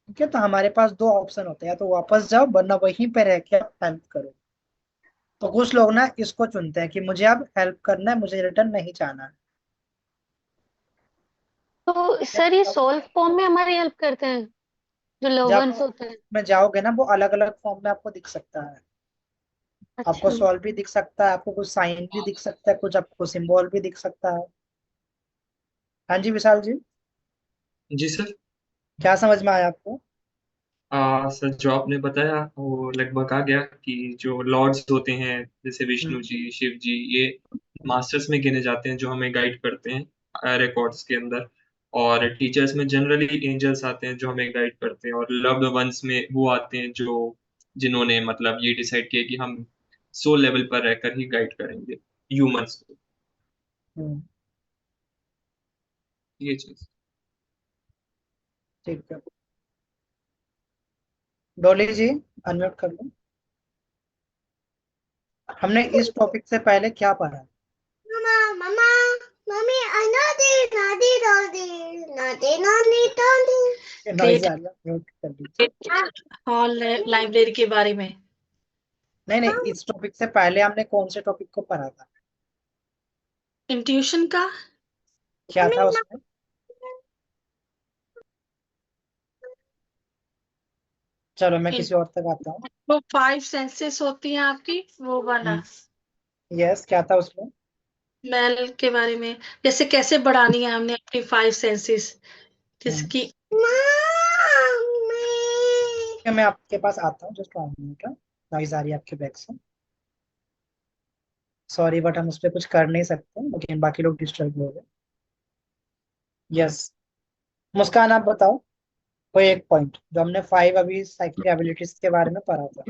ठीक है, तो हमारे पास 2 ऑप्शन होते हैं, या तो वापस जाओ, वरना वहीं पे रह के आप हेल्प करो। तो कुछ लोग ना इसको चुनते हैं कि मुझे अब हेल्प करना है, मुझे रिटर्न नहीं चाहना है। तो सर ये सोल फॉर्म में हमारी हेल्प करते हैं जो लव जब वंस होते हैं? में जाओगे ना, वो अलग अलग फॉर्म में आपको दिख सकता है। आपको अच्छा। सॉल्व भी दिख सकता है, आपको कुछ साइन भी दिख सकता है, कुछ आपको सिंबल भी दिख सकता है। हाँ जी विशाल जी, जी सर। क्या समझ में आया आपको? सर जो आपने बताया वो लगभग आ गया कि जो लॉर्ड्स होते हैं जैसे विष्णु हम्म, जी, शिव जी, ये मास्टर्स में गिने जाते हैं जो हमें गाइड करते हैं रिकॉर्ड्स के अंदर। और टीचर्स में जनरली एंजल्स आते हैं जो हमें गाइड करते हैं, और लव्ड वंस में वो आते हैं जो जिन्होंने मतलब ये डिसाइड किया कि हम सोल लेवल पर रहकर ही गाइड करेंगे ह्यूमंस को। हम्म, ये चीज। ठीक है। डोली जी, अनम्यूट कर लो। हमने इस टॉपिक से पहले क्या पढ़ा? Mama, mama, mommy, I know this, naughty, naughty, naughty, naughty, naughty. ये नॉइज ग्रेट आ रहा है, म्यूट कर दीजिए। हॉल लाइब्रेरी के बारे में। नहीं नहीं, इस टॉपिक से पहले हमने कौन से टॉपिक को पढ़ा था? इंट्यूशन का। क्या था उसमें? चलो मैं किसी और तक आता हूँ। वो 5 सेंसेस होती हैं आपकी, वो वाला। यस, क्या था उसमें? स्मेल के बारे में, जैसे कैसे बढ़ानी है हमने अपनी 5 सेंसेस, हम्म, जिसकी। ठीक है, मैं आपके पास आता हूँ, जस्ट 1 मिनट। नॉइज आ रही है आपके बैक से, सॉरी, बट हम उस पर कुछ कर नहीं सकते, लेकिन बाकी लोग डिस्टर्ब हो गए। यस, मुस्कान आप बताओ कोई एक पॉइंट जो हमने 5 अभी साइकिक एबिलिटीज के बारे में पढ़ा था।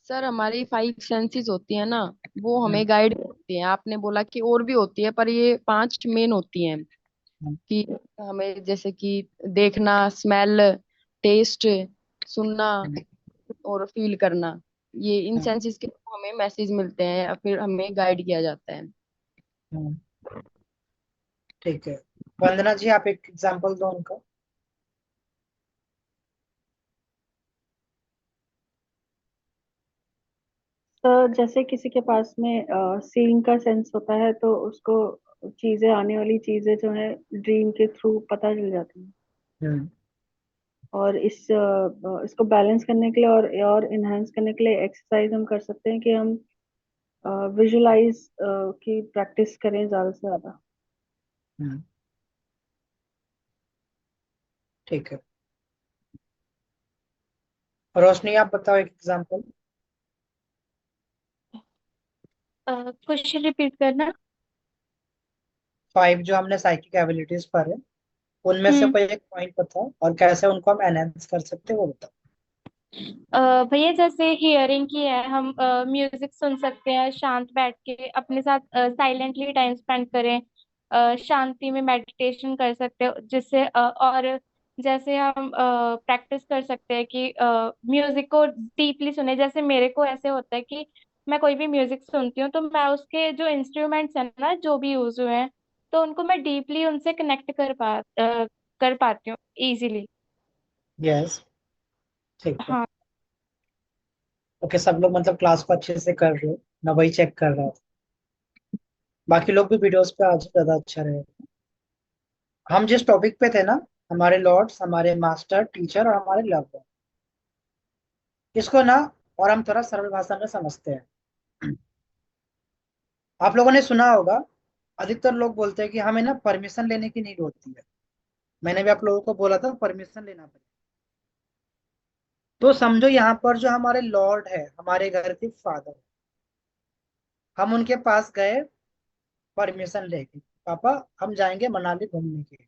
सर हमारी 5 सेंसेस होती है ना, वो हम्म, हमें गाइड करती हैं। आपने बोला कि और भी होती है, पर ये 5 मेन होती हैं हम्म, कि हमें जैसे कि देखना, स्मेल, टेस्ट, सुनना हम्म, और फील करना। ये इन हम्म, सेंसेस के थ्रू हमें मैसेज मिलते हैं या फिर हमें गाइड किया जाता है। हम्म, ठीक है। वंदना जी, आप एक एग्जांपल दो उनका। तो जैसे किसी के पास में सीइंग का सेंस होता है तो उसको चीजें, आने वाली चीजें जो है ड्रीम के थ्रू पता चल जाती हैं। हम्म। और इसको बैलेंस करने के लिए और इनहेंस करने के लिए एक्सरसाइज हम कर सकते हैं कि हम विजुलाइज की प्रैक्टिस करें ज्यादा से ज्यादा। हम्म। ठीक है। रोशनी आप बताओ एक एग्जांपल। क्वेश्चन रिपीट करना। 5 जो हमने साइकिक एबिलिटीज पर है, उनमें से हम्म। कोई एक पॉइंट बताओ और कैसे उनको हम एनहेंस कर सकते हैं वो बताओ। भैया जैसे हियरिंग की है, हम म्यूजिक सुन सकते हैं, शांत बैठ के अपने साथ साइलेंटली टाइम स्पेंड करें, शांति में मेडिटेशन कर सकते हैं, जिससे और जैसे हम प्रैक्टिस कर सकते हैं कि म्यूजिक को डीपली सुने। जैसे मेरे को ऐसे होता है कि मैं कोई भी म्यूजिक सुनती हूँ तो मैं उसके जो इंस्ट्रूमेंट्स हैं ना, जो भी यूज हुए हैं, तो उनको मैं डीपली उनसे कनेक्ट कर पाती हूँ इजीली। यस। ठीक है। हाँ। ओके, सब लोग मतलब क्लास को अच्छे से कर रहे हो, मैं वही चेक कर रहा था। बाकी लोग भी वीडियोस पे आज ज्यादा अच्छा रहे। हम जिस टॉपिक पे थे ना, हमारे लॉर्ड्स, हमारे मास्टर टीचर और हमारे लव, इसको ना और हम थोड़ा सरल भाषा में समझते हैं। आप लोगों ने सुना होगा, अधिकतर लोग बोलते हैं कि हमें ना परमिशन लेने की नीड होती है। मैंने भी आप लोगों को बोला था परमिशन लेना पड़ेगा। तो समझो यहाँ पर जो हमारे लॉर्ड है, हमारे घर के फादर, हम उनके पास गए परमिशन लेके, पापा हम जाएंगे मनाली घूमने के लिए।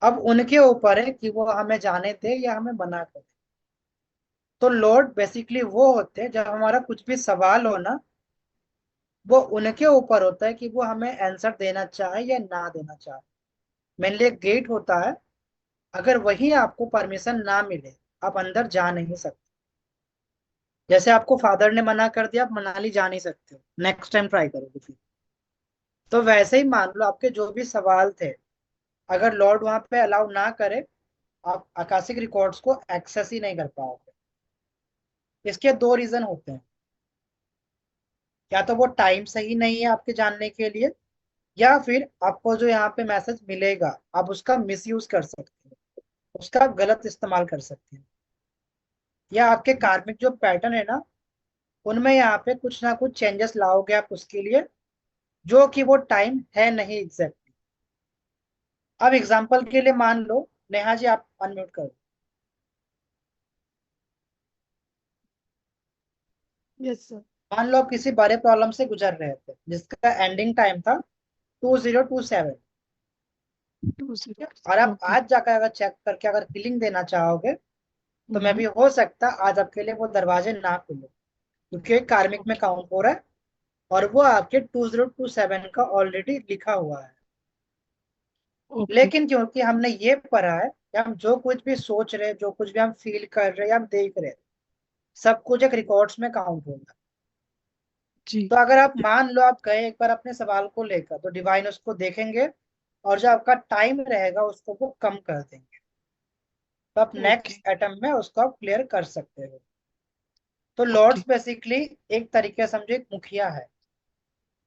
अब उनके ऊपर है कि वो हमें जाने दे या हमें मना करे। तो लॉर्ड बेसिकली वो होते हैं, जब हमारा कुछ भी सवाल हो ना, वो उनके ऊपर होता है कि वो हमें आंसर देना चाहे या ना देना चाहे। मेनली एक गेट होता है, अगर वही आपको परमिशन ना मिले, आप अंदर जा नहीं सकते। जैसे आपको फादर ने मना कर दिया, आप मनाली जा नहीं सकते हो, नेक्स्ट टाइम ट्राई करोगे फिर। तो वैसे ही मान लो आपके जो भी सवाल थे, अगर लॉर्ड वहां पे अलाउ ना करे, आप आकाशिक रिकॉर्ड्स को एक्सेस ही नहीं कर पाओगे। इसके दो रीजन होते हैं, या तो वो टाइम सही नहीं है आपके जानने के लिए, या फिर आपको जो यहाँ पे मैसेज मिलेगा आप उसका मिसयूज कर सकते हो, उसका गलत इस्तेमाल कर सकते हैं। या आपके कार्मिक जो पैटर्न है ना, उनमें यहाँ पे कुछ ना कुछ चेंजेस लाओगे आप उसके लिए, जो कि वो टाइम है नहीं एग्जैक्टली। अब एग्जांपल के लिए मान लो, नेहा जी आप अनम्यूट करो। Yes sir. मान लो आप किसी बड़े प्रॉब्लम से गुजर रहे थे जिसका एंडिंग टाइम था 2027, और आप ओके। आज जाकर अगर चेक करके अगर हीलिंग देना चाहोगे, तो मैं हम्म। भी हो सकता आज आपके लिए वो दरवाजे ना खुले, क्योंकि कार्मिक में काउंट हो रहा है और वो आपके 2027 का ऑलरेडी लिखा हुआ है। ओके। लेकिन क्योंकि हमने ये पढ़ा है कि हम जो कुछ भी सोच रहे, जो कुछ भी हम फील कर रहे या हम देख रहे, सब कुछ एक रिकॉर्ड्स में काउंट होगा। जी। तो अगर आप मान लो आप गए एक बार अपने सवाल को लेकर, तो डिवाइन उसको देखेंगे और जो आपका टाइम रहेगा उसको वो कम कर देंगे, तो आप ओके। नेक्स्ट अटेम्प्ट में उसको आप क्लियर कर सकते हो। तो ओके। लॉर्ड्स बेसिकली एक तरीके से समझो एक मुखिया है,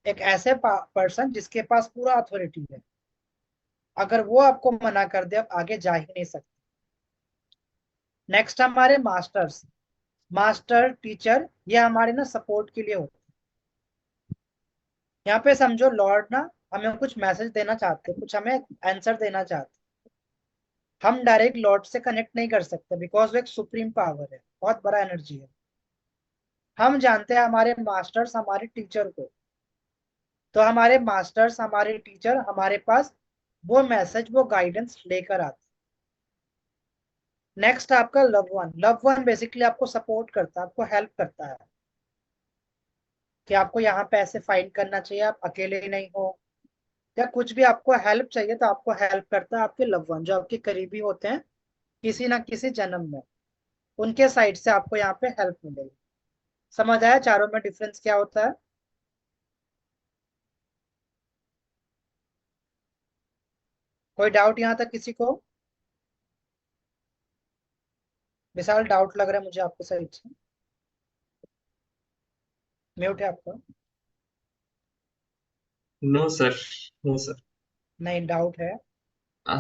एक ऐसे पर्सन जिसके पास पूरा अथॉरिटी है। अगर वो आपको मना कर दे, आप आगे जा ही नहीं सकते। नेक्स्ट हमारे मास्टर्स, मास्टर टीचर, ये हमारे ना सपोर्ट के लिए होते हैं। यहाँ पे समझो लॉर्ड ना हमें कुछ मैसेज देना चाहते हैं, कुछ हमें आंसर देना चाहते हैं, हम डायरेक्ट लॉर्ड से कनेक्ट नहीं कर सकते, बिकॉज वो एक सुप्रीम पावर है, बहुत बड़ा एनर्जी है। हम जानते हैं हमारे मास्टर्स, हमारे टीचर को, तो हमारे मास्टर्स, हमारे टीचर हमारे पास वो मैसेज, वो गाइडेंस लेकर आते हैं। नेक्स्ट आपका love one, love one basically आपको सपोर्ट करता है, आपको हेल्प करता है कि आपको यहाँ पे ऐसे फाइट करना चाहिए, आप अकेले नहीं हो, या कुछ भी आपको हेल्प चाहिए तो आपको हेल्प करता है आपके लव वन, जो आपके करीबी होते हैं किसी ना किसी जन्म में, उनके साइड से आपको यहाँ पे हेल्प मिलेगी। समझ आया चारों में डिफरेंस क्या होता है? कोई डाउट यहाँ तक किसी को? विशाल डाउट लग रहा है मुझे आपके साइड से। म्यूट है आपका। No sir, no sir. नहीं, डाउट है, आ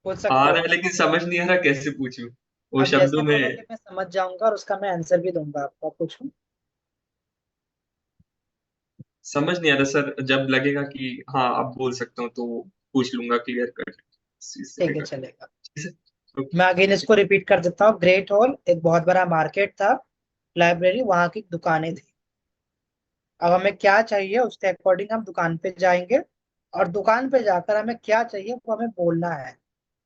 पूछ आ सकते रहा हो। है लेकिन समझ नहीं आ रहा कैसे पूछूं वो अब जैसे शब्दों में। बोलोगे मैं समझ जाऊंगा और उसका मैं आंसर भी दूंगा आपको। पूछूं? समझ नहीं आ रहा सर, जब लगेगा कि हाँ आप बोल सकते हो तो पूछ लूंगा क्लियर कर इस चीज से ठीक है, लेकर। चलेगा। ठीक है, ओके। मैं अगेन इसको रिपीट कर देता हूँ। ग्रेट हॉल एक बहुत बड़ा मार्केट था, लाइब्रेरी वहां की दुकानें थी। अब हमें क्या चाहिए उसके अकॉर्डिंग हम दुकान पे जाएंगे, और दुकान पे जाकर हमें क्या चाहिए वो हमें बोलना है,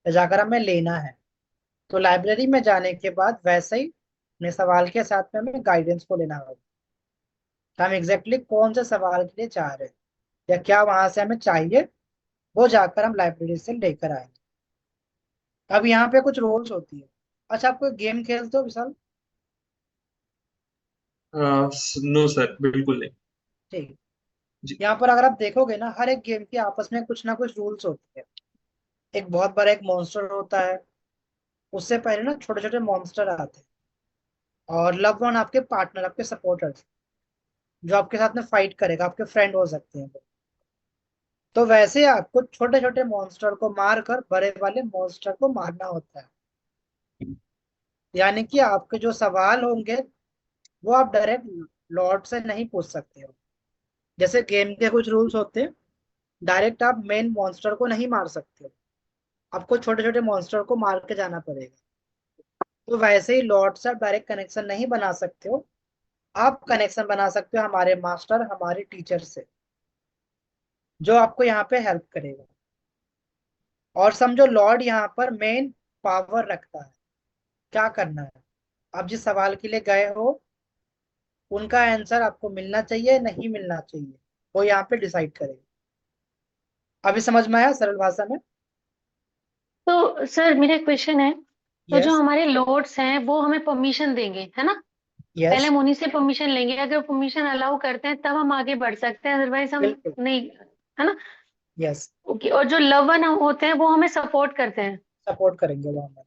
जाकर हमें लेना है। तो लाइब्रेरी में जाने के बाद वैसे ही अपने सवाल के साथ में हमें गाइडेंस को लेना होगा कि हम एग्जैक्टली कौन से सवाल के लिए जा रहे हैं, या क्या वहां से हमें चाहिए, वो जाकर हम लाइब्रेरी से लेकर आएंगे। अब यहाँ पे कुछ रूल्स होती है। अच्छा, आप कोई गेम खेलते हो विशाल? नो सर, बिल्कुल नहीं। ठीक। जी। यहाँ पर अगर आप देखोगे ना, हर एक गेम के आपस में कुछ ना कुछ रूल्स होते हैं। एक बहुत बड़ा एक मॉन्स्टर होता है, उससे पहले ना छोटे छोटे मॉन्स्टर आते हैं, और लव वन आपके पार्टनर, आपके सपोर्टर्स, जो आपके साथ में फाइट करेगा, आपके फ्रेंड हो सकते हैं वो। तो वैसे आपको छोटे छोटे मॉन्स्टर को मार कर बड़े वाले मॉन्स्टर को मारना होता है। यानी कि आपके जो सवाल होंगे वो आप डायरेक्ट लॉर्ड से नहीं पूछ सकते हो। जैसे गेम के कुछ रूल्स होते हैं, डायरेक्ट आप मेन मॉन्स्टर को नहीं मार सकते हो, आपको छोटे छोटे मॉन्स्टर को मार के जाना पड़ेगा। तो वैसे ही लॉर्ड से आप डायरेक्ट कनेक्शन नहीं बना सकते हो, आप कनेक्शन बना सकते हो हमारे मास्टर, हमारे टीचर से, जो आपको यहाँ पे हेल्प करेगा। और समझो लॉर्ड यहाँ पर मेन पावर रखता है, क्या करना है। आप जिस सवाल के लिए गए हो उनका आंसर आपको मिलना चाहिए, नहीं मिलना चाहिए, वो यहाँ पे डिसाइड करेगा। अभी समझ में आया सरल भाषा में? तो सर मेरा क्वेश्चन है, तो जो यस। हमारे लॉर्ड्स हैं वो हमें परमिशन देंगे, है ना? पहले यस, हम उन्हीं से परमिशन लेंगे, अगर परमिशन अलाउ करते हैं तब हम आगे बढ़ सकते हैं, अदरवाइज हम बिल्कुल। नहीं, है ना? Yes, okay. और जो लवन होते हैं वो हमें सपोर्ट करते हैं। सपोर्ट करेंगे वो हमें।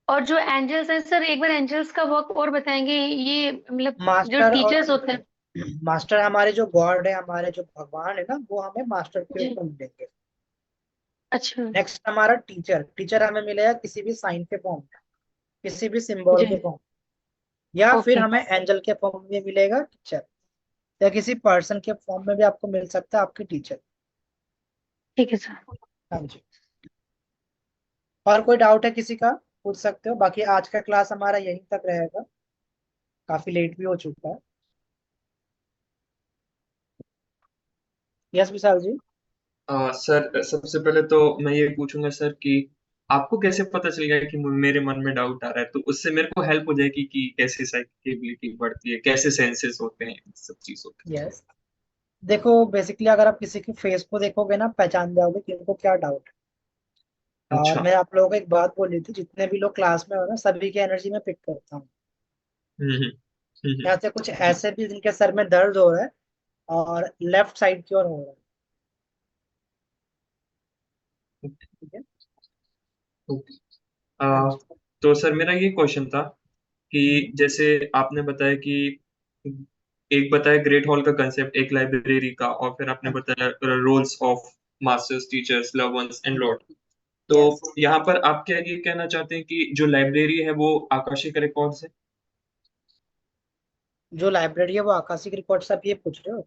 और जो एंजल्स हैं सर, एक बार एंजल्स का वर्क और बताएंगे, ये मतलब जो मास्टर और टीचर्स होते हैं। मास्टर हमारे जो गॉड है, हमारे जो भगवान है ना, वो हमें मास्टर के जी। रूप में मिलेंगे। अच्छा। नेक्स्ट हमारा टीचर, टीचर हमें मिलेगा किसी भी साइन के फॉर्म में, किसी भी सिंबल के जी। फॉर्म, या फिर ओके। हमें एंजल के फॉर्म में मिलेगा टीचर, या किसी पर्सन के फॉर्म में भी आपको मिल सकता है आपकी टीचर। ठीक है सर। हाँ जी। और कोई डाउट है किसी का, पूछ सकते हो। बाकी आज का क्लास हमारा यहीं तक रहेगा, काफी लेट भी हो चुका है। यस विशाल जी। सर सबसे पहले तो मैं ये पूछूंगा सर कि आपको कैसे पता चल गया कि मेरे मन में डाउट आ रहा है, तो उससे मेरे को हेल्प हो जाएगी कि कैसे साइकिक एबिलिटी बढ़ती है, कैसे सेंसेस होते हैं, इन सब चीजों के। यस, देखो बेसिकली अगर आप किसी के फेस को देखोगे ना, पहचान जाओगे कि इनको क्या डाउट है। और अच्छा। मैं आप लोगों को एक बात बोली थी, जितने भी लोग क्लास में हो ना, सभी की एनर्जी में पिक करता हूँ। हम्म हम्म हम्म यहाँ से कुछ ऐसे भी जिनके सर में दर्द हो रहा है, और लेफ्ट साइड की ओर हो रहा है। ठीक है। ओके। हाँ आ, जी। तो सर मेरा ये क्वेश्चन था कि जैसे आपने बताया कि एक बताया ग्रेट हॉल का कंसेप्ट, एक लाइब्रेरी का, और फिर आपने हाँ जी। बताया roles of masters, teachers, love ones and lord. तो यस, यहाँ पर आप क्या ये कहना चाहते हैं कि जो लाइब्रेरी है वो आकाशिक रिकॉर्ड्स है? जो लाइब्रेरी है वो आकाशिक रिकॉर्ड से आप ये पूछ रहे हो?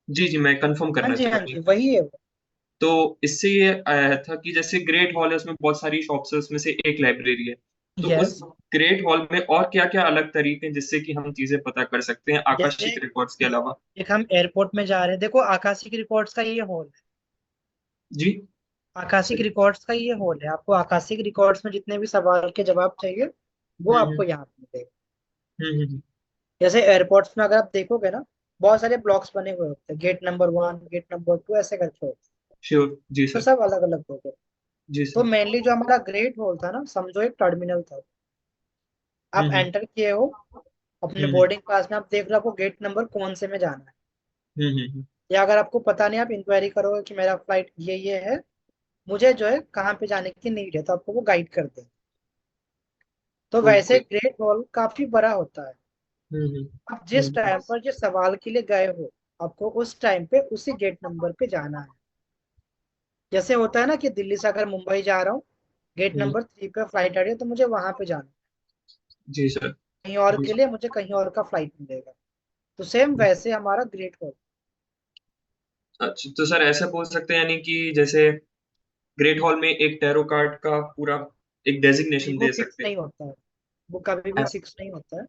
जी जी, मैं कंफर्म हाँ करना जी, चाह हाँ रहा जी, हूँ। वही है वो। तो इससे ये आया था कि जैसे ग्रेट हॉल है, उसमें बहुत सारी शॉप्स है, उसमें से एक लाइब्रेरी है। तो यस, उस ग्रेट हॉल में और क्या क्या अलग तरीके हैं जिससे कि हम चीजें पता कर सकते हैं जैसे आकाशिक रिकॉर्ड्स के अलावा? एक हम एयरपोर्ट में जा रहे हैं, देखो आकाशिक रिकॉर्ड्स का ये हॉल है। जी। आकाशिक रिकॉर्ड्स का ये हॉल है, आपको आकाशिक रिकॉर्ड्स में जितने भी सवाल के जवाब चाहिए वो आपको हम्म यहाँ पे मिलेगा। हम्म। जैसे एयरपोर्ट्स में अगर आप देखोगे ना, बहुत सारे ब्लॉक्स बने हुए होते हैं, गेट नंबर 1, गेट नंबर 2, ऐसे करके होते हैं। श्योर जी तो सर। सब अलग अलग हो गए। जी तो सर। मेनली जो हमारा ग्रेट हॉल था ना, समझो एक टर्मिनल था। आप हम्म एंटर किए हो अपने हम्म बोर्डिंग पास में, आप देख रहे हो आपको गेट नंबर कौन से में जाना है। हम्म। या अगर आपको पता नहीं, आप इंक्वायरी करोगे कि मेरा फ्लाइट ये है, मुझे जो है कहाँ पे जाने की नीड है, तो आपको वो गाइड कर दें। तो वैसे ओके। ग्रेट हॉल काफी बड़ा होता है। आप जिस हम्म। टाइम पर जिस सवाल के लिए गए हो, आपको उस टाइम पे उसी गेट नंबर पे जाना है। जैसे होता है ना कि दिल्ली से अगर मुंबई जा रहा हूँ, गेट हम्म। नंबर 3 पे फ्लाइट आ रही है, तो मुझे वहां पे जाना है। जी सर। कहीं और जी के सर। लिए मुझे कहीं और का फ्लाइट मिलेगा। तो सेम वैसे हमारा ग्रेट हॉल। अच्छा, तो सर ऐसे बोल सकते हैं यानी कि जैसे ग्रेट हॉल में एक टैरो कार्ड का पूरा एक नहीं, डेजिग्नेशन वो दे फिक्स सकते हैं। नहीं होता है। वो कभी भी ऐसा। फिक्स नहीं होता है।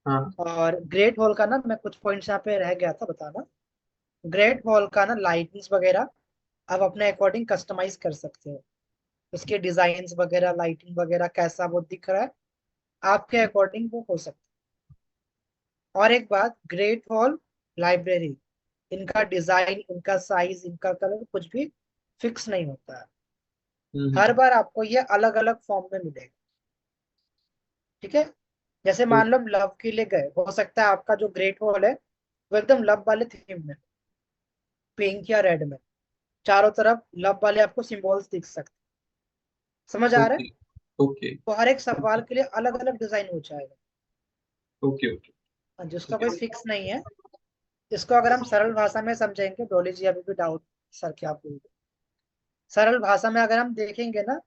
हाँ। और ग्रेट हॉल का ना, मैं कुछ पॉइंट्स यहाँ पे रह गया था बताना। ग्रेट हॉल का ना लाइटिंग्स वगैरह आप अपने अकॉर्डिंग कस्टमाइज कर सकते हो। उसके डिजाइन वगैरह, लाइटिंग वगैरह कैसा वो दिख रहा है, आपके अकॉर्डिंग वो हो सकता है। और एक बात, ग्रेट हॉल, लाइब्रेरी, इनका डिजाइन, इनका साइज, इनका कलर कुछ भी फिक्स नहीं होता है। हर हम्म। बार आपको ये अलग अलग फॉर्म में मिलेगा। ठीक है। जैसे मान लो हम लव के लिए गए, हो सकता है आपका जो ग्रेट हॉल है वो एकदम लव वाले थीम में, पिंक या रेड में, चारों तरफ लव वाले आपको सिंबल्स दिख सकते हैं। समझ आ रहा है? ओके। ओके। तो हर एक सवाल के लिए अलग अलग डिजाइन हो जाएगा। ओके। ओके। हाँ, जिसका ओके कोई सर। फिक्स नहीं है। इसको अगर हम सरल भाषा में समझेंगे, डोली जी अभी भी डाउट, सर क्या बोल रहे, सरल भाषा में अगर हम देखेंगे ना,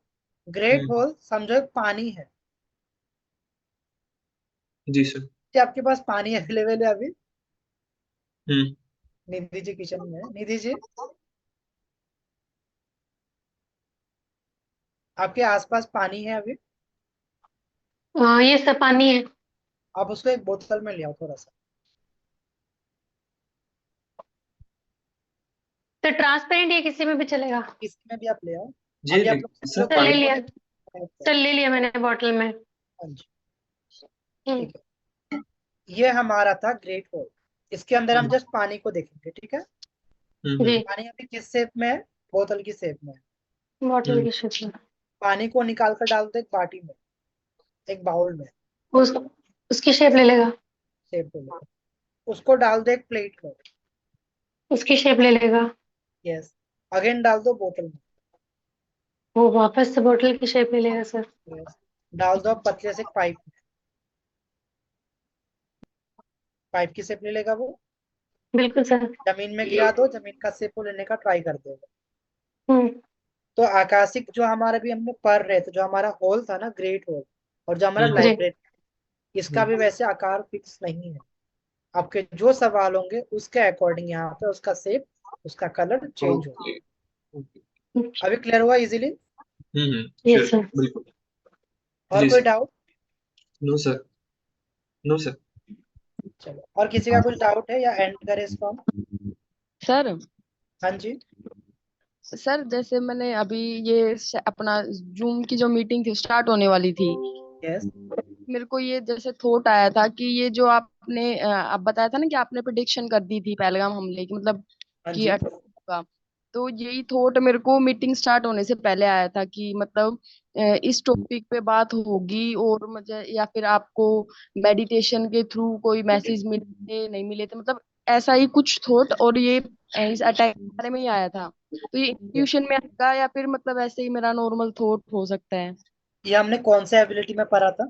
ग्रेट हम्म। होल समझो एक पानी है। जी सर। कि आपके पास पानी अवेलेबल है अभी? हम्म। निधि जी किचन में है, निधि जी आपके आसपास पानी है अभी? ये सब पानी है। आप उसको एक बोतल में ले आओ थोड़ा सा। तो ट्रांसपेरेंट ये किसी में भी चलेगा? इसमें भी आप ले आओ। जी अभी आप लोग सब सर लोग सर ले व्हाइट लिया। बोतल। सर ले लिया मैंने बॉटल में। हाँ जी, हम्म। ठीक है। ये हमारा था ग्रेट होल। इसके अंदर हम हम्म। जस्ट पानी को देखेंगे, ठीक है। जी। पानी अभी किस शेप में है? बोतल की शेप में है। बॉटल हम्म। की शेप में। पानी को निकाल कर डाल दो एक बाटी में, एक बाउल में। उस उसकी शेप ले लेगा। शेप दे लो। उसको डाल दो एक प्लेट में। उसकी शेप ले लेगा। यस। अगेन डाल दो बोतल में। वो वापस से बॉटल की शेप ले लेगा सर। यस। डाल दो अब पतले से पाइप में। पाइप की शेप ले लेगा वो। बिल्कुल सर। जमीन में गिरा दो, जमीन का शेप वो लेने का ट्राई कर देगा। हम्म। तो आकाशिक जो हमारा भी हमने पढ़ रहे थे, जो हमारा होल था ना ग्रेट होल, और जो हमारा जी। लाइब्रेरी, इसका भी वैसे आकार फिक्स नहीं है। आपके जो सवाल होंगे उसके अकॉर्डिंग यहाँ पे उसका शेप, उसका कलर चेंज होगा। ओके। ओके। अभी क्लियर हुआ इजीली? Yes sure sir. बिल्कुल। और जी कोई sir. Doubt? No sir. No sir. चलो, और किसी का कुछ डाउट है या एंड करें इसको हम? सर हाँ जी। सर जैसे मैंने अभी ये अपना जूम की जो मीटिंग थी स्टार्ट होने वाली थी, यस। मेरे को ये जैसे थॉट आया था कि ये जो आपने आप बताया था ना कि आपने प्रिडिक्शन कर दी थी पहलगाम हमले की, मतलब हाँ कि जी। अटैक होगा। तो यही थॉट मेरे को मीटिंग स्टार्ट होने से पहले आया था कि मतलब इस टॉपिक पे बात होगी, और मुझे या फिर आपको मेडिटेशन के थ्रू कोई मैसेज मिले नहीं मिले थे, मतलब ऐसा ही कुछ थॉट, और ये इस अटैक के बारे में ही आया था। तो ये Yes. इंट्यूशन में आएगा या फिर मतलब ऐसे ही मेरा नॉर्मल थॉट हो सकता है? ये हमने कौन से एबिलिटी में पढ़ा था?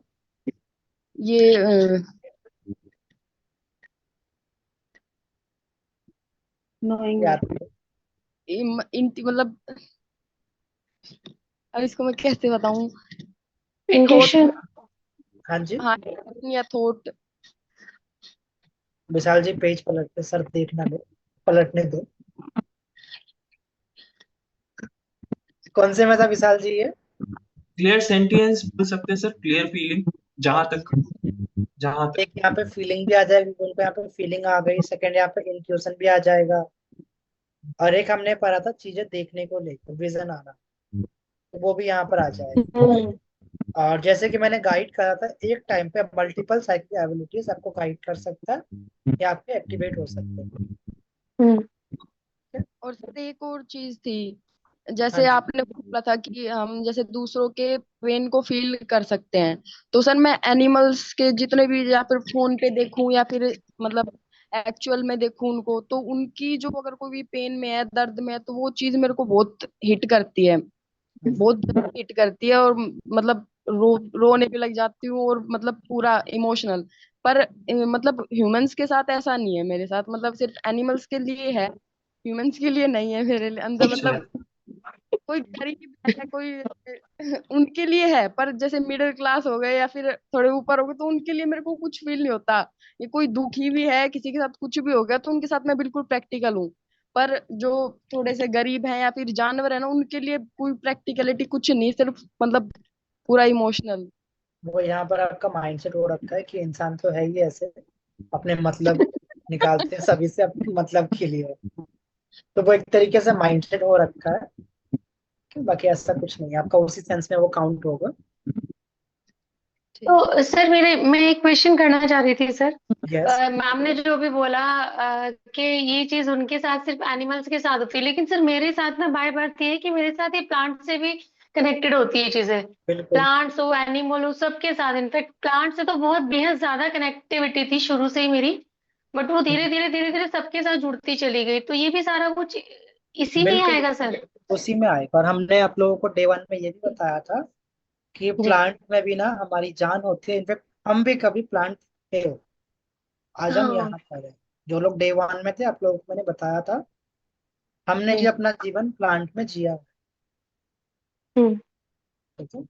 ये नोइंग में। याद करो। मतलब अब इसको मैं कैसे बताऊं? थॉट। इंट्यूशन। हाँ जी। हाँ, या थॉट। विशाल जी पेज पलटते, सर देखना दो, पलटने दो। कौन से में था विशाल जी ये? क्लियर सेंटियंस बोल सकते हैं सर, क्लियर फीलिंग। जहां तक जहां तक एक यहाँ पे फीलिंग भी आ जाएगी, उनको यहाँ पे फीलिंग आ गई। सेकंड यहाँ पे इंट्यूशन भी आ जाएगा। और एक हमने पढ़ा था चीजें देखने को लेकर, विजन आना, तो वो भी यहाँ पर आ जाएगा। और जैसे कि मैंने गाइड करा था, एक टाइम पे मल्टीपल साइकिल एबिलिटीज आपको गाइड कर सकता है या आपके एक्टिवेट हो सकते हैं। और सर एक और चीज थी, हाँ जैसे जी। आपने बोला था कि हम जैसे दूसरों के पेन को फील कर सकते हैं। तो सर मैं एनिमल्स के जितने भी, या फिर फोन पे देखूं या फिर मतलब एक्चुअल में देखूं उनको, तो उनकी जो अगर कोई भी पेन में है, दर्द में है, तो वो चीज मेरे को बहुत हिट करती है, बहुत हिट करती है। और मतलब रोने भी लग जाती हूँ, और मतलब पूरा इमोशनल। पर मतलब ह्यूमंस के साथ ऐसा नहीं है मेरे साथ, मतलब सिर्फ एनिमल्स के लिए है, ह्यूमंस के लिए नहीं है मेरे अंदर। अच्छा। मतलब कोई गरीब है, कोई उनके लिए है, पर जैसे मिडिल क्लास हो गए या फिर थोड़े ऊपर हो गए तो उनके लिए मेरे को कुछ फील नहीं होता। ये कोई दुखी भी है, किसी के साथ कुछ भी हो गया तो उनके साथ मैं बिल्कुल प्रैक्टिकल हूँ। पर जो थोड़े से गरीब हैं या फिर जानवर है ना, उनके लिए कोई प्रैक्टिकलिटी कुछ नहीं, सिर्फ मतलब पूरा इमोशनल। वो यहाँ पर आपका माइंडसेट हो रखा है कि इंसान तो है ही ऐसे, अपने मतलब निकालते हैं सभी से अपने मतलब के लिए। तो वो एक तरीके से माइंडसेट हो रखा है, कि बाकी ऐसा कुछ नहीं है, आपका उसी सेंस में वो काउंट होगा। तो सर मैं एक क्वेश्चन करना चाह रही थी सर। यस। मैम ने जो भी बोला कि ये चीज उनके साथ सिर्फ एनिमल्स के साथ होती है, लेकिन सर मेरे साथ ना बाय बर्थ ये है कि मेरे साथ ये प्लांट से भी कनेक्टेड होती है चीजें। बिल्कुल। प्लांट्स हो, एनिमल हो, सबके साथ। इनफैक्ट प्लांट से तो बहुत बेहद ज्यादा कनेक्टिविटी थी शुरू से ही मेरी, बट वो धीरे धीरे सबके साथ जुड़ती चली गई। तो ये भी सारा कुछ इसी में ही बिल्कुल आएगा सर? उसी में आएगा। और हमने आप लोगों को डे 1 में ये भी बताया था कि जी। प्लांट में भी ना हमारी जान होती है, इनफेक्ट हम भी कभी प्लांट थे। आज हम हाँ। यहाँ पर है। जो लोग डे 1 में थे, आप लोगों को मैंने बताया था, हमने भी जी। अपना जीवन प्लांट में जिया। हम्म। ठीक है।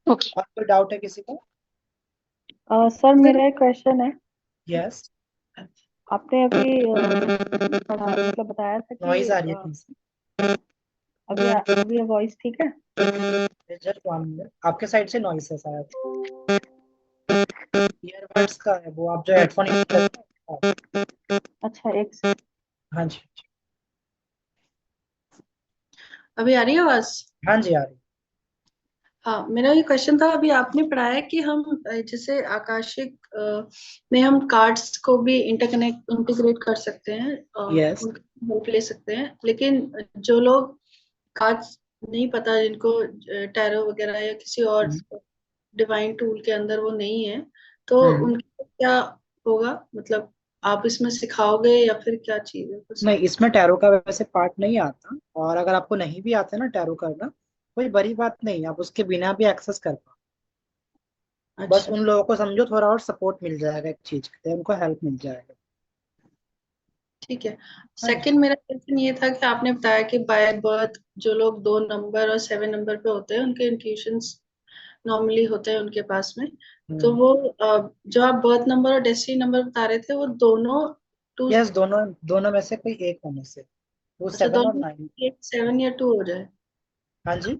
ओके। और कोई डाउट है किसी का? सर मेरा एक क्वेश्चन है। यस। आपने अभी पढ़ा मतलब बताया था नॉइज कि आ रही है प्लीज। अभी अभी वॉइस ठीक है? जस्ट 1 मिनट, आपके साइड से नॉइस है शायद। ईयरबड्स का है वो, आप जो हेडफोन यूज करते हैं। अच्छा एक सेकंड। हाँ जी। अभी आ रही है आवाज? हाँ जी आ रही। हाँ, मेरा ये क्वेश्चन था, अभी आपने पढ़ाया कि हम जैसे आकाशिक में हम कार्ड्स को भी इंटीग्रेट कर सकते हैं, यस। उनका हेल्प ले सकते हैं, लेकिन जो लोग कार्ड्स नहीं पता, जिनको टैरो वगैरह या किसी और डिवाइन टूल के अंदर वो नहीं है, तो उनके क्या होगा? मतलब आप इसमें सिखाओगे या फिर क्या चीज है कुछ? नहीं, इसमें टैरो का वैसे पार्ट नहीं आता, और अगर आपको नहीं भी आता ना टैरो करना, कोई बड़ी बात नहीं, आप उसके बिना भी एक्सेस कर पाओ। बस अच्छा, उन लोगों को समझो, थोड़ा और सपोर्ट मिल जाएगा एक चीज के लिए, उनको हेल्प मिल जाएगा। ठीक है। हाँ जी। सेकंड मेरा क्वेश्चन ये था कि आपने बताया कि बाय बर्थ जो लोग 2 नंबर और 7 नंबर पे होते हैं, उनके इंट्यूशंस नॉर्मली होते हैं उनके पास में। तो वो जो आप बर्थ नंबर और डेस्टिनी नंबर बता रहे थे, वो दोनों टू? यस, दोनों दोनों में से कोई एक होने से, वो अच्छा, 7 और दोनों 9। 7 या 2 हो जाए? हाँ जी।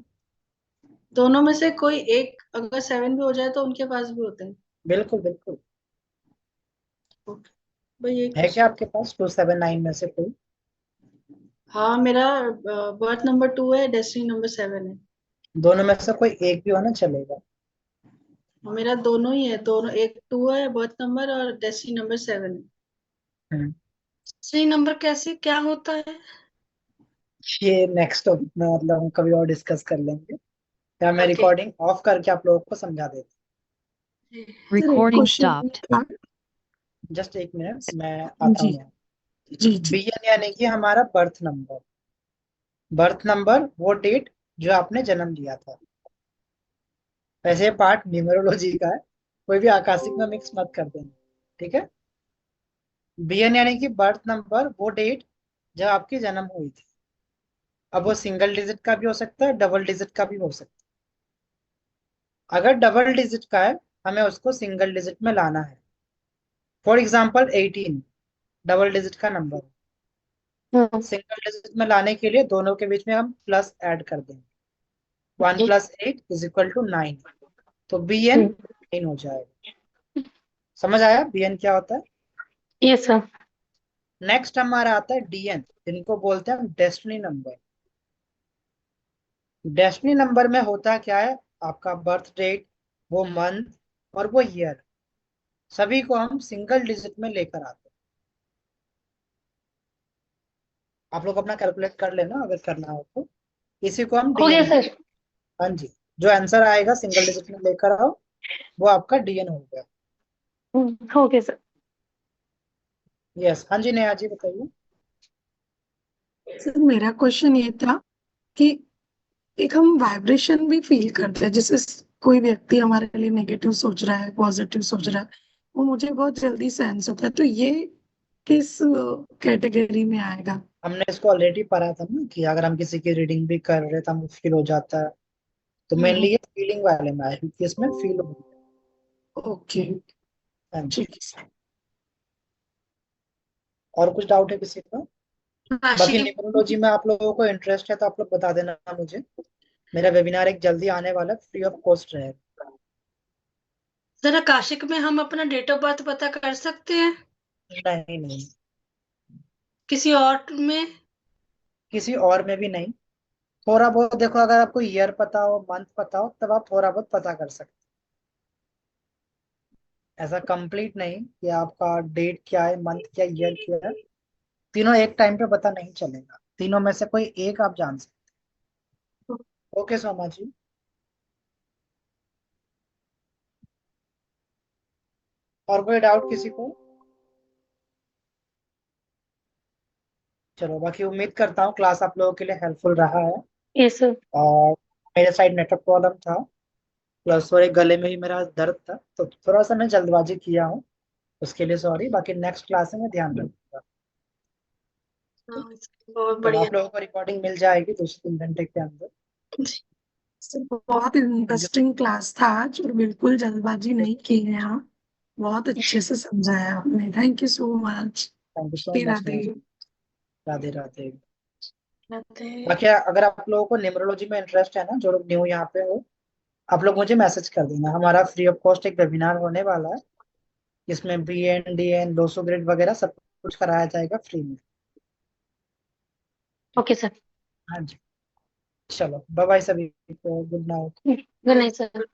दोनों में से कोई एक अगर 7 भी हो जाए तो उनके पास भी होते हैं? बिल्कुल बिल्कुल। ओके, भाई ये है क्या क्वेश्चन। आपके पास 2 7 9 में से कोई? हाँ, मेरा बर्थ नंबर 2 है, डेस्टिनी नंबर 7 है। दोनों में से कोई एक भी होना चलेगा। मेरा दोनों ही है, दोनों, एक 2 है बर्थ नंबर और डेस्टिनी नंबर 7 है। हम्म। सही नंबर कैसे क्या होता है? ये नेक्स्ट टॉपिक में मतलब हम कभी और डिस्कस कर लेंगे, या मैं ओके। रिकॉर्डिंग ऑफ करके आप लोगों को समझा देता सर एक Recording क्वेश्चन stopped. था। हूँ। जस्ट 1 मिनट, मैं आता जी हूँ यहाँ। जी जी। बीएन यानी कि हमारा बर्थ नंबर। बर्थ नंबर वो डेट जो आपने जन्म लिया था। वैसे पार्ट न्यूमरोलॉजी का है, कोई भी आकाशिक में मिक्स मत कर देना। ठीक है। बीएन यानी कि बर्थ नंबर वो डेट जब आपकी जन्म हुई थी। अब वो सिंगल डिजिट का भी हो सकता है, डबल डिजिट का भी हो सकता है। अगर डबल डिजिट का है, हमें उसको सिंगल डिजिट में लाना है। फॉर एग्जाम्पल 18 डबल डिजिट का नंबर, सिंगल डिजिट में लाने के लिए दोनों के बीच में हम प्लस ऐड कर देंगे। 1 + 8 = 9। तो बीएन 9 हो जाएगा। समझ आया बीएन क्या होता है? Yes sir. नेक्स्ट हमारा आता है डीएन, जिनको बोलते हैं हम डेस्टिनी नंबर। डेस्टिनी नंबर में होता क्या है, आपका बर्थ डेट, वो मंथ और वो ईयर, सभी को हम सिंगल डिजिट में लेकर आते हैं। आप लोग अपना कैलकुलेट कर लेना अगर करना हो तो। इसी को हम हो गया डीएन। सर। हाँ जी। जो आंसर आएगा सिंगल डिजिट में लेकर आओ, वो आपका डीएन हो गया। हो गया सर। यस। हाँ जी, नेहा जी बताइए। सर मेरा क्वेश्चन ये था कि एक हम वाइब्रेशन भी फील करते हैं, जैसे कोई व्यक्ति हमारे लिए नेगेटिव सोच रहा है, पॉजिटिव सोच रहा है, वो मुझे बहुत जल्दी सेंस होता है। तो ये किस कैटेगरी में आएगा? हमने इसको ऑलरेडी पढ़ा था ना कि अगर हम किसी की रीडिंग भी कर रहे तो हमें फील हो जाता है, तो मेनली ये फीलिंग वाले में आया क्योंकि इसमें फील हो ओके, हाँ जी। ठीक है सर। और कुछ डाउट है किसी का? बाकी आशिक न्यूमरोलॉजी में आप लोगों को इंटरेस्ट है तो आप लोग बता देना मुझे। मेरा वेबिनार एक जल्दी आने वाला है, फ्री ऑफ कॉस्ट रहेगा। जरा काशिक में हम अपना डेट ऑफ बर्थ पता कर सकते हैं? नहीं नहीं, किसी और में? किसी और में भी नहीं। थोड़ा बहुत देखो, अगर आपको ईयर पता हो, मंथ पता हो, तब आप थोड़ा बहुत पता कर सकते हैं। ऐसा कंप्लीट नहीं कि आपका डेट क्या है, मंथ क्या, ईयर क्या है, तीनों एक टाइम पे पता नहीं चलेगा। तीनों में से कोई एक आप जान सकते हैं। ओके सोमा जी। और कोई डाउट किसी को? चलो, बाकी उम्मीद करता हूँ क्लास आप लोगों के लिए हेल्पफुल रहा है। Yes sir. और मेरे साइड नेटवर्क प्रॉब्लम था, प्लस थोड़े गले में ही मेरा दर्द था, तो थोड़ा सा मैं जल्दबाजी किया हूँ, उसके लिए सॉरी। बाकी नेक्स्ट क्लास में मैं ध्यान रखूंगा। बहुत तो बढ़िया। आप लोगों को रिकॉर्डिंग मिल जाएगी 2 से 3 घंटे के अंदर। सर बहुत इंटरेस्टिंग क्लास था आज, और बिल्कुल जल्दबाजी नहीं की है। आप बहुत अच्छे से समझाया आपने, thank you so much. Thank you so much. Radhe. Radhe Radhe. Radhe. बाकी अगर आप लोगों को न्यूमरोलॉजी में इंटरेस्ट है ना, जो लोग न्यू यहाँ पे हो, आप लोग मुझे मैसेज कर देना। हमारा फ्री ऑफ कॉस्ट एक वेबिनार होने वाला है, जिसमें BN DN 200 ग्रेड वगैरह सब कुछ कराया जाएगा फ्री में। Okay sir. हाँ जी। चलो बाय बाय सभी को, good night. Good night sir.